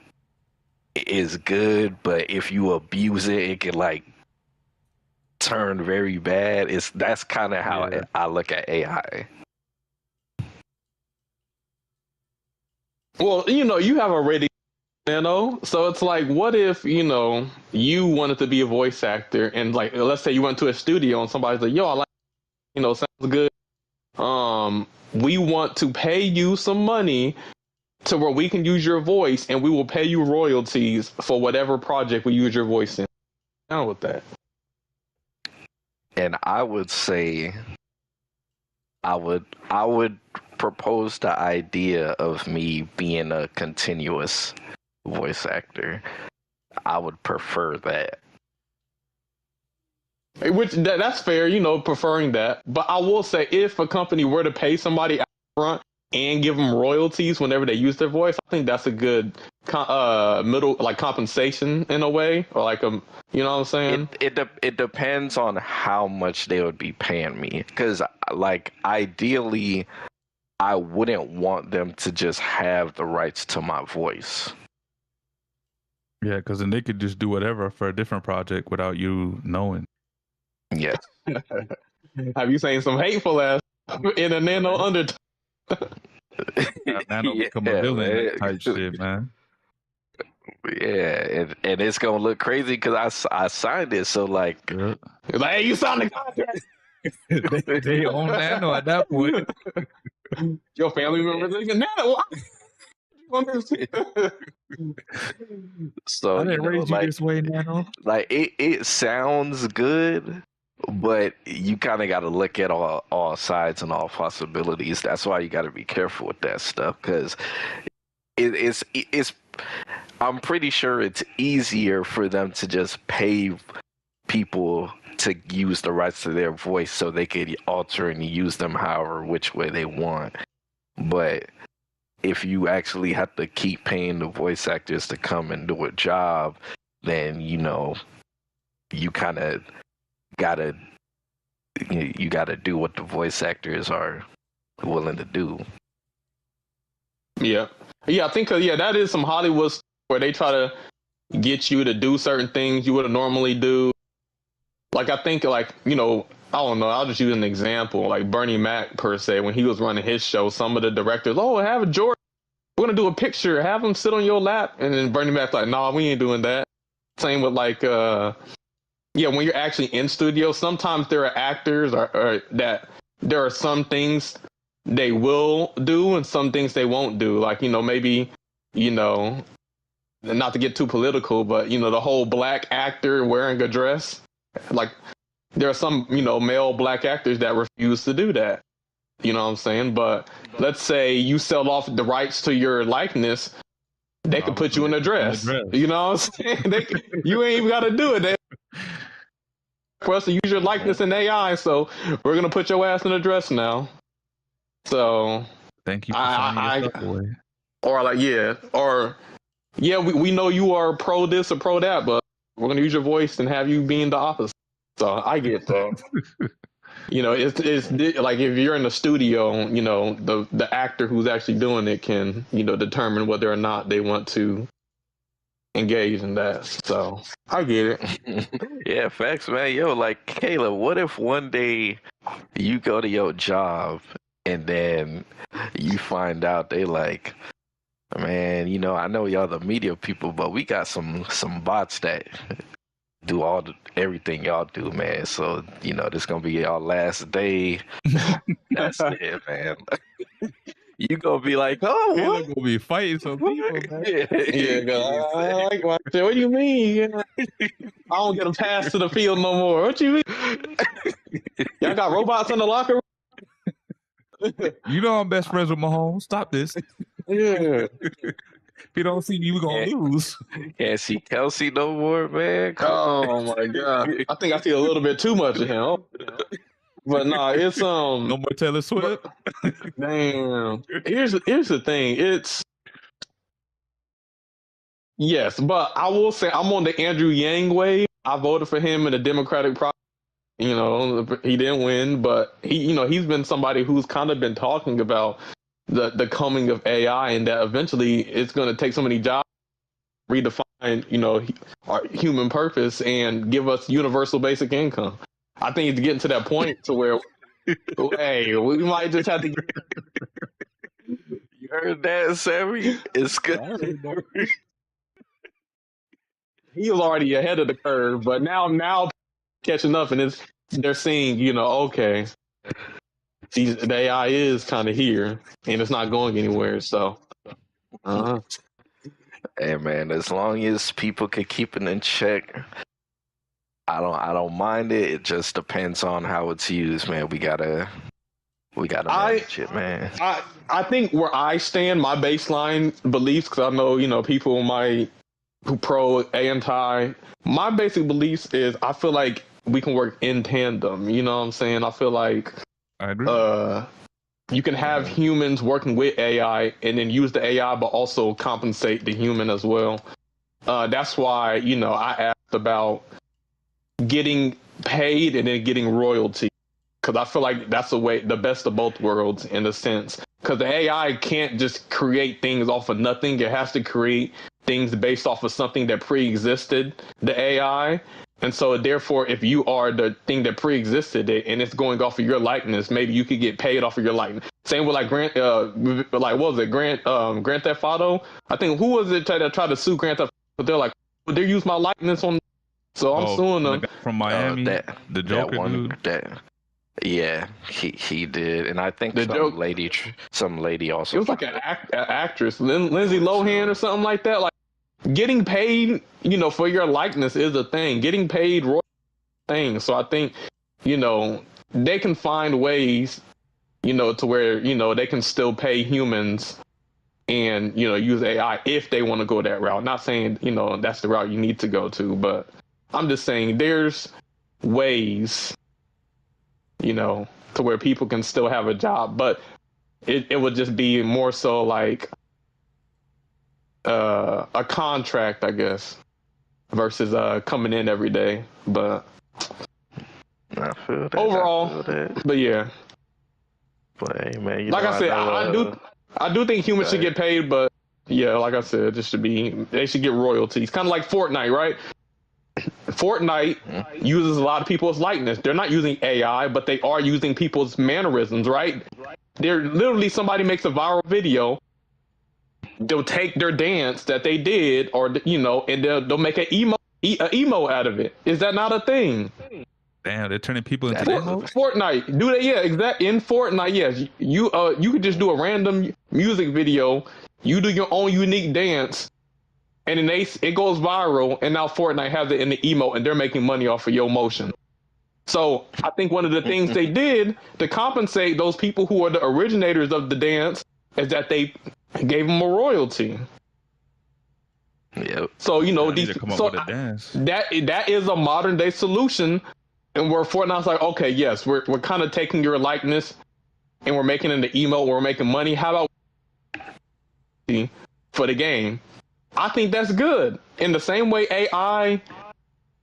is good, but if you abuse it, it can like turn very bad. That's kind of how I look at AI. Well, you have already, so it's like, what if, you wanted to be a voice actor and like, let's say you went to a studio and somebody's like, yo, I like, sounds good. We want to pay you some money to where we can use your voice and we will pay you royalties for whatever project we use your voice in. Down with that. And I would say I would propose the idea of me being a continuous voice actor. I would prefer that. Which that's fair, preferring that. But I will say, if a company were to pay somebody out front and give them royalties whenever they use their voice, I think that's a good middle, like, compensation in a way, or like you know what I'm saying? It depends on how much they would be paying me, because like ideally, I wouldn't want them to just have the rights to my voice. Yeah, because then they could just do whatever for a different project without you knowing. Yeah. Have you seen some hateful ass in a nano undertone? Nano become a villain type shit, man. Yeah, and it's gonna look crazy because I signed it, so like, like, hey, you signed the contract. they own Nano at that point. Your family members thinking, Nano, so I didn't raise you like, this way, Nano. Like it sounds good, but you kind of got to look at all sides and all possibilities. That's why you got to be careful with that stuff, because it's I'm pretty sure it's easier for them to just pay people to use the rights to their voice so they could alter and use them however which way they want. But if you actually have to keep paying the voice actors to come and do a job, then you kind of gotta do what the voice actors are willing to do. Yeah, I think that is some Hollywood stuff where they try to get you to do certain things you would normally do. Like, I think, like, I don't know, I'll just use an example, like Bernie Mac, per se, when he was running his show, some of the directors, have a George, we're gonna do a picture, have him sit on your lap, and then Bernie Mac's like, nah, we ain't doing that. Same with like when you're actually in studio, sometimes there are actors or that there are some things they will do and some things they won't do. Like, maybe, not to get too political, but the whole black actor wearing a dress. Like, there are some, male black actors that refuse to do that. You know what I'm saying? But let's say you sell off the rights to your likeness, they could put you in a dress. You know what I'm saying? You ain't even got to do it. For us to use your likeness in AI, so we're going to put your ass in a dress now. So thank you for signing yourself away. Or like, we know you are pro this or pro that, but we're going to use your voice and have you being the opposite. So I get that. It's like, if you're in the studio, the actor who's actually doing it can, determine whether or not they want to engage in that. So I get it. Yeah, facts, man. Yo, like, Kayla, what if one day you go to your job and then you find out they like, man, I know y'all the media people, but we got some bots that do everything y'all do, man. So, this gonna be our last day. That's it, man. You gonna be like, oh, what? Gonna be fighting some people, man. What do you mean? I don't get a pass to the field no more. What you mean? Y'all got robots in the locker room? I'm best friends with Mahomes. Stop this. Yeah. If you don't see me, we're gonna lose. Can't see Kelsey no more, man. Oh my god. I think I see a little bit too much of him. But nah, it's No more Taylor Swift. damn. Here's the thing. It's yes, but I will say I'm on the Andrew Yang wave. I voted for him in the Democratic process. You know, he didn't win, but he's been somebody who's kind of been talking about the coming of AI and that eventually it's going to take so many jobs, redefine, our human purpose and give us universal basic income. I think it's getting to that point to where, hey, we might just have to. You heard that, Sammy? It's good. He was already ahead of the curve, but now catching up, and they're seeing, okay, the AI is kind of here, and it's not going anywhere. So, Hey man, as long as people can keep it in check, I don't mind it. It just depends on how it's used, man. We gotta manage it, man. I think where I stand, my baseline beliefs, because I know people who pro anti. My basic beliefs is I feel like we can work in tandem. You know what I'm saying? I feel like I agree. You can have humans working with AI and then use the AI, but also compensate the human as well. That's why I asked about getting paid and then getting royalty, because I feel like that's the best of both worlds in a sense. Because the AI can't just create things off of nothing; it has to create things based off of something that pre-existed the AI. And so therefore, if you are the thing that pre-existed it and it's going off of your likeness, maybe you could get paid off of your likeness. Same with like Grand Theft Auto. I think who was it that tried to sue Grand Theft Auto? But they're like, well, they used my likeness on, so I'm suing them. The guy from Miami, the Joker dude. Yeah, he did, and I think some lady also. It was like an actress, Lindsay Lohan or something like that. Like getting paid, for your likeness is a thing. Getting paid thing. So I think, they can find ways, to where they can still pay humans and use AI if they want to go that route. Not saying that's the route you need to go to, but I'm just saying there's ways. To where people can still have a job, but it would just be more so like a contract, I guess, versus coming in every day. But I feel that, overall, but yeah. But hey, man, like I said, I do think humans should get paid, but yeah, like I said, they should get royalties, kind of like Fortnite, right? Fortnite uses a lot of people's likeness. They're not using AI, but they are using people's mannerisms, right? They're literally, somebody makes a viral video, they'll take their dance that they did, or and they'll make an emo out of it. Is that not a thing? Damn, they're turning people into emos? Fortnite, do that? Yeah, exactly. In Fortnite, yes, you could just do a random music video. You do your own unique dance. And then it goes viral, and now Fortnite has it in the emote, and they're making money off of your motion. So I think one of the things they did to compensate those people who are the originators of the dance is that they gave them a royalty. Yep. So that is a modern day solution, and where Fortnite's like, okay, yes, we're kind of taking your likeness, and we're making it in the emote, we're making money. How about for the game? I think that's good. In the same way AI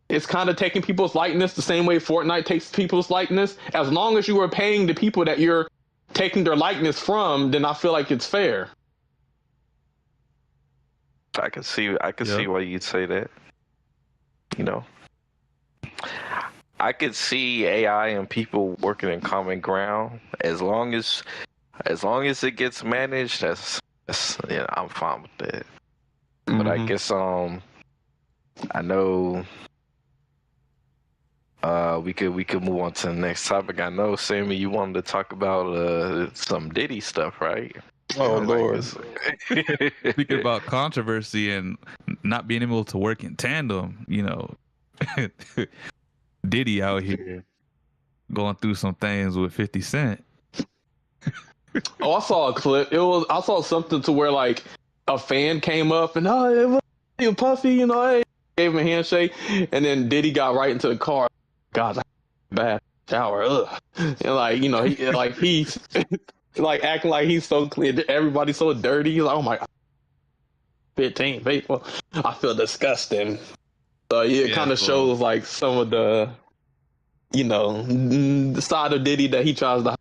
is kind of taking people's likeness, the same way Fortnite takes people's likeness, as long as you are paying the people that you're taking their likeness from, then I feel like it's fair. I can see why you'd say that. I could see AI and people working in common ground as long as it gets managed. That's I'm fine with that. But I guess I know we could move on to the next topic. I know, Sammy, you wanted to talk about some Diddy stuff, right? Oh Lord. Speaking about controversy and not being able to work in tandem, Diddy out here going through some things with 50 Cent. Oh, I saw a clip. I saw something to where like a fan came up and it was Puffy, hey, gave him a handshake, and then Diddy got right into the car. God, bad. shower, ugh. And like, you know, he's like acting like he's so clean. Everybody's so dirty. He's like, oh my God, 15 people. I feel disgusting. So yeah, it kind of shows like some of the, you know, the side of Diddy that he tries to.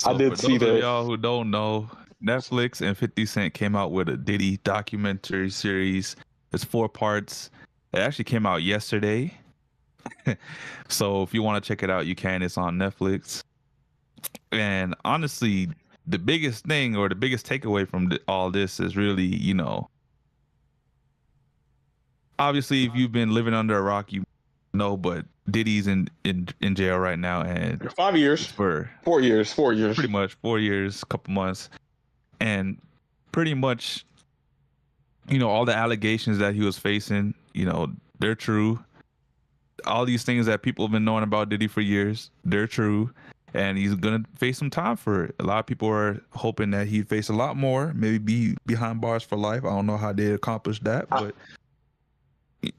I did see for those that. of y'all who don't know, Netflix and 50 Cent came out with a Diddy documentary series. It's 4 parts. It actually came out yesterday. So if you want to check it out, you can. It's on Netflix. And honestly, the biggest thing or the biggest takeaway from all this is really, you know, obviously if you've been living under a rock, you know, but Diddy's in jail right now, and 5 years for 4 years, pretty much 4 years, couple months, and pretty much, you know, all the allegations that he was facing, you know, they're true. All these things that people have been knowing about Diddy for years, they're true, and he's gonna face some time for it. A lot of people are hoping that he'd face a lot more, maybe be behind bars for life. I don't know how they accomplished that, but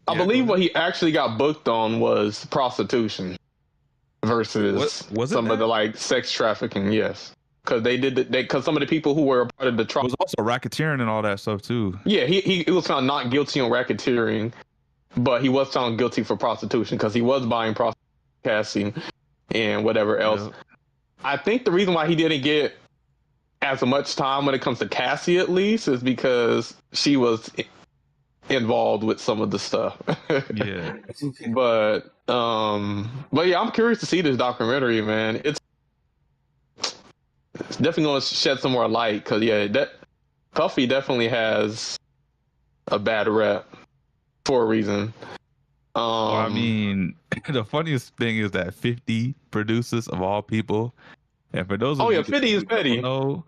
I believe what he actually got booked on was prostitution versus some of the like sex trafficking. Yes, because because some of the people who were a part of the trial was also racketeering and all that stuff too. Yeah, he was found not guilty on racketeering, but he was found guilty for prostitution because he was buying prostitution and whatever else. Yep. I think the reason why he didn't get as much time when it comes to Cassie, at least, is because she was involved with some of the stuff. Yeah. But yeah, I'm curious to see this documentary, man. It's definitely going to shed some more light because Puffy definitely has a bad rep for a reason. Well, I mean, the funniest thing is that 50 producers of all people, and for those of you 50 is petty. Know,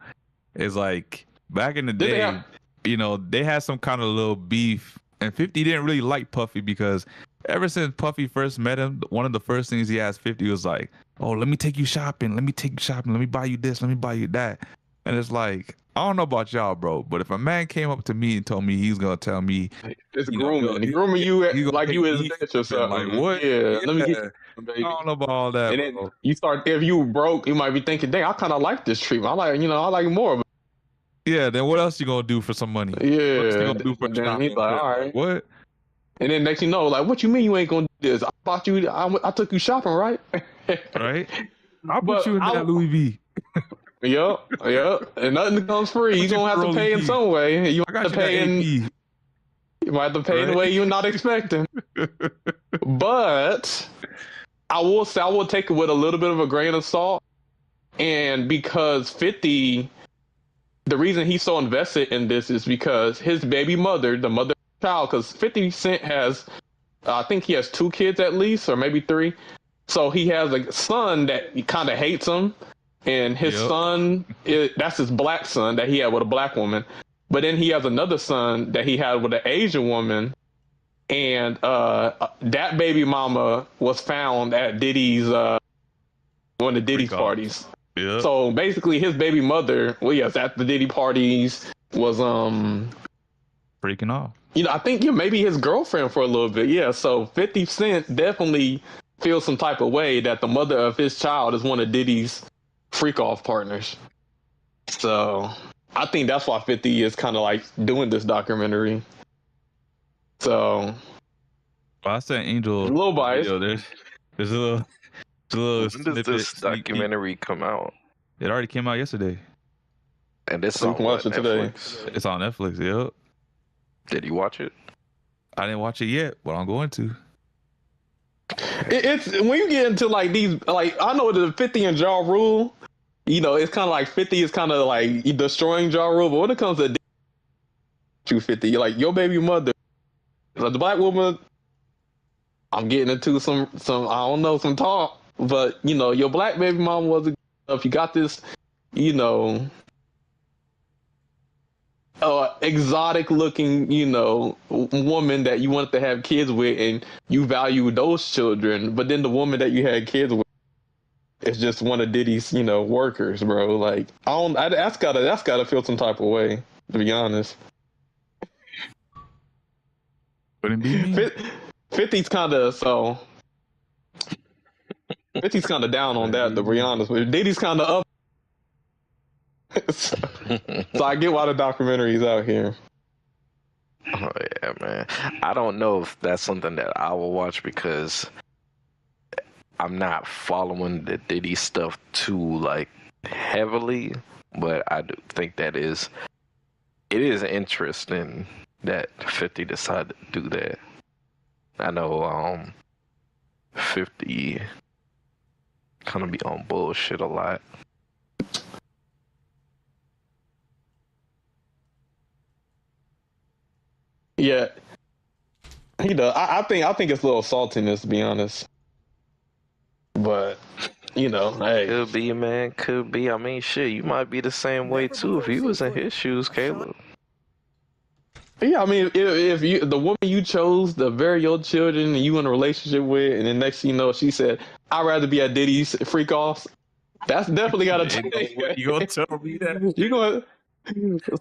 is like back in the day, you know, they had some kind of little beef, and 50 didn't really like Puffy because ever since Puffy first met him, one of the first things he asked 50 was like, "Oh, let me take you shopping. Let me take you shopping. Let me buy you this. Let me buy you that." And it's like, I don't know about y'all, bro, but if a man came up to me and told me he's gonna tell me, it's grooming, grooming you like you is a bitch or something. Like what? Yeah, let me get you, baby. I don't know about all that. And then you start, if you broke, you might be thinking, "Dang, I kind of like this treatment. I like, I like more." Yeah. Then what else you gonna do for some money? Yeah. What else you gonna do for then he's like, "All right, what?" And then next you know, like, "What you mean you ain't gonna do this? I bought you. I took you shopping, right?" Right. I'll put you in that Louis V. Yep. And nothing comes free. You're gonna have to pay in some way. You have to pay in. You might have to pay in a way you're not expecting. But I will say I will take it with a little bit of a grain of salt. And because 50, the reason he's so invested in this is because his baby mother, the mother of the child, because 50 Cent has, I think he has 2 kids at least, or maybe 3. So he has a son that kind of hates him. And his son, that's his black son that he had with a black woman. But then he has another son that he had with an Asian woman. And that baby mama was found at Diddy's, one of Diddy's parties. Yeah. So basically his baby mother, at the Diddy parties was freaking off. I think maybe his girlfriend for a little bit. Yeah. So 50 Cent definitely feels some type of way that the mother of his child is one of Diddy's freak off partners. So I think that's why 50 is kind of like doing this documentary. So I sent Angel a little biased. There's a little when does this documentary come out? It already came out yesterday. And this so you can watch it today. It's on Netflix. Yep. Did you watch it? I didn't watch it yet, but I'm going to. It's when you get into like these, like I know the 50 and Ja Rule, it's kind of like 50 is kind of like destroying Ja Rule, but when it comes to 250, like your baby mother, like the black woman, I'm getting into some I don't know, some talk, but your black baby mom wasn't good enough. You got this, exotic looking, woman that you wanted to have kids with, and you value those children, but then the woman that you had kids with is just one of Diddy's, workers, bro. Like, that's gotta feel some type of way, to be honest. Wouldn't be me. 50's kind of, so 50's kind of down on that, to be honest with you. Diddy's kind of up. So I get why the documentary's out here. Oh yeah, man. I don't know if that's something that I will watch because I'm not following the Diddy stuff too like heavily, but I do think it is interesting that 50 decided to do that. I know 50 kind of be on bullshit a lot. Yeah, he does. I think it's a little saltiness, to be honest. But hey, Could be, man. Could be. I mean, shit, you might be the same way too if you was in his shoes, Caleb. Yeah, I mean, if you the woman you chose to bury your children and you in a relationship with, and then next thing you know, she said, "I'd rather be at Diddy's freak offs." That's definitely got to take. You gonna tell me that? You going?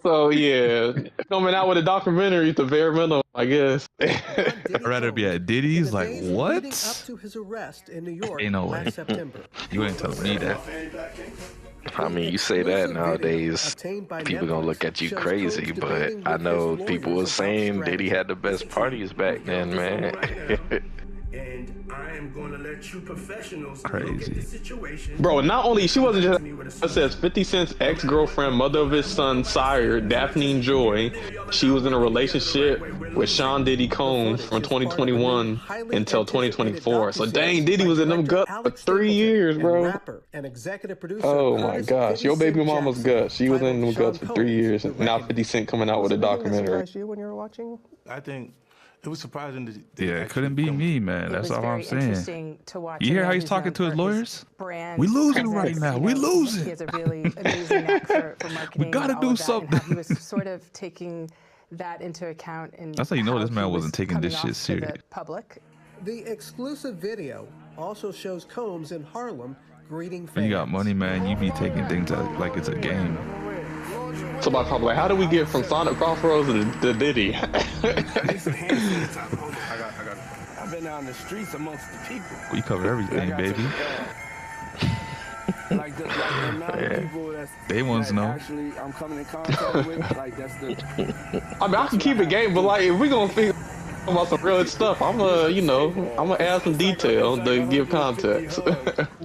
So yeah, coming out with a documentary at the bare minimum, I guess. I'd rather be at Diddy's. Like what? Up to his arrest in New York Ain't no way. last September. You ain't telling me that. I mean, you say that nowadays, people gonna look at you crazy, but I know people were saying Diddy had the best parties back then, man. And I am going to let you professionals Crazy. look at the situation. Bro, not only she wasn't just. It says 50 Cent's ex-girlfriend, mother of his son, sire, Daphne Joy. She was in a relationship with Sean Diddy Combs from 2021 until 2024. So dang, Diddy was in them guts for 3 years, bro. Oh my gosh, your baby mama's guts. She was in them guts for 3 years. And now 50 Cent coming out with a documentary. You when you were watching? I think it was surprising that Yeah, it couldn't be me, man. That's all I'm saying. To watch You hear how he's talking to his lawyers? We losing right now. We losing. He has a really amazing knack for marketing. We gotta do something. He was sort of taking that into account. That's how you know this man wasn't taking this shit serious. Public. The exclusive video also shows Combs in Harlem greeting fans. When you got money, man, you be taking things like it's a game. Somebody probably like, how do we get from Sonic Crossroads to Diddy? I've been out in the streets amongst the people. We cover everything, baby. Like the amount of people that's They want to know. actually I'm coming in contact with, like that's the. I mean, I can keep it game, but like, if we gonna think about some real stuff, I'm gonna add some detail to give context.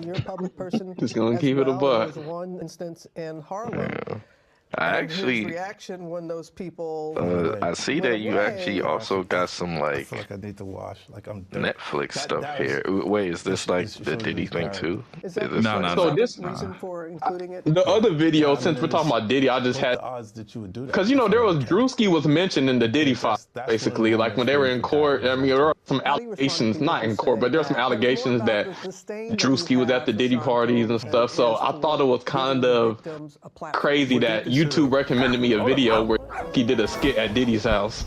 You're a public person. Just gonna keep it a buck. There's one instance in Harlem. I actually, his reaction when those people. I see that you actually also got some like I feel like I need to watch. Like I'm Netflix stuff here. Wait, is this like the Diddy thing too? Is that No. So this reason for including it? the other video, since we're talking about Diddy, I just had the odds that you would do that. because there was Drewski was mentioned in the Diddy file, basically, like when they were in court. I mean, there were some allegations, not in court, but there were some allegations that Drewski was at the Diddy parties and stuff. So I thought it was kind of crazy that YouTube recommended me a video where he did a skit at Diddy's house.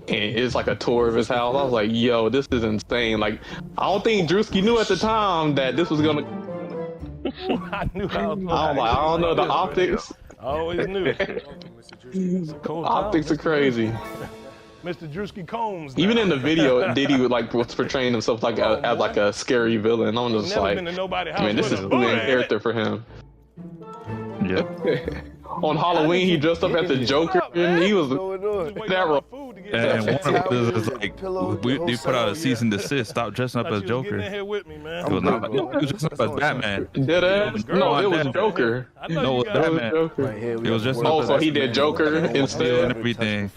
And it's like a tour of his house. I was like, yo, this is insane. Like, I don't think Drewski knew at the time that this was gonna. I knew I was I don't know, the optics. I always knew. Optics are crazy. Mr. Drewski Combs. Even in the video, Diddy was portraying himself like as like a scary villain. I'm just like, man, this is a new character for him. Yep. On Halloween, he dressed up as the Joker, and he was that role. And one of them is like, they put out a cease and desist. Stop dressing up as Joker. It was not. He was dressing up as Batman. Did it? No, it was Joker. No, it was Batman. It was just. Oh, so he did Joker instead and everything.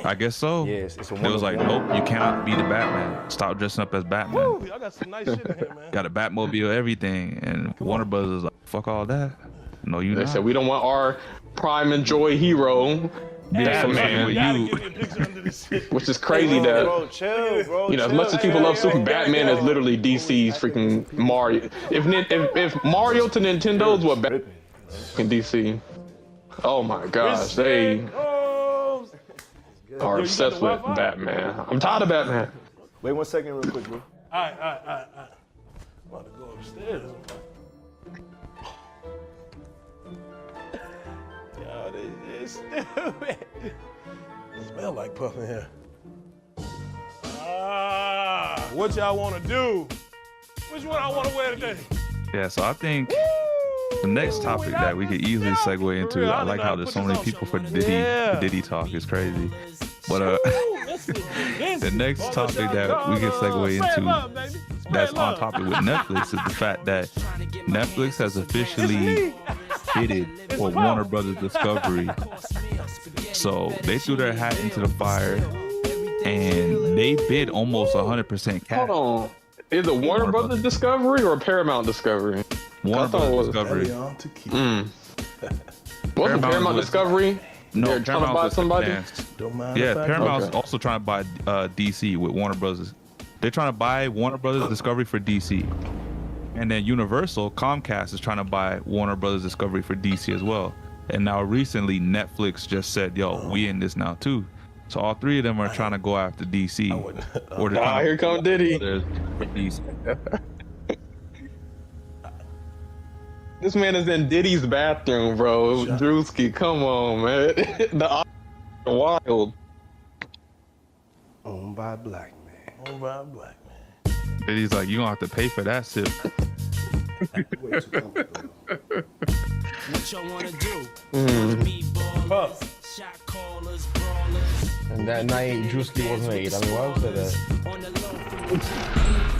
I guess so. It was like, nope, you cannot be the Batman. Stop dressing up as Batman. I got some nice shit in here, man. Got a Batmobile, everything, and Warner Brothers is like, fuck all that. No, you. They said we don't want our prime and joy hero. Batman with you, which is crazy that as much as people love Super Batman is literally DC's freaking Mario. If Mario to Nintendo's what Batman in DC. Oh my gosh, they are obsessed with Batman. I'm tired of Batman. Wait 1 second, real quick, bro. All right. I'm about to go upstairs. Yo, this is stupid. Smell like puff in here. What y'all want to do? Which one I want to wear today? Yeah, so I think the next topic that we could easily segue into, I like how there's so many people for Diddy talk. It's crazy. But the next topic that we can segue into that's on topic with Netflix is the fact that Netflix has officially bidded for Warner Brothers Discovery. So they threw their hat into the fire and they bid almost 100% cash. Hold on. Is it Warner Brothers Discovery or Paramount Discovery? Warner Brothers Discovery. Wasn't Paramount Discovery? No, they're trying to buy somebody. Yeah, Paramount's also trying to buy DC with Warner Brothers. They're trying to buy Warner Brothers Discovery for DC, and then Universal, Comcast is trying to buy Warner Brothers Discovery for DC as well. And now recently, Netflix just said, "Yo, we in this now too." So all three of them are trying to go after DC. Or Here come Diddy. This man is in Diddy's bathroom, bro. Drewski, come on, man. The odds are wild. Owned by a black man. Owned by a black man. Diddy's like, you gonna have to pay for that sip. What y'all wanna do? And that night, Drewski wasn't made. I mean, why would I say that?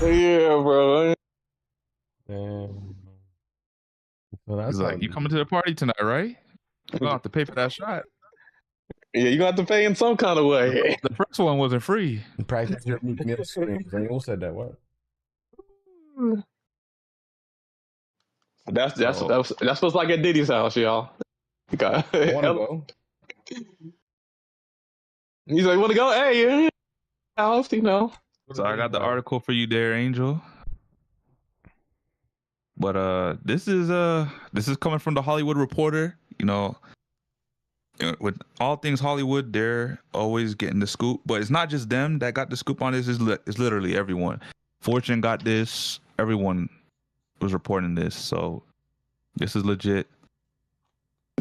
Yeah, bro. Well, He's like, you coming to the party tonight, right? You're gonna have to pay for that shot. Yeah, you're gonna have to pay in some kind of way. The first one wasn't free. Practice your middle screen. Who said that? What? That's what's like at Diddy's house, y'all. I wanna go. He's like, wanna go? Hey, yeah. House, you know. So I got the article for you there, Angel. But this is coming from the Hollywood Reporter. You know, with all things Hollywood, they're always getting the scoop. But it's not just them that got the scoop on this. It's literally everyone. Fortune got this. Everyone was reporting this. So this is legit.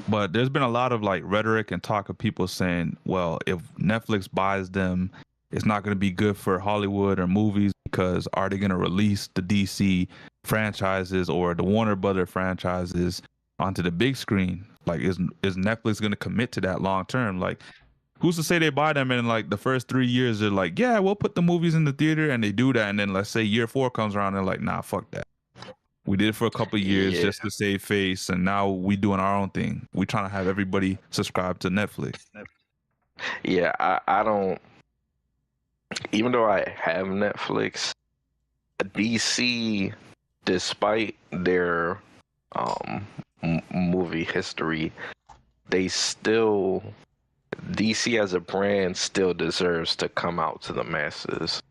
But there's been a lot of like rhetoric and talk of people saying, well, if Netflix buys them, it's not going to be good for Hollywood or movies because are they going to release the DC franchises or the Warner Brothers franchises onto the big screen? Like, is Netflix going to commit to that long term? Like, who's to say they buy them and like the first 3 years they're like, yeah, we'll put the movies in the theater, and they do that, and then let's say year 4 comes around and they're like, nah, fuck that. We did it for a couple of years just to save face, and now we doing our own thing. We trying to have everybody subscribe to Netflix. Yeah, I don't. Even though I have Netflix, DC, despite their movie history, DC as a brand still deserves to come out to the masses.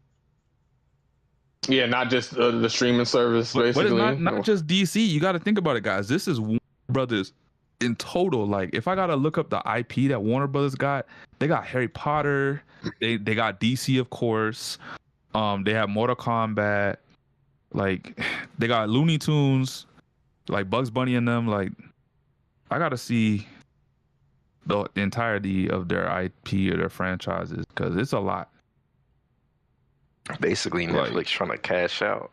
Yeah, not just the streaming service, basically. But it's not just DC. You got to think about it, guys. This is Warner Brothers in total. Like, if I got to look up the IP that Warner Brothers got, they got Harry Potter. They got DC, of course. They have Mortal Kombat. Like, they got Looney Tunes, like Bugs Bunny and them. Like, I got to see the entirety of their IP or their franchises because it's a lot. Basically, Netflix trying to cash out.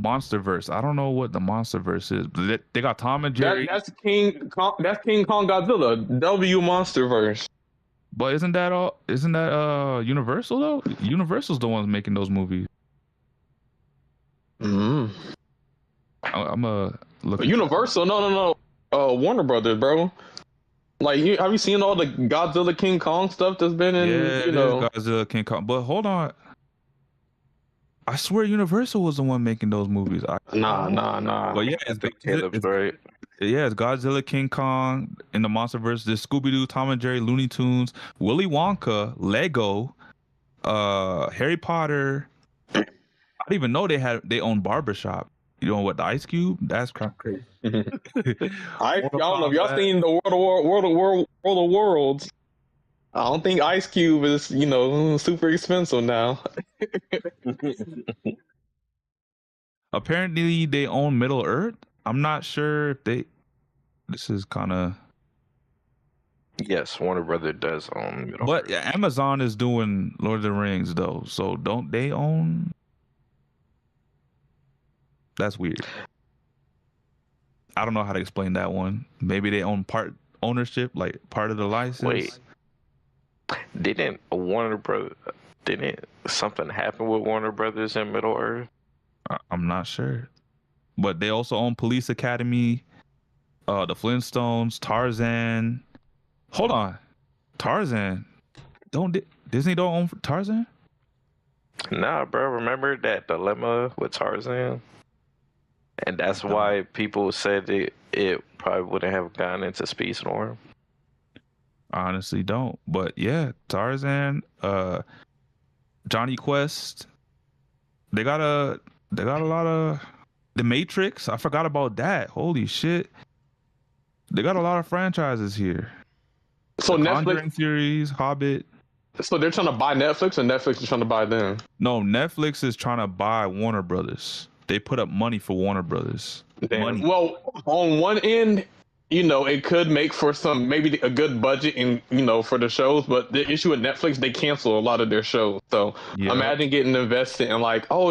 Monsterverse. I don't know what the Monsterverse is, but they got Tom and Jerry. That's King Kong Godzilla. W Monsterverse. But isn't that Universal though? Universal's the ones making those movies. I'm gonna look. Universal? No. Warner Brothers, bro. Like, have you seen all the Godzilla King Kong stuff that's been in? Yeah, you know, Godzilla King Kong. But hold on, I swear Universal was the one making those movies. Nah. But yeah, it's Godzilla King Kong in the Monsterverse. There's Scooby Doo, Tom and Jerry, Looney Tunes, Willy Wonka, Lego, Harry Potter. I didn't even know they own Barbershop. You know what, the Ice Cube? That's crazy. I don't know if y'all seen the World of Worlds. I don't think Ice Cube is, super expensive now. Apparently, they own Middle Earth. I'm not sure if this is kind of. Yes, Warner Brothers does own Middle Earth. But Amazon is doing Lord of the Rings though, so don't they own That's weird. I don't know how to explain that one. Maybe they own part ownership, like part of the license. Wait, didn't something happen with Warner Brothers in Middle Earth? I'm not sure, but they also own Police Academy, the Flintstones, Tarzan. Hold on, Tarzan. Disney don't own Tarzan? Nah, bro. Remember that dilemma with Tarzan? And that's why people said it probably wouldn't have gone into Speedstorm. I honestly don't. But yeah, Tarzan, Johnny Quest. They got a lot of The Matrix. I forgot about that. Holy shit. They got a lot of franchises here. So the Netflix Conjuring series, Hobbit. So they're trying to buy Netflix, or Netflix is trying to buy them? No, Netflix is trying to buy Warner Brothers. They put up money for Warner Brothers. Damn. Money. Well, on one end, it could make for some maybe a good budget in for the shows, but the issue with Netflix, they cancel a lot of their shows. So imagine getting invested in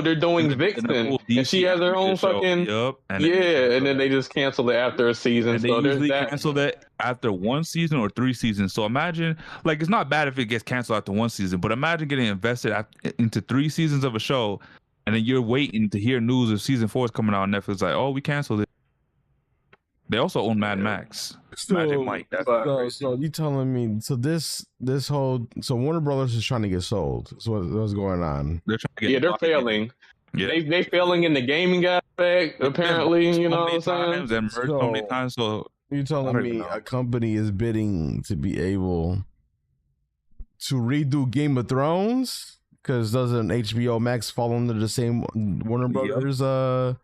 they're doing Vixen, and she has her own fucking and then they just cancel it after a season. And they usually cancel that after one season or 3 seasons. So imagine, it's not bad if it gets canceled after 1 season, but imagine getting invested into 3 seasons of a show, and then you're waiting to hear news of season 4 is coming out on Netflix. Like, oh, we canceled it. They also own Mad Max. Magic Mike. So you telling me this whole Warner Brothers is trying to get sold? So what's going on? They're trying to get they're failing. Yeah. They failing in the gaming aspect. Apparently, you know what I'm saying? They merged so many times. So you telling me a company is bidding to be able to redo Game of Thrones? Because doesn't HBO Max fall under the same Warner Brothers?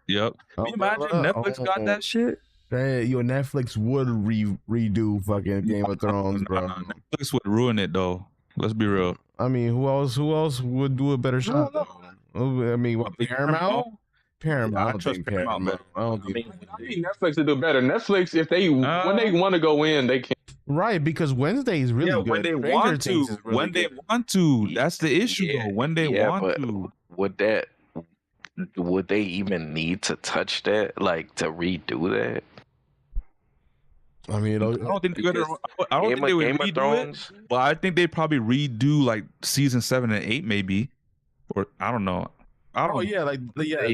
Yep. Can you imagine Netflix got that shit? Netflix would redo fucking Game of Thrones, bro. Netflix would ruin it though. Let's be real. I mean, who else would do a better shot? I mean, what, Paramount? Paramount. I don't think Paramount. I think Netflix to do better. Netflix, if they when they want to go in, they can. Right, because Wednesday is really good. When they want to. When they want to. That's the issue, though. When they want to. Would they even need to touch that? To redo that? I mean, I don't think they're gonna. I don't think they would redo it. But I think they probably redo season 7 and 8, maybe, or I don't know.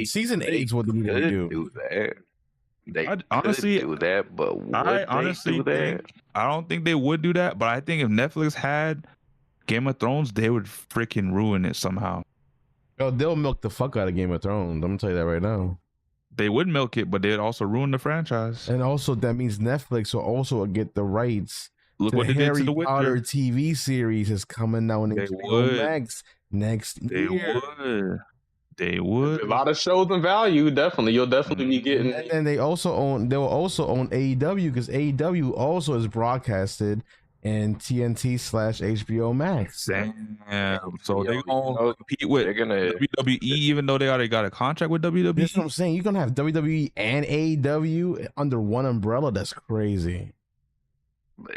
Season 8 is what they need to do that. They honestly do that, but would I honestly do that? I don't think they would do that. But I think if Netflix had Game of Thrones, they would freaking ruin it somehow. They'll milk the fuck out of Game of Thrones. I'm gonna tell you that right now. They would milk it, but they'd also ruin the franchise. And also, that means Netflix will also get the rights. Look what they did to the Witcher. Harry Potter TV series is coming out on HBO Max next year. They would. A lot of shows and value, definitely. You'll definitely be getting. And then they'll also own AEW, because AEW also is broadcasted in TNT/HBO Max. Damn. So they're gonna compete with WWE, even though they already got a contract with WWE. That's what I'm saying. You're gonna have WWE and AEW under one umbrella. That's crazy.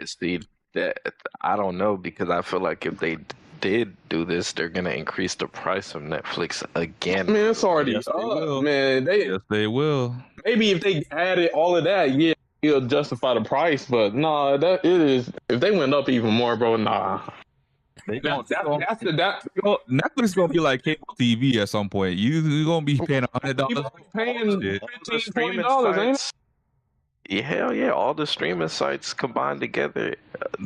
See, that I don't know, because I feel like if they did do this, they're gonna increase the price of Netflix again. I mean, it's already man. Yes, they will. Maybe if they added all of that, yeah, it'll justify the price. But nah, that it is. If they went up even more, bro, nah. Netflix gonna be like cable TV at some point. You gonna be paying $100. Paying $15-$20, ain't it? Yeah, hell yeah! All the streaming sites combined together.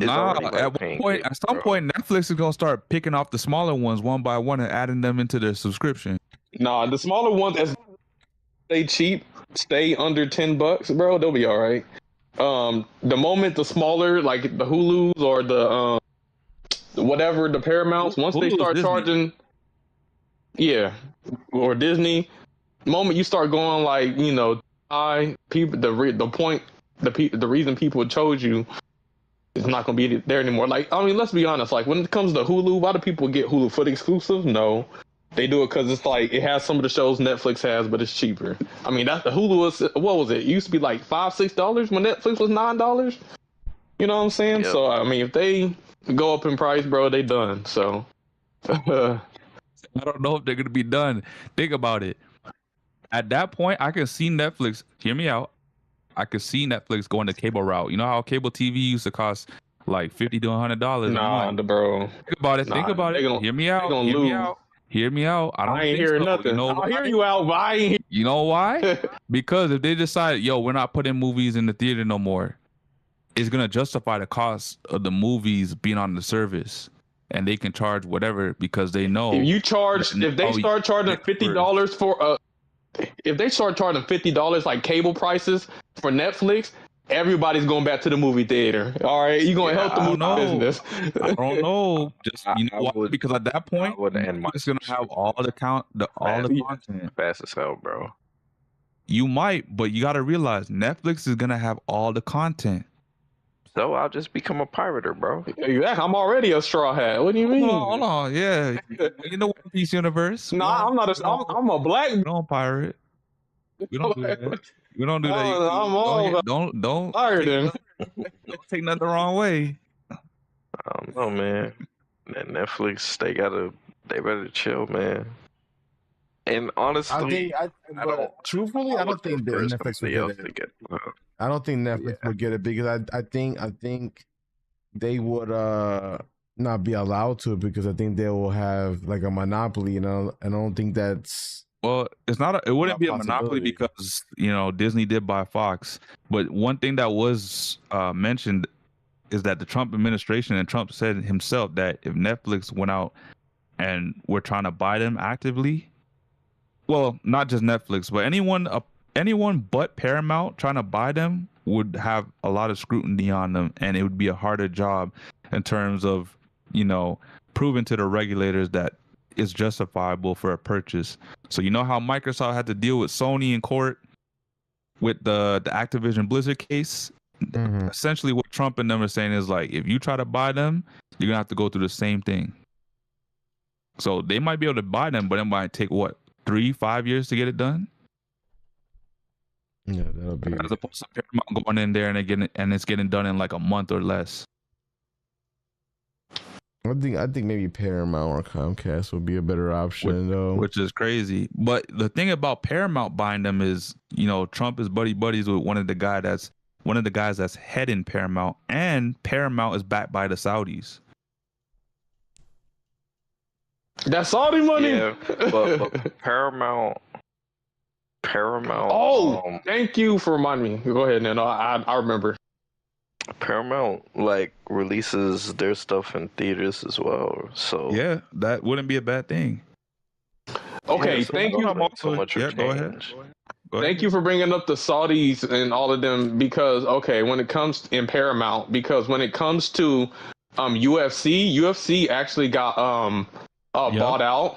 At some point, Netflix is gonna start picking off the smaller ones one by one and adding them into their subscription. Nah, the smaller ones, as stay cheap, stay under $10, bro. They'll be all right. The moment the smaller, like the Hulus or the whatever, the Paramounts, once they start charging, or Disney, the moment you start going people, the reason people chose you is not going to be there anymore. Let's be honest. When it comes to Hulu, why do people get Hulu for the exclusives? No, they do it because it's it has some of the shows Netflix has, but it's cheaper. I mean, that's the Hulu was, what was it? It used to be $5-$6 when Netflix was $9. You know what I'm saying? Yep. So I mean, if they go up in price, bro, they done. So I don't know if they're gonna be done. Think about it. At that point, I can see Netflix. Hear me out. I could see Netflix going the cable route. You know how cable TV used to cost like $50 to $100 a Nah, month. bro. Think about it. Nah, Think about they it. gonna, Hear me they out. gonna Hear me lose. out. Hear me out. I don't I ain't think hearing so. nothing. You know I'll hear why? you out, but I ain't. You know why? Because if they decide, yo, we're not putting movies in the theater no more, it's gonna justify the cost of the movies being on the service, and they can charge whatever because they know. If you charge, if they start charging $50 for if they start charging $50 like cable prices for Netflix, everybody's going back to the movie theater. All right, you're gonna help the movie business. I don't know. Just why? Because at that point, it's gonna have all the content. Fast as hell, bro. You might, but you got to realize Netflix is gonna have all the content. So I'll just become a pirater, bro. Exactly. I'm already a straw hat. What do you mean? Hold on. Yeah, in the One Piece universe. Nah, I'm not a. I'm a black. We don't pirate. We don't do that. We don't do that. I'm all Don't pirating. Don't take nothing the wrong way. I don't know, man. That Netflix, they better chill, man. And honestly, truthfully, I don't think that Netflix would get it. I don't think Netflix would get it because I think they would not be allowed to because I think they will have like a monopoly, you know. And I don't think that's it's not. It wouldn't be a monopoly because Disney did buy Fox. But one thing that was mentioned is that the Trump administration and Trump said himself that if Netflix went out and we're trying to buy them actively, well, not just Netflix, but anyone but Paramount trying to buy them would have a lot of scrutiny on them, and it would be a harder job in terms of proving to the regulators that it's justifiable for a purchase. So you know how Microsoft had to deal with Sony in court with the Activision Blizzard case? Essentially what Trump and them are saying is like, if you try to buy them, you're gonna have to go through the same thing. So they might be able to buy them, but it might take 3-5 years to get it done. Yeah, that'll be as opposed to Paramount going in there and it's getting done in like a month or less. I think maybe Paramount or Comcast would be a better option though. Which is crazy. But the thing about Paramount buying them is, Trump is buddies with one of the guys that's heading Paramount, and Paramount is backed by the Saudis. That's Saudi money. Yeah, but Paramount. Oh, thank you for reminding me. Go ahead, Nano. I remember. Paramount releases their stuff in theaters as well. So yeah, that wouldn't be a bad thing. Okay, thank you. So much go ahead. Thank you for bringing up the Saudis and all of them because when it comes in Paramount, because when it comes to UFC actually got bought out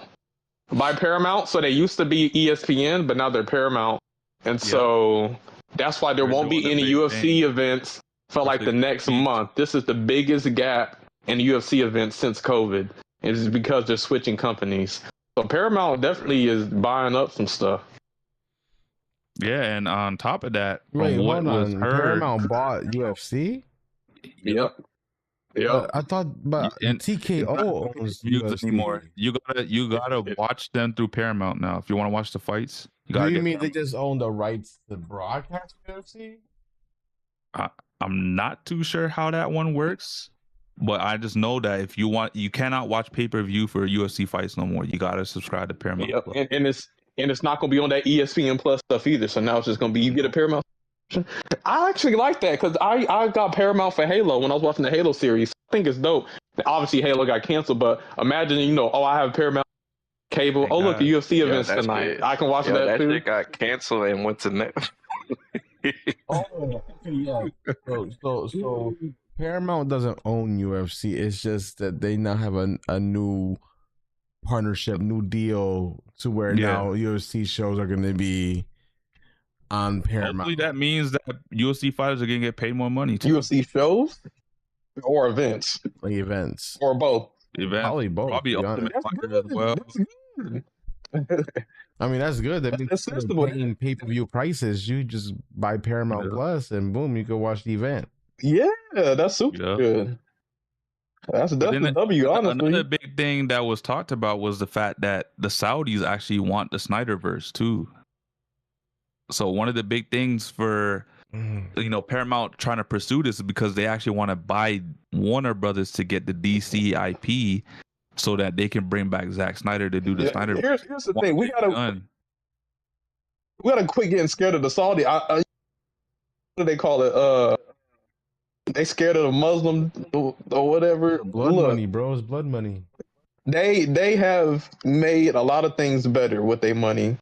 by Paramount. So they used to be ESPN, but now they're Paramount, and so that's why there won't be any UFC events for like the next month. This is the biggest gap in UFC events since COVID. It's because they're switching companies. So Paramount definitely is buying up some stuff. Yeah, and on top of that, Paramount bought UFC? Yep. I thought, but TKO owns UFC anymore. You gotta watch them through Paramount now. If you want to watch the fights, do you mean they just own the rights to broadcast UFC? I'm not too sure how that one works, but I just know that if you cannot watch pay-per-view for UFC fights no more. You gotta subscribe to Paramount. Yep, and it's not gonna be on that ESPN Plus stuff either. So now it's just gonna be you get a Paramount. I actually like that because I got Paramount for Halo when I was watching the Halo series. I think it's dope. Obviously, Halo got canceled, but imagine I have Paramount cable. Oh look, the UFC events tonight. I can watch that too. That shit got canceled and went to Netflix. Yeah. So Paramount doesn't own UFC. It's just that they now have a new partnership, new deal to where now UFC shows are going to be on Paramount. Hopefully that means that UFC fighters are going to get paid more money too. UFC shows or events? Like events. Or both? Events. Probably both. Probably Ultimate Fighter as well. I mean, that's good. That means instead of paying pay-per-view prices, you just buy Paramount Plus and boom, you can watch the event. Yeah, that's super good. That's the W, honestly. Another big thing that was talked about was the fact that the Saudis actually want the Snyderverse too. So one of the big things for Paramount trying to pursue this is because they actually want to buy Warner Brothers to get the DC IP so that they can bring back Zack Snyder to do the Snyder. Here's the thing: we gotta quit getting scared of the Saudi. What do they call it? They scared of the Muslim or whatever. Blood money, bro. It's blood money. They have made a lot of things better with their money.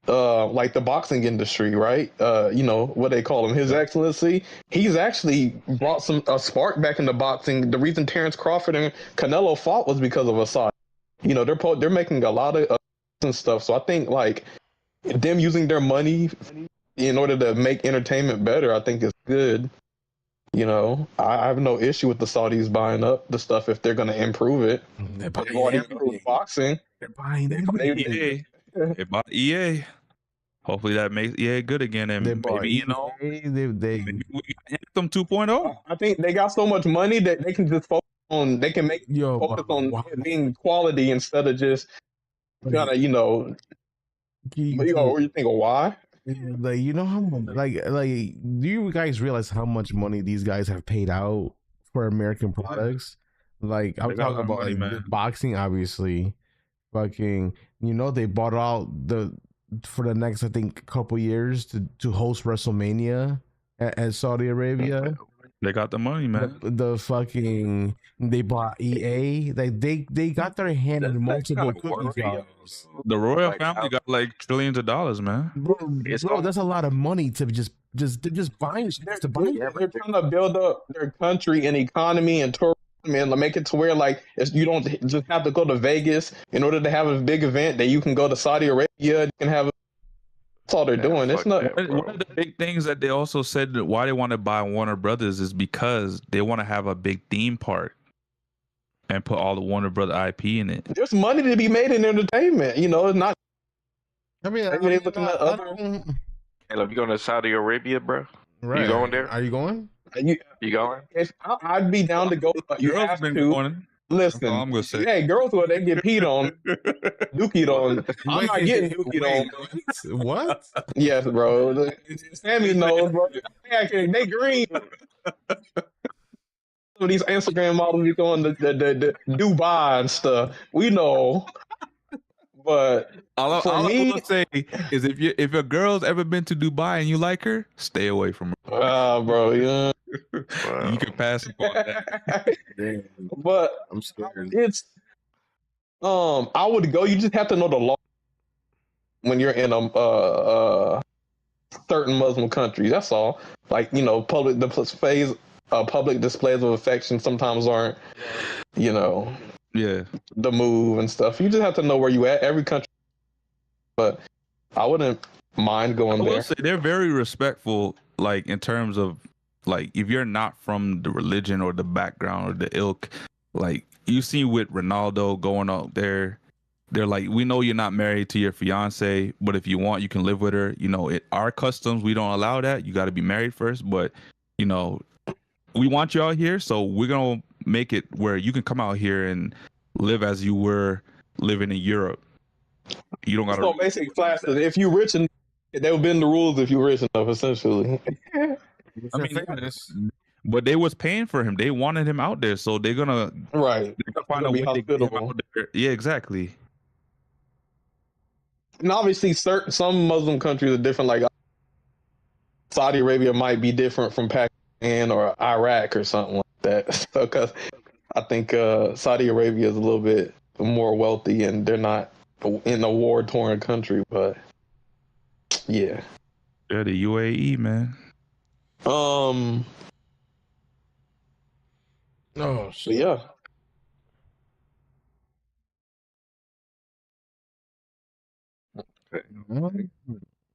Like the boxing industry, right? What they call him, His Excellency. He's actually brought a spark back into boxing. The reason Terrence Crawford and Canelo fought was because of Assad. They're making a lot of stuff. So I think like them using their money in order to make entertainment better, I think is good. I have no issue with the Saudis buying up the stuff if they're going to improve it. They've already improved boxing. They're buying everything. They bought EA. Hopefully that makes EA good again, and maybe maybe we can them 2.0. I think they got so much money that they can just focus on. They can focus on being quality instead of just kind of What you think of why? Like how much, do you guys realize how much money these guys have paid out for American products? Like I'm talking about money, boxing, obviously. Fucking, they bought out for the next I think couple years to host WrestleMania at Saudi Arabia. They got the money, man. They bought EA. Like they got their hand in multiple cookie jars. The royal family got like trillions of dollars, man. Bro, that's a lot of money to just buying shit to buy. They're trying to build up their country and economy and tourism and make it to where you don't just have to go to Vegas in order to have a big event. That you can go to Saudi Arabia. You can have. That's all they're doing. It's not one of the big things that they also said that why they want to buy Warner Brothers is because they want to have a big theme park and put all the Warner Brother IP in it. There's money to be made in entertainment. It's not. I mean, Hey, you going to Saudi Arabia, bro? Right. You going there? Are you going? You going? I'd be down to go. You Girls have been to. going. Listen, I'm gonna say. Hey, girls, they get peed on, dookied on. I'm not getting dookied on. What? Yes, bro. Sammy knows, bro. They green. These Instagram models be going to Dubai and stuff. We know. But all I will say is if a girl's ever been to Dubai and you like her, stay away from her. Bro, yeah. You can pass upon that. But I'm scared. It's I would go. You just have to know the law when you're in a certain Muslim country. That's all. Public displays of affection sometimes aren't, the move and stuff. You just have to know where you at. Every country, but I wouldn't mind going there. I will say they're very respectful, like in terms of like if you're not from the religion or the background or the ilk, like you see with Ronaldo going out there, they're like, we know you're not married to your fiance, but if you want, you can live with her. Our customs, we don't allow that. You got to be married first, but we want you out here, so we're gonna make it where you can come out here and live as you were living in Europe. You don't gotta. So basically, classes. If you're rich enough, they would bend the rules if you're rich enough, essentially. I mean, but they was paying for him. They wanted him out there, so they're gonna right. They're gonna find a way to get him out there. Yeah, exactly. And obviously, some Muslim countries are different. Like Saudi Arabia might be different from Pakistan or Iraq or something like that. Because I think Saudi Arabia is a little bit more wealthy and they're not in a war-torn country. But yeah, yeah, the UAE, man. Oh shit. Yeah.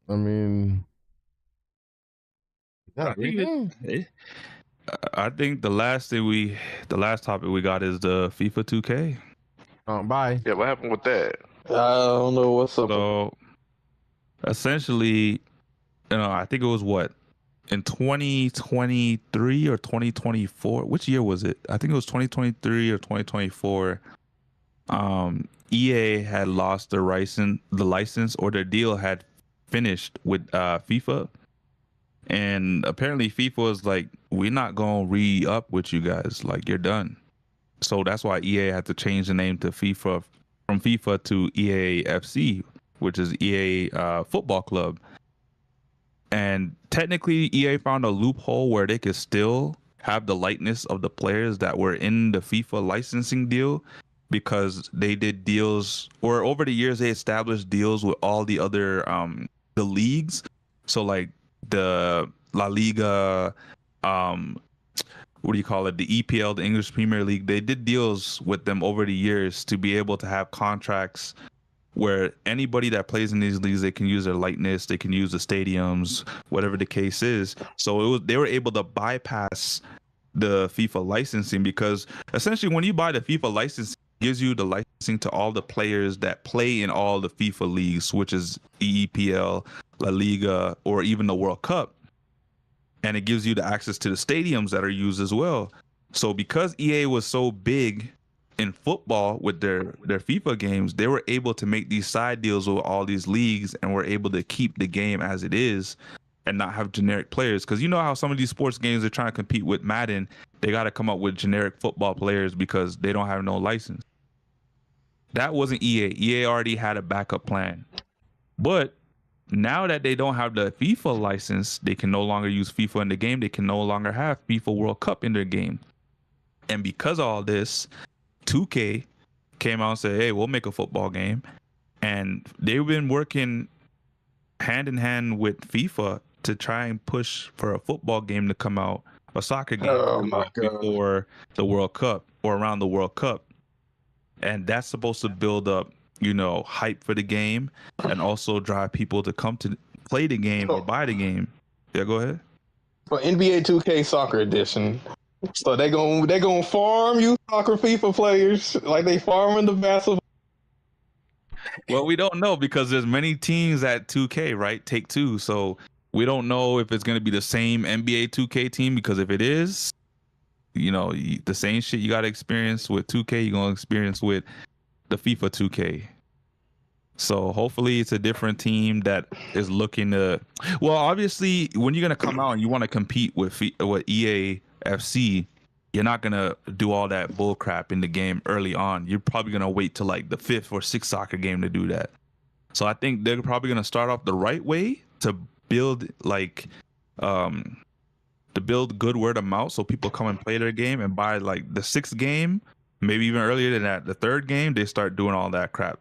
I mean, I think the last topic we got is the FIFA 2K. Bye. Yeah, what happened with that? I don't know what's up. So essentially, I think it was in 2023 or 2024. Which year was it? I think it was 2023 or 2024. EA had lost the license, or their deal had finished with FIFA. And apparently FIFA was like, we're not going to re-up with you guys. Like, you're done. So that's why EA had to change the name to FIFA, from FIFA to EA FC, which is EA Football Club. And technically EA found a loophole where they could still have the likeness of the players that were in the FIFA licensing deal, because they did deals, or over the years they established deals with all the other the leagues. So like the La Liga, what do you call it, the EPL, the English Premier League, they did deals with them over the years to be able to have contracts where anybody that plays in these leagues, they can use their likeness, they can use the stadiums, whatever the case is. So they were able to bypass the FIFA licensing, because essentially when you buy the FIFA license, it gives you the licensing to all the players that play in all the FIFA leagues, which is EPL, La Liga, or even the World Cup. And it gives you the access to the stadiums that are used as well. So because EA was so big in football with their FIFA games, they were able to make these side deals with all these leagues, and were able to keep the game as it is and not have generic players. Because you know how some of these sports games are trying to compete with Madden, they got to come up with generic football players because they don't have no license. That wasn't EA. EA already had a backup plan. But now that they don't have the FIFA license, they can no longer use FIFA in the game. They can no longer have FIFA World Cup in their game. And because of all this, 2K came out and said, hey, we'll make a football game. And they've been working hand in hand with FIFA to try and push for a football game to come out, a soccer game to come out before the World Cup, or around the World Cup. And that's supposed to build up, you know, hype for the game, and also drive people to come to play the game or buy the game. Yeah, go ahead. For NBA 2K Soccer Edition. So they gonna farm you soccer FIFA players like they farming the basketball. Well, we don't know, because there's many teams at 2K, right? Take Two. So we don't know if it's going to be the same NBA 2K team, because if it is, you know, the same shit you got to experience with 2K, you're going to experience with the FIFA 2K. So hopefully it's a different team that is looking to, well, obviously when you're going to come out and you want to compete with EA FC, you're not going to do all that bull crap in the game early on. You're probably going to wait till like the 5th or 6th soccer game to do that. So I think they're probably going to start off the right way to build like to build good word of mouth, so people come and play their game, and by like the 6th game, maybe even earlier than that, the 3rd game, they start doing all that crap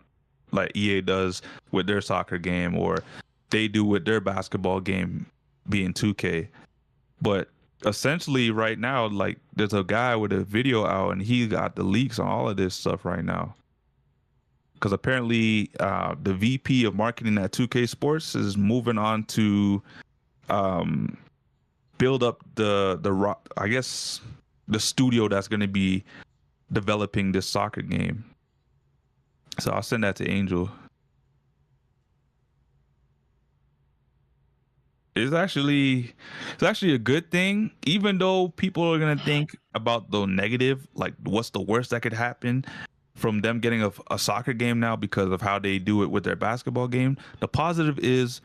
like EA does with their soccer game, or they do with their basketball game being 2K. But essentially right now, like there's a guy with a video out and he got the leaks on all of this stuff right now. Because apparently the VP of marketing at 2K Sports is moving on to build up the I guess the studio that's going to be developing this soccer game. So I'll send that to Angel. It's actually a good thing, even though people are gonna think about the negative, like what's the worst that could happen from them getting a soccer game now because of how they do it with their basketball game. The positive is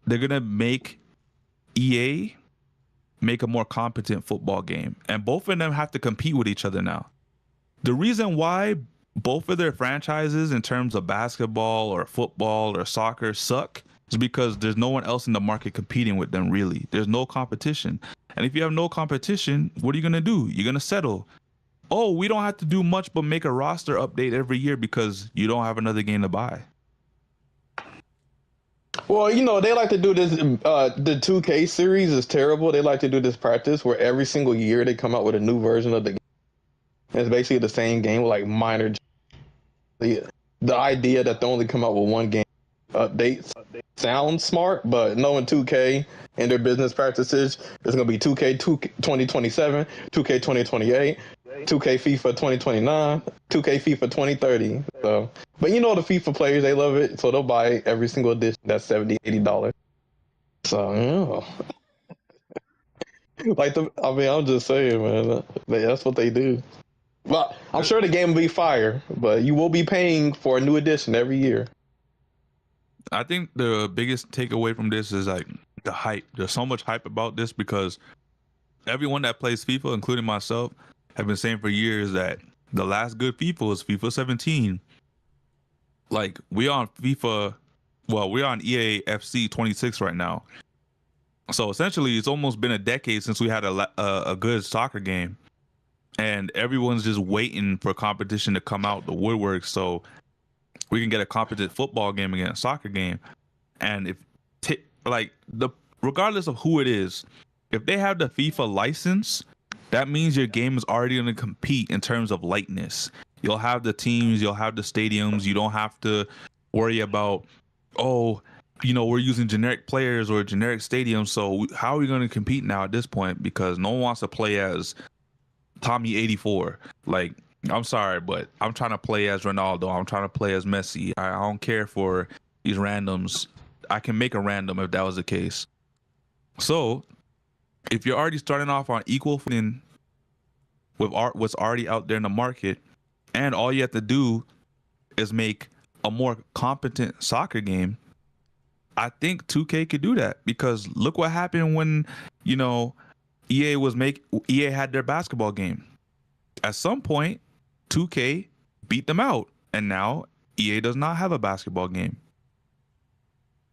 they're gonna make EA make a more competent football game, and both of them have to compete with each other now. The reason why both of their franchises in terms of basketball or football or soccer suck is because there's no one else in the market competing with them, really. There's no competition. And if you have no competition, what are you going to do? You're going to settle. Oh, we don't have to do much but make a roster update every year because you don't have another game to buy. Well, you know, they like to do this. The 2K series is terrible. They like to do this practice where every single year they come out with a new version of the game. It's basically the same game with like minor. The idea that they only come out with one game updates sounds smart, but knowing 2K and their business practices, there's going to be 2K 2027, 2K 2028, 2K FIFA 2029, 2K FIFA 2030. So, but you know the FIFA players, they love it, so they'll buy every single edition. That's $70, $80. So, yeah. I'm just saying, man. That's what they do. Well, I'm sure the game will be fire, but you will be paying for a new edition every year. I think the biggest takeaway from this is like the hype. There's so much hype about this because everyone that plays FIFA, including myself, have been saying for years that the last good FIFA was FIFA 17. Like we're on FIFA, well, we're on EA FC 26 right now. So essentially, it's almost been a decade since we had a good soccer game, and everyone's just waiting for competition to come out the woodwork so we can get a competent football game against a soccer game. And if regardless of who it is, if they have the FIFA license, that means your game is already going to compete in terms of lightness. You'll have the teams, you'll have the stadiums. You don't have to worry about, we're using generic players or generic stadiums. So how are we going to compete now at this point? Because no one wants to play as Tommy 84. Like, I'm sorry, but I'm trying to play as Ronaldo. I'm trying to play as Messi. I don't care for these randoms. I can make a random if that was the case. So if you're already starting off on equal footing with what's already out there in the market, and all you have to do is make a more competent soccer game, I think 2K could do that. Because look what happened when, EA had their basketball game. At some point, 2K beat them out, and now EA does not have a basketball game.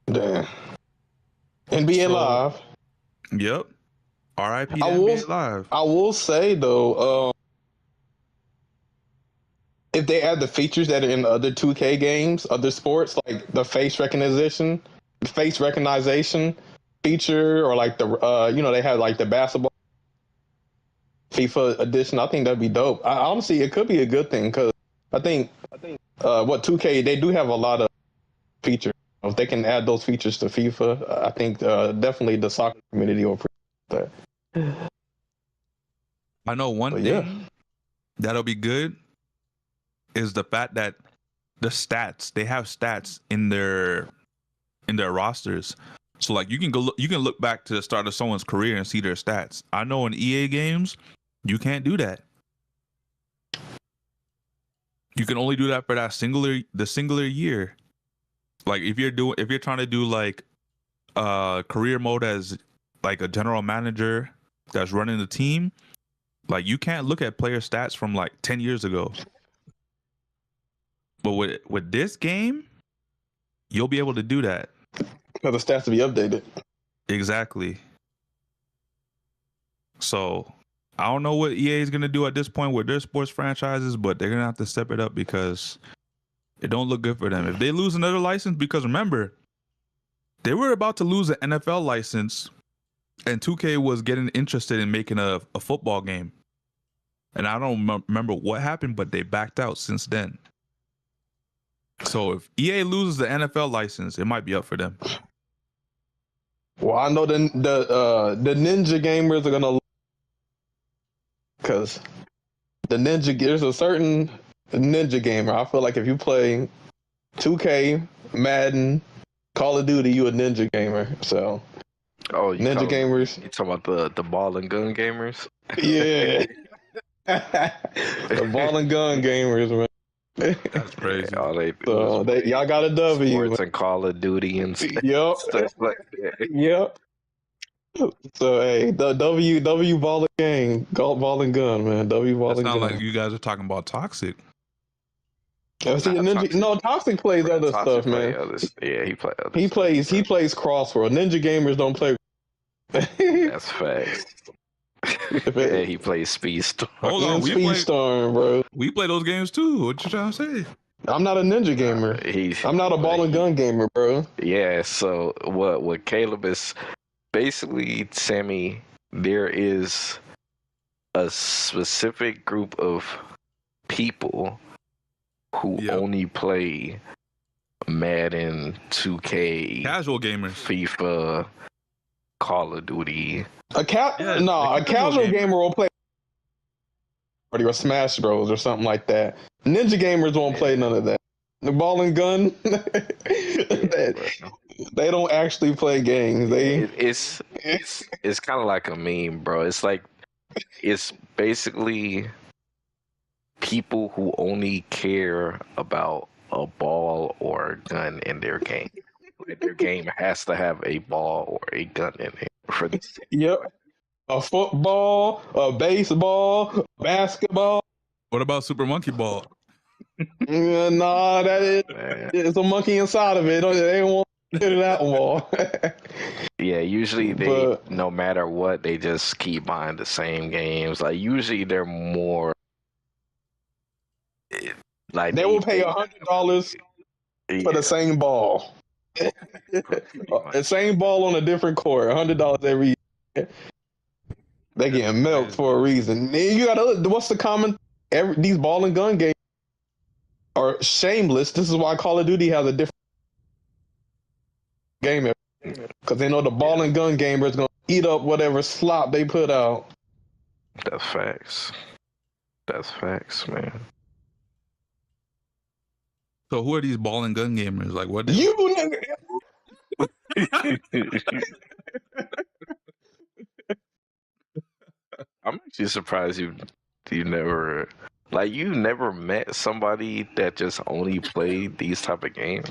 Damn. NBA Live. Yep. RIP NBA Live. I will say though, if they add the features that are in other 2K games, other sports, like the face recognition feature, or like they have like the basketball FIFA edition, I think that'd be dope. Honestly, it could be a good thing because I think 2K, they do have a lot of features. If they can add those features to FIFA, I think definitely the soccer community will appreciate that. I know one thing that'll be good is the fact that the stats, they have stats in their rosters. So like you can look back to the start of someone's career and see their stats. I know in EA games, you can't do that. You can only do that for that singular year. Like if you're trying to do like career mode as like a general manager that's running the team, like you can't look at player stats from like 10 years ago. But with this game, you'll be able to do that. For the stats to be updated. Exactly. So I don't know what EA is gonna do at this point with their sports franchises, but they're gonna have to step it up because it don't look good for them. If they lose another license, because remember, they were about to lose an NFL license, and 2K was getting interested in making a football game. And I don't remember what happened, but they backed out since then. So if EA loses the NFL license, it might be up for them. Well, I know the ninja gamers are gonna, because there's a certain ninja gamer. I feel like if you play 2K, Madden, Call of Duty, you a ninja gamer. So, ninja gamers. You talking about the ball and gun gamers? Yeah, the ball and gun gamers, man. That's crazy. Y'all got a W. Sports and Call of Duty and stuff like that. Yep. So hey, the W ball and game, golf ball and gun, man. W ball and gun. Sound like you guys are talking about Toxic. Toxic plays other stuff, man. Yeah, he plays. He plays Crossworld. Ninja gamers don't play. That's facts. Yeah, he plays Speedstorm. Hold on, Speedstorm, bro. We play those games too. What you trying to say? I'm not a ninja gamer. I'm not a ball and gun gamer, bro. Yeah. So what Caleb is basically, Sammy, there is a specific group of people who only play Madden, 2K, casual gamers, FIFA, Call of Duty. A casual gamer will play or Smash Bros or something like that. Ninja gamers won't play none of that. The ball and gun, they don't actually play games. It's kind of like a meme, bro. It's basically people who only care about a ball or a gun in their game. Like their game has to have a ball or a gun in it for this. Yep. A football, a baseball, a basketball. What about Super Monkey Ball? Nah, that is Man. it's a monkey inside of it. They don't want to get that wall. Yeah, usually But- no matter what, they just keep buying the same games. Like usually they're more like They will pay $100 for the same ball. The same ball on a different court. $100 every year. They getting milked for a reason. Then you gotta look. What's the common? These ball and gun games are shameless. This is why Call of Duty has a different game because they know the ball and gun gamer is gonna eat up whatever slop they put out. That's facts. That's facts, man. So who are these ball and gun gamers? Like what? You I'm actually surprised you never met somebody that just only played these type of games.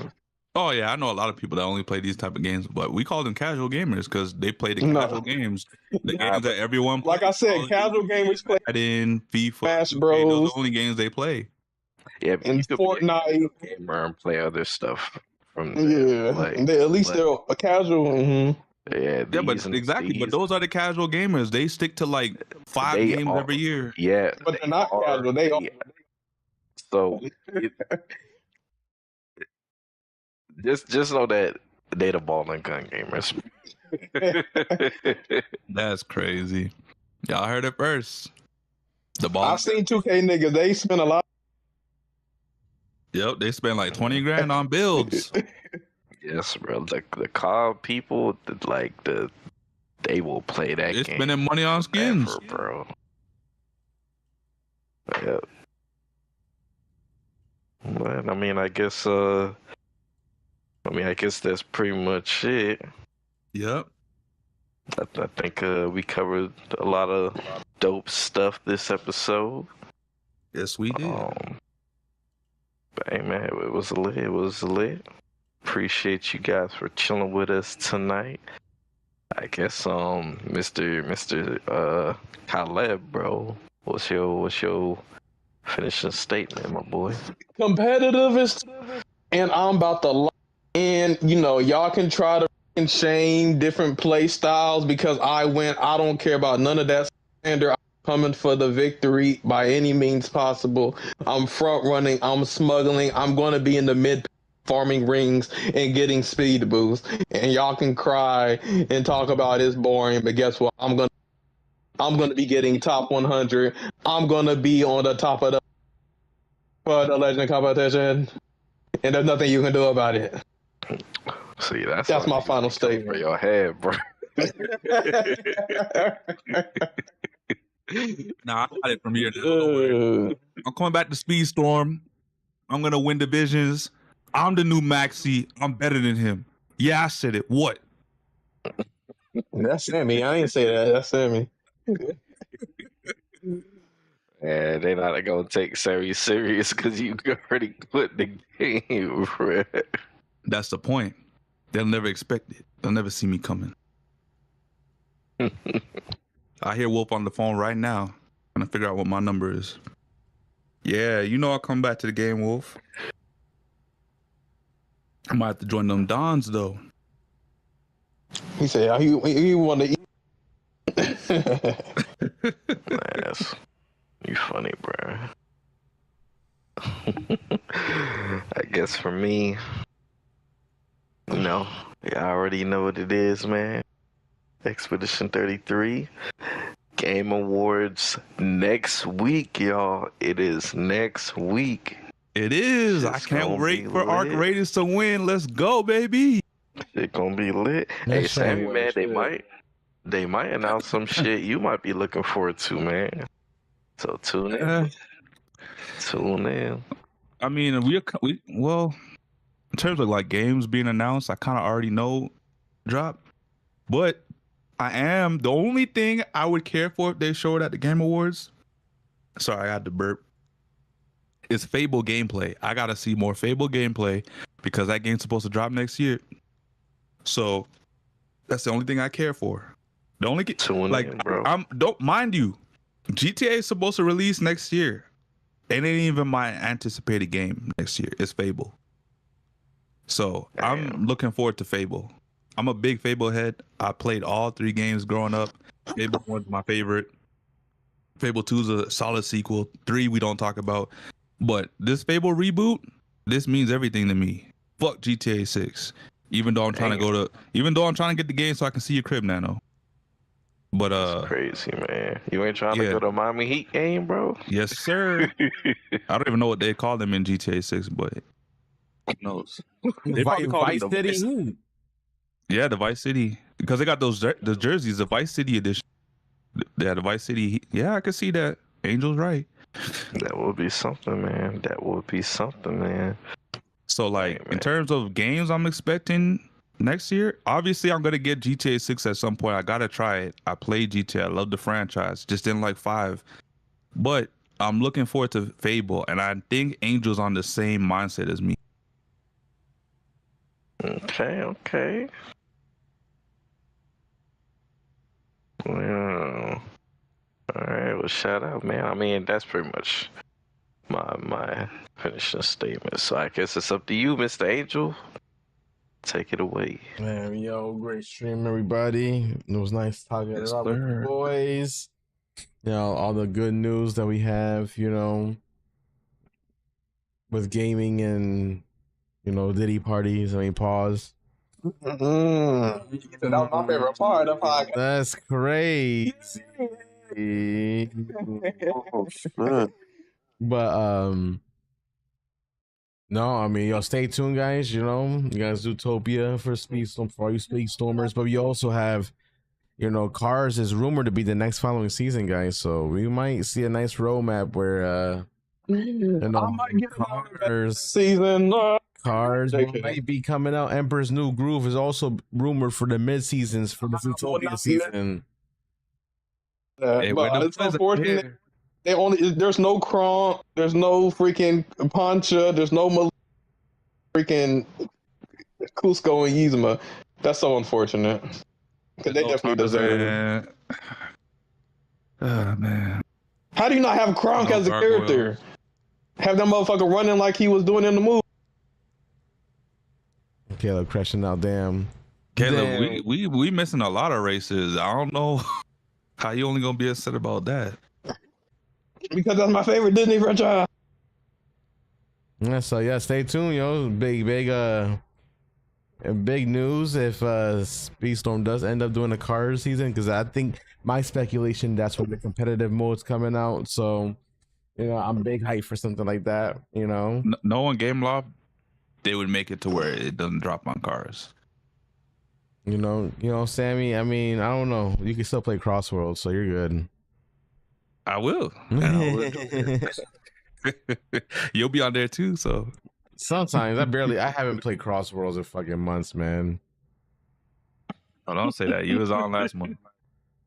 Oh yeah, I know a lot of people that only play these type of games, but we call them casual gamers because they play the casual games, the games that everyone plays. Like I said, casual gamers play in FIFA, Smash 2K, Bros. Those are the only games they play. Yeah, but and you could be a Fortnite. gamer and play other stuff from Yeah, like, at least they're a casual. Yeah, Yeah, but exactly. But those are the casual gamers. They stick to like 5 They games are- every year. Yeah, But they're not casual. They are. So just know that they the ball and gun gamers. That's crazy. Y'all heard it first. The ball. I've seen 2K niggas. They spend a lot. Yep, they spend like 20 grand on builds. Yes, bro. The COD people, they will play that They're game. spending money on skins. Ever, bro. Yep. But I mean, I guess that's pretty much it. Yep. I think we covered a lot of dope stuff this episode. Yes, we did. But hey, man, it was lit. It was lit. Appreciate you guys for chilling with us tonight. I guess Mr. Caleb, bro, what's your finishing statement, my boy? Competitive is, and I'm about to. And y'all can try to shame different play styles because I went. I don't care about none of that slander. I'm coming for the victory by any means possible. I'm front running. I'm smuggling. I'm going to be in the mid farming rings and getting speed boosts. And y'all can cry and talk about it's boring, but guess what? I'm gonna be getting top 100. I'm gonna be on the top of the legend competition, and there's nothing you can do about it. See, that's my final statement for your head, bro. Nah, I got it from here. I'm coming back to Speedstorm. I'm gonna win divisions. I'm the new Maxi. I'm better than him. Yeah, I said it. What? That's Sammy. I ain't say that. That's Sammy. And they're not gonna take Sammy serious because you already quit the game, bro. That's the point. They'll never expect it. They'll never see me coming. I hear Wolf on the phone right now, trying to figure out what my number is. Yeah, I'll come back to the game, Wolf. I might have to join them Dons, though. He said he want to eat. Yes. You funny, bro. I guess for me, I already know what it is, man. Expedition 33. Game Awards next week, y'all. It is next week. It is. I can't wait for Arc Raiders to win. Let's go, baby. It's gonna be lit. Hey, Sammy, man, they might announce some shit you might be looking forward to, man. So tune in. Tune in. I mean, we in terms of like games being announced, I kind of already know drop, but the only thing I would care for if they show it at the Game Awards. Sorry, I had to burp. Is Fable gameplay. I gotta see more Fable gameplay because that game's supposed to drop next year. So that's the only thing I care for. The only bro. don't mind you. GTA is supposed to release next year. It ain't even my anticipated game next year. It's Fable. So I'm looking forward to Fable. I'm a big Fable head. I played all 3 games growing up. Fable 1's my favorite. Fable 2's a solid sequel. 3 we don't talk about. But this Fable reboot, this means everything to me. Fuck GTA 6. Even though I'm trying to get the game so I can see your crib, Nano. But That's crazy, man. You ain't trying to go to Miami Heat game, bro? Yes, sir. I don't even know what they call them in GTA 6, but who knows? They probably call Vice City. Yeah, the Vice City, because they got the jerseys, the Vice City edition. Yeah, the Vice City. Yeah, I can see that. Angel's right. That would be something, man. So, like, in terms of games I'm expecting next year, obviously I'm gonna get GTA 6 at some point. I gotta try it. I played GTA. I love the franchise. Just didn't like 5. But I'm looking forward to Fable, and I think Angel's on the same mindset as me. Okay. Well, all right. Well, shout out, man. I mean, that's pretty much my finishing statement. So I guess it's up to you, Mr. Angel. Take it away. Man, yo, great stream, everybody. It was nice talking it up with the boys. You know, all the good news that we have, you know, with gaming and, you know, Diddy parties. I mean, pause. That was my favorite part of the podcast. That's crazy. But no, I mean, yo, stay tuned, guys. You know, you guys Zootopia for Speedstorm, for all you Speedstormers, but we also have, you know, Cars is rumored to be the next following season, guys. So we might see a nice roadmap where you know, Cars season. Cars might be coming out. Emperor's New Groove is also rumored for the mid seasons for the Zootopia season. But it's unfortunate. There's no Kronk, there's no freaking Poncha, there's no freaking Cusco and Yzma. That's so unfortunate. Because they definitely deserve it. Oh, man. How do you not have Kronk as a character? Have that motherfucker running like he was doing in the movie. Caleb crashing out, damn. Caleb, we missing a lot of races. I don't know how you only gonna be upset about that. Because that's my favorite Disney franchise. Yeah, so yeah, stay tuned, yo. Big news if Speedstorm does end up doing a car season, because I think my speculation that's when the competitive mode's coming out. So, you know, I'm big hype for something like that. You know, no one game law, they would make it to where it doesn't drop on cars. You know, Sammy. I mean, I don't know. You can still play Crossworld, so you're good. I will. You'll be on there too. So sometimes I haven't played Crossworlds in fucking months, man. Oh, don't say that. You was on last month.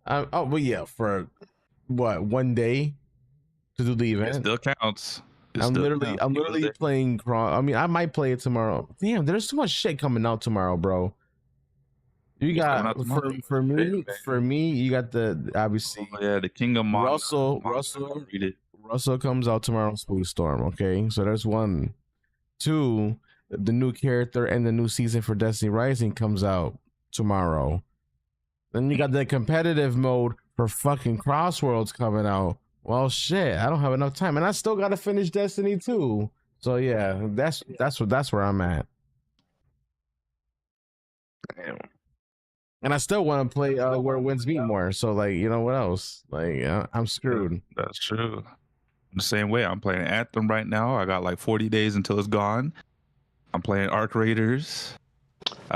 But yeah, for what, 1 day to do the event? It still counts. I'm literally playing I mean, I might play it tomorrow. Damn, there's too much shit coming out tomorrow, bro. You got for me, you got the obviously. Oh, yeah, the Kingdom Russel comes out tomorrow on Speedstorm. Okay, so there's 1, 2. The new character and the new season for Destiny Rising comes out tomorrow. Then you got the competitive mode for fucking Crossworlds coming out. Well, shit, I don't have enough time, and I still gotta finish Destiny 2. So yeah, that's where I'm at. Damn. And I still want to play Where Winds Meet more. So, like, you know what else? Like, I'm screwed. That's true. The same way, I'm playing Anthem right now. I got like 40 days until it's gone. I'm playing Arc Raiders.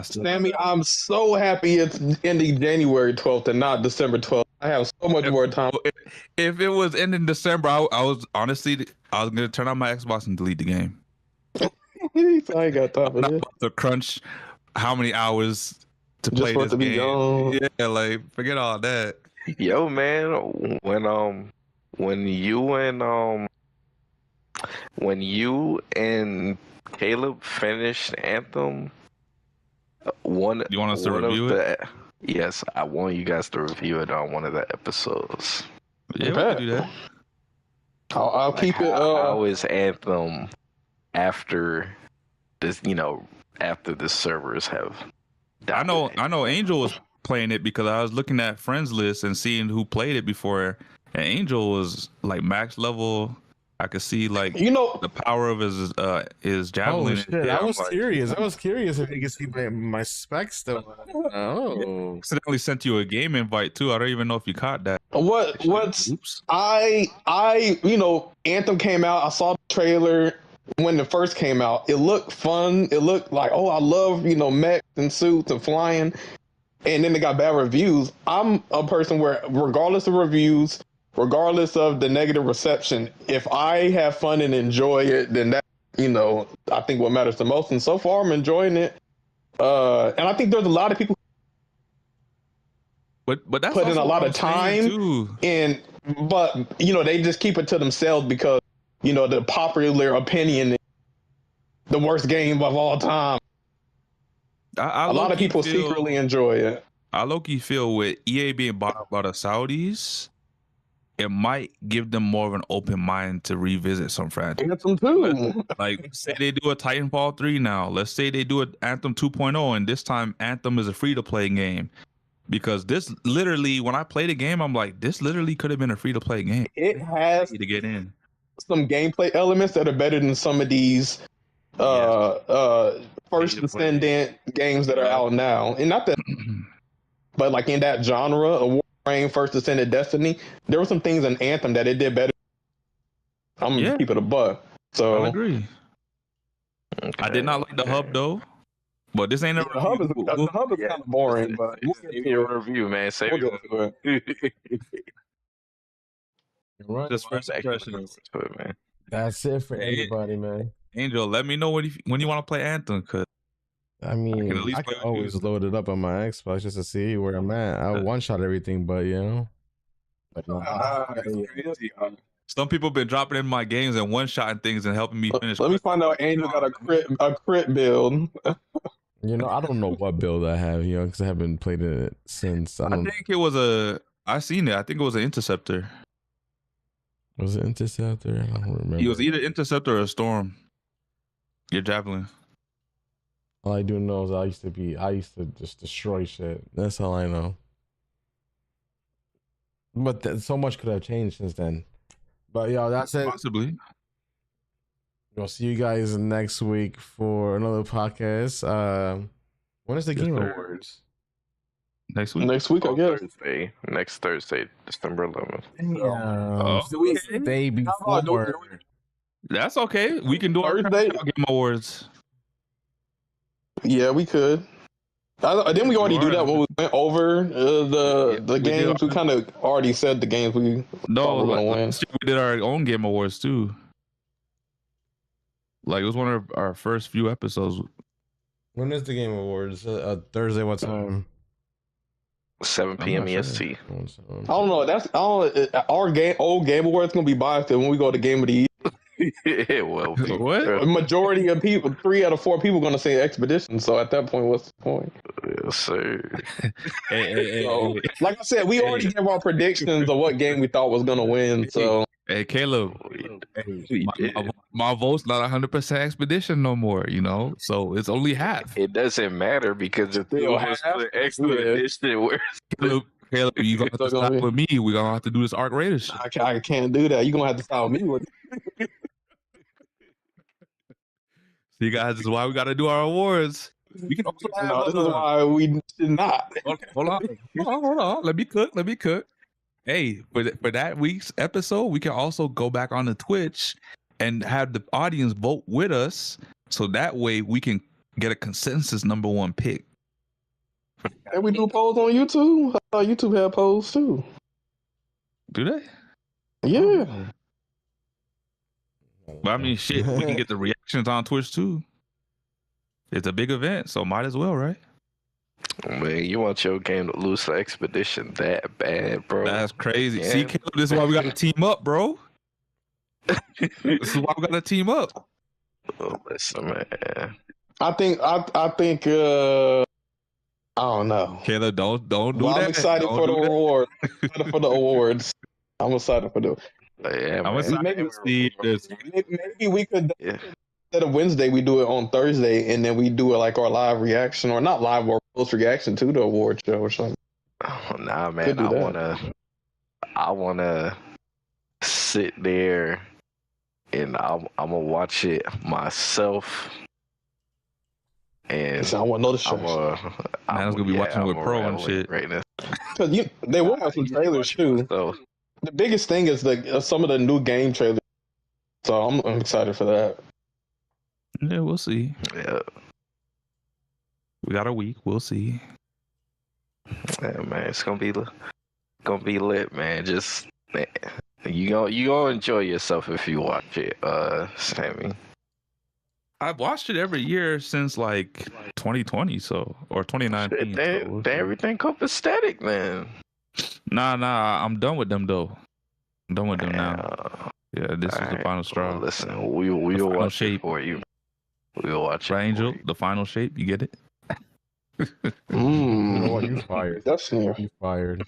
Sammy, I'm so happy it's ending January 12th and not December 12th. I have so much more time. If it was ending December, I was going to turn on my Xbox and delete the game. I ain't got time for this. About to crunch how many hours to play this game. Yeah, like, forget all that. Yo, man, when you and Caleb finished Anthem, One. You want us to one review of it? Yes, I want you guys to review it on one of the episodes. Yeah, we can do that. I'll keep it. How is Anthem after this? After the servers have. I know. Angel was playing it because I was looking at friends list and seeing who played it before, and Angel was like max level. I could see like the power of his javelin. Oh shit! I was curious. I was curious if you could see my specs still. Oh, accidentally sent you a game invite too. I don't even know if you caught that. Anthem came out. I saw the trailer when it first came out. It looked fun. It looked like, I love mechs and suits and flying. And then it got bad reviews. I'm a person where, regardless of reviews, regardless of the negative reception, if I have fun and enjoy it, then that, I think what matters the most. And so far, I'm enjoying it. And I think there's a lot of people but that's put in a lot of time in, but they just keep it to themselves because the popular opinion is the worst game of all time. A lot of people secretly enjoy it. I low-key feel with EA being bought up by the Saudis, it might give them more of an open mind to revisit some franchises. Anthem 2. Like, say they do a Titanfall 3 now. Let's say they do an Anthem 2.0, and this time Anthem is a free-to-play game. Because this literally, when I play the game, I'm like, this literally could have been a free-to-play game. It has to get in some gameplay elements that are better than some of these first descendant games that are out now. And not that, but like in that genre of Warframe, First Descendant, Destiny, there were some things in Anthem that it did better. I'm gonna keep it a buck. So I agree. Okay. I did not like the hub though, but this ain't a the hub is kind of boring. But save your review, man. Save your review. Just first impressions, man. That's it for everybody, man. Angel, let me know when you want to play Anthem, cause I mean, I can always load it up on my Xbox just to see where I'm at. I one-shot everything, but some people been dropping in my games and one-shotting things and helping me finish. Let me find out Angel got a crit build. I don't know what build I have, because I haven't played it since. I think it was I seen it. I think it was an Interceptor. Was it Interceptor? I don't remember. It was either Interceptor or a Storm. Your javelin. All I do know is I used to just destroy shit. That's all I know. But so much could have changed since then. But that's it. Possibly. We'll see you guys next week for another podcast. When is the Game Awards? Next week. Next week, I guess. Next Thursday, December 11th. The day before. That's okay. We can do our Game Awards. Yeah, we could. Didn't we already do that when we went over the games? We kind of already said the games we thought were going to win. We did our own Game Awards too. Like, it was one of our first few episodes. When is the Game Awards? Thursday, what time? 7 p.m. EST. I don't know. Our old Game Awards going to be biased when we go to Game of the Year. It will be. What? A majority of people, 3 out of 4 people, going to say Expedition. So at that point, what's the point? Yes, sir. Hey. Like I said, we already gave our predictions of what game we thought was going to win. So, hey, Caleb, my vote's not 100% Expedition no more. So it's only half. It doesn't matter because if it was for Expedition, Caleb, you gonna have to stop with me. We're gonna have to do this Arc Raiders. I can't do that. You're gonna have to stop me with it. See, guys, this is why we gotta do our awards. We can also have this is why we should not. Okay, hold on. Let me cook. Hey, for that week's episode, we can also go back on the Twitch and have the audience vote with us, so that way we can get a consensus number 1 pick. And we do polls on YouTube. YouTube have polls too. Do they? Yeah. But I mean, shit, we can get the reactions on Twitch too. It's a big event, so might as well, right? Man, you want your game to lose to Expedition that bad, bro? That's crazy. Yeah. See, Caleb, this is why we got to team up, bro. This is why we got to team up. Oh, listen, man. I think I don't know. Caleb, don't do Well, that. I'm excited Don't for the do that. award. Excited for the awards. I'm excited for the. Yeah, I'm man. excited to see this. Maybe we could. Yeah. Instead of Wednesday, we do it on Thursday, and then we do it like our live reaction, or not live, or post reaction to the award show or something. Oh, nah, man. Could do that. I wanna sit there and I'm gonna watch it myself. And I want no distraction. Man's gonna be watching with Pro and shit. Right now. Cause they will have some trailers too. So the biggest thing is some of the new game trailers. So I'm excited for that. Yeah, we'll see. Yeah. We got a week. We'll see. Yeah, man, it's gonna be lit, man. Just man, you gonna enjoy yourself if you watch it, Sammy. I've watched it every year since like 2020, or 2019. Everything copacetic, man. Nah, I'm done with them though. I'm done with them now. Yeah, this is the final straw. Well, listen, we'll watch shape it for you. We'll watch it. Angel, the final shape. You get it? You know what? You fired. Definitely. You fired.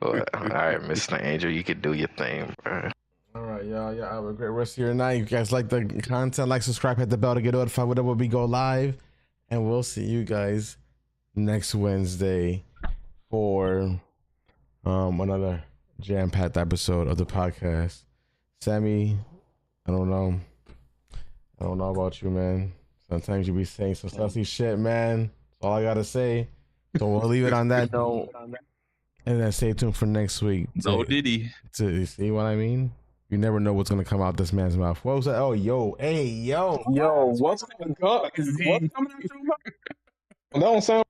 All right, Mr. Angel, you can do your thing, bro. All right, y'all. Yeah, have a great rest of your night. If you guys like the content, like, subscribe, hit the bell to get notified whenever we go live. And we'll see you guys next Wednesday for another jam-packed episode of the podcast. Sammy, I don't know about you, man. Sometimes you be saying some sussy shit, man. That's all I gotta say. So we'll leave it on that note. And then stay tuned for next week. No Diddy. To see what I mean? You never know what's gonna come out this man's mouth. What was that? Oh, yo, hey, yo, what's coming out your mouth? That don't sound.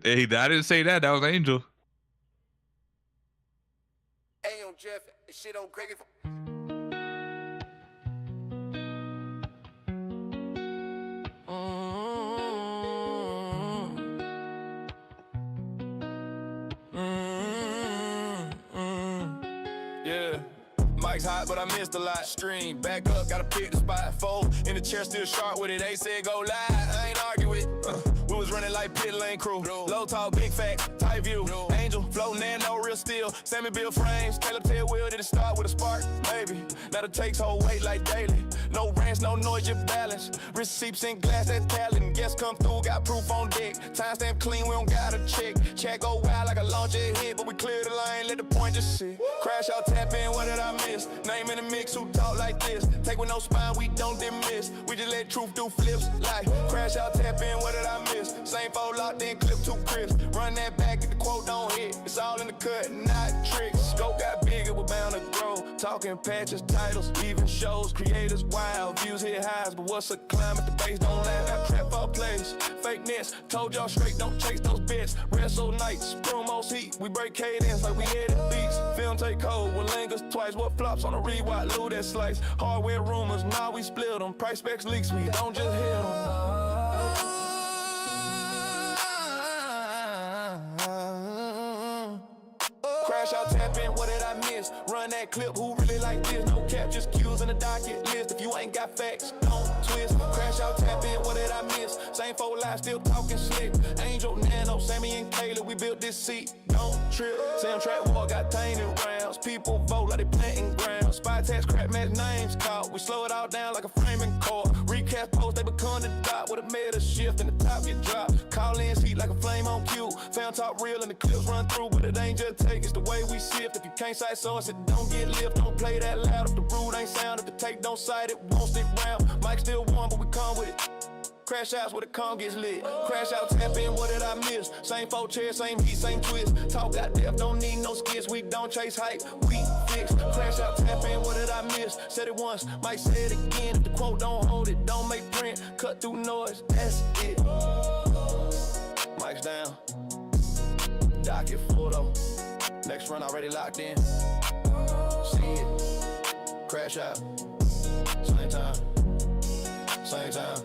Hey, I didn't say that. That was Angel. Hey, on Jeff, this shit on Craig. Yeah. Mike's hot, but I missed a lot. Stream, back up, gotta pick the spot. Fold in the chair, still sharp with it. They said go live, I ain't argue with. We was running like pit lane crew. Low talk, big facts, tight view. Angel, flow, no real steel. Sammy build frames, Caleb tail wheel. Did it start with a spark? Maybe. Now it takes whole weight like daily. No ranch, no noise, just balance. Receipts in glass, that's talent. Guests come through, got proof on deck. Timestamp clean, we don't gotta check. Chat go wild like a launcher hit, but we clear the line, let the point just sit. Crash out, tap in, what did I miss? Name in the mix, who talk like this? Take with no spine, we don't dismiss. We just let truth do flips. Like, crash out, tap in, what did I miss? Same fold locked in, clip too crisp. Run that back if the quote don't hit. It's all in the cut, not tricks. Scope got bigger, we're bound to grow. Talking patches, titles, even shows. Creators wild, views hit highs, but what's a climb if the base don't last? Got trap all plays, fakeness. Told y'all straight, don't chase those bets. Wrestle nights, promos heat. We break cadence like we headed beats. Film take cold, what lingers twice. What flops on a rewind, loo that slice. Hardware rumors, now we split them. Price specs leaks, we don't just hit them. Crash out, tap in, what did I miss? Run that clip, who really like this? No cap, just cues in the docket list. If you ain't got facts, don't twist. Crash out, tap in, what did I miss? Same 4 lives, still talking slick. Angel, Nano, Sammy, and Kayla, we built this seat. Don't trip. Sam Trap War got tainted rounds. People vote like they planting ground. Spy tax, crap match names caught. We slow it all down like a framing core. Recast post, they become the dot. With a meta shift and the top get dropped. Call in, heat like a flame on cue. Found top real and the clips run through, but it ain't just take, it's the way we shift. If you can't cite source, it don't get lift. Don't play that loud if the brood ain't sound. If the tape don't cite, it won't stick round. Mike still warm, but we come with it. Crash outs where the con gets lit. Crash out, tap in, what did I miss? Same 4 chairs, same heat, same twist. Talk got depth, don't need no skits. We don't chase hype, we fix. Crash out, tap in, what did I miss? Said it once, might say it again. If the quote don't hold it, don't make print. Cut through noise, that's it. Mike's down. Docket full though. Next run already locked in. See it. Crash out. Same time. Same time.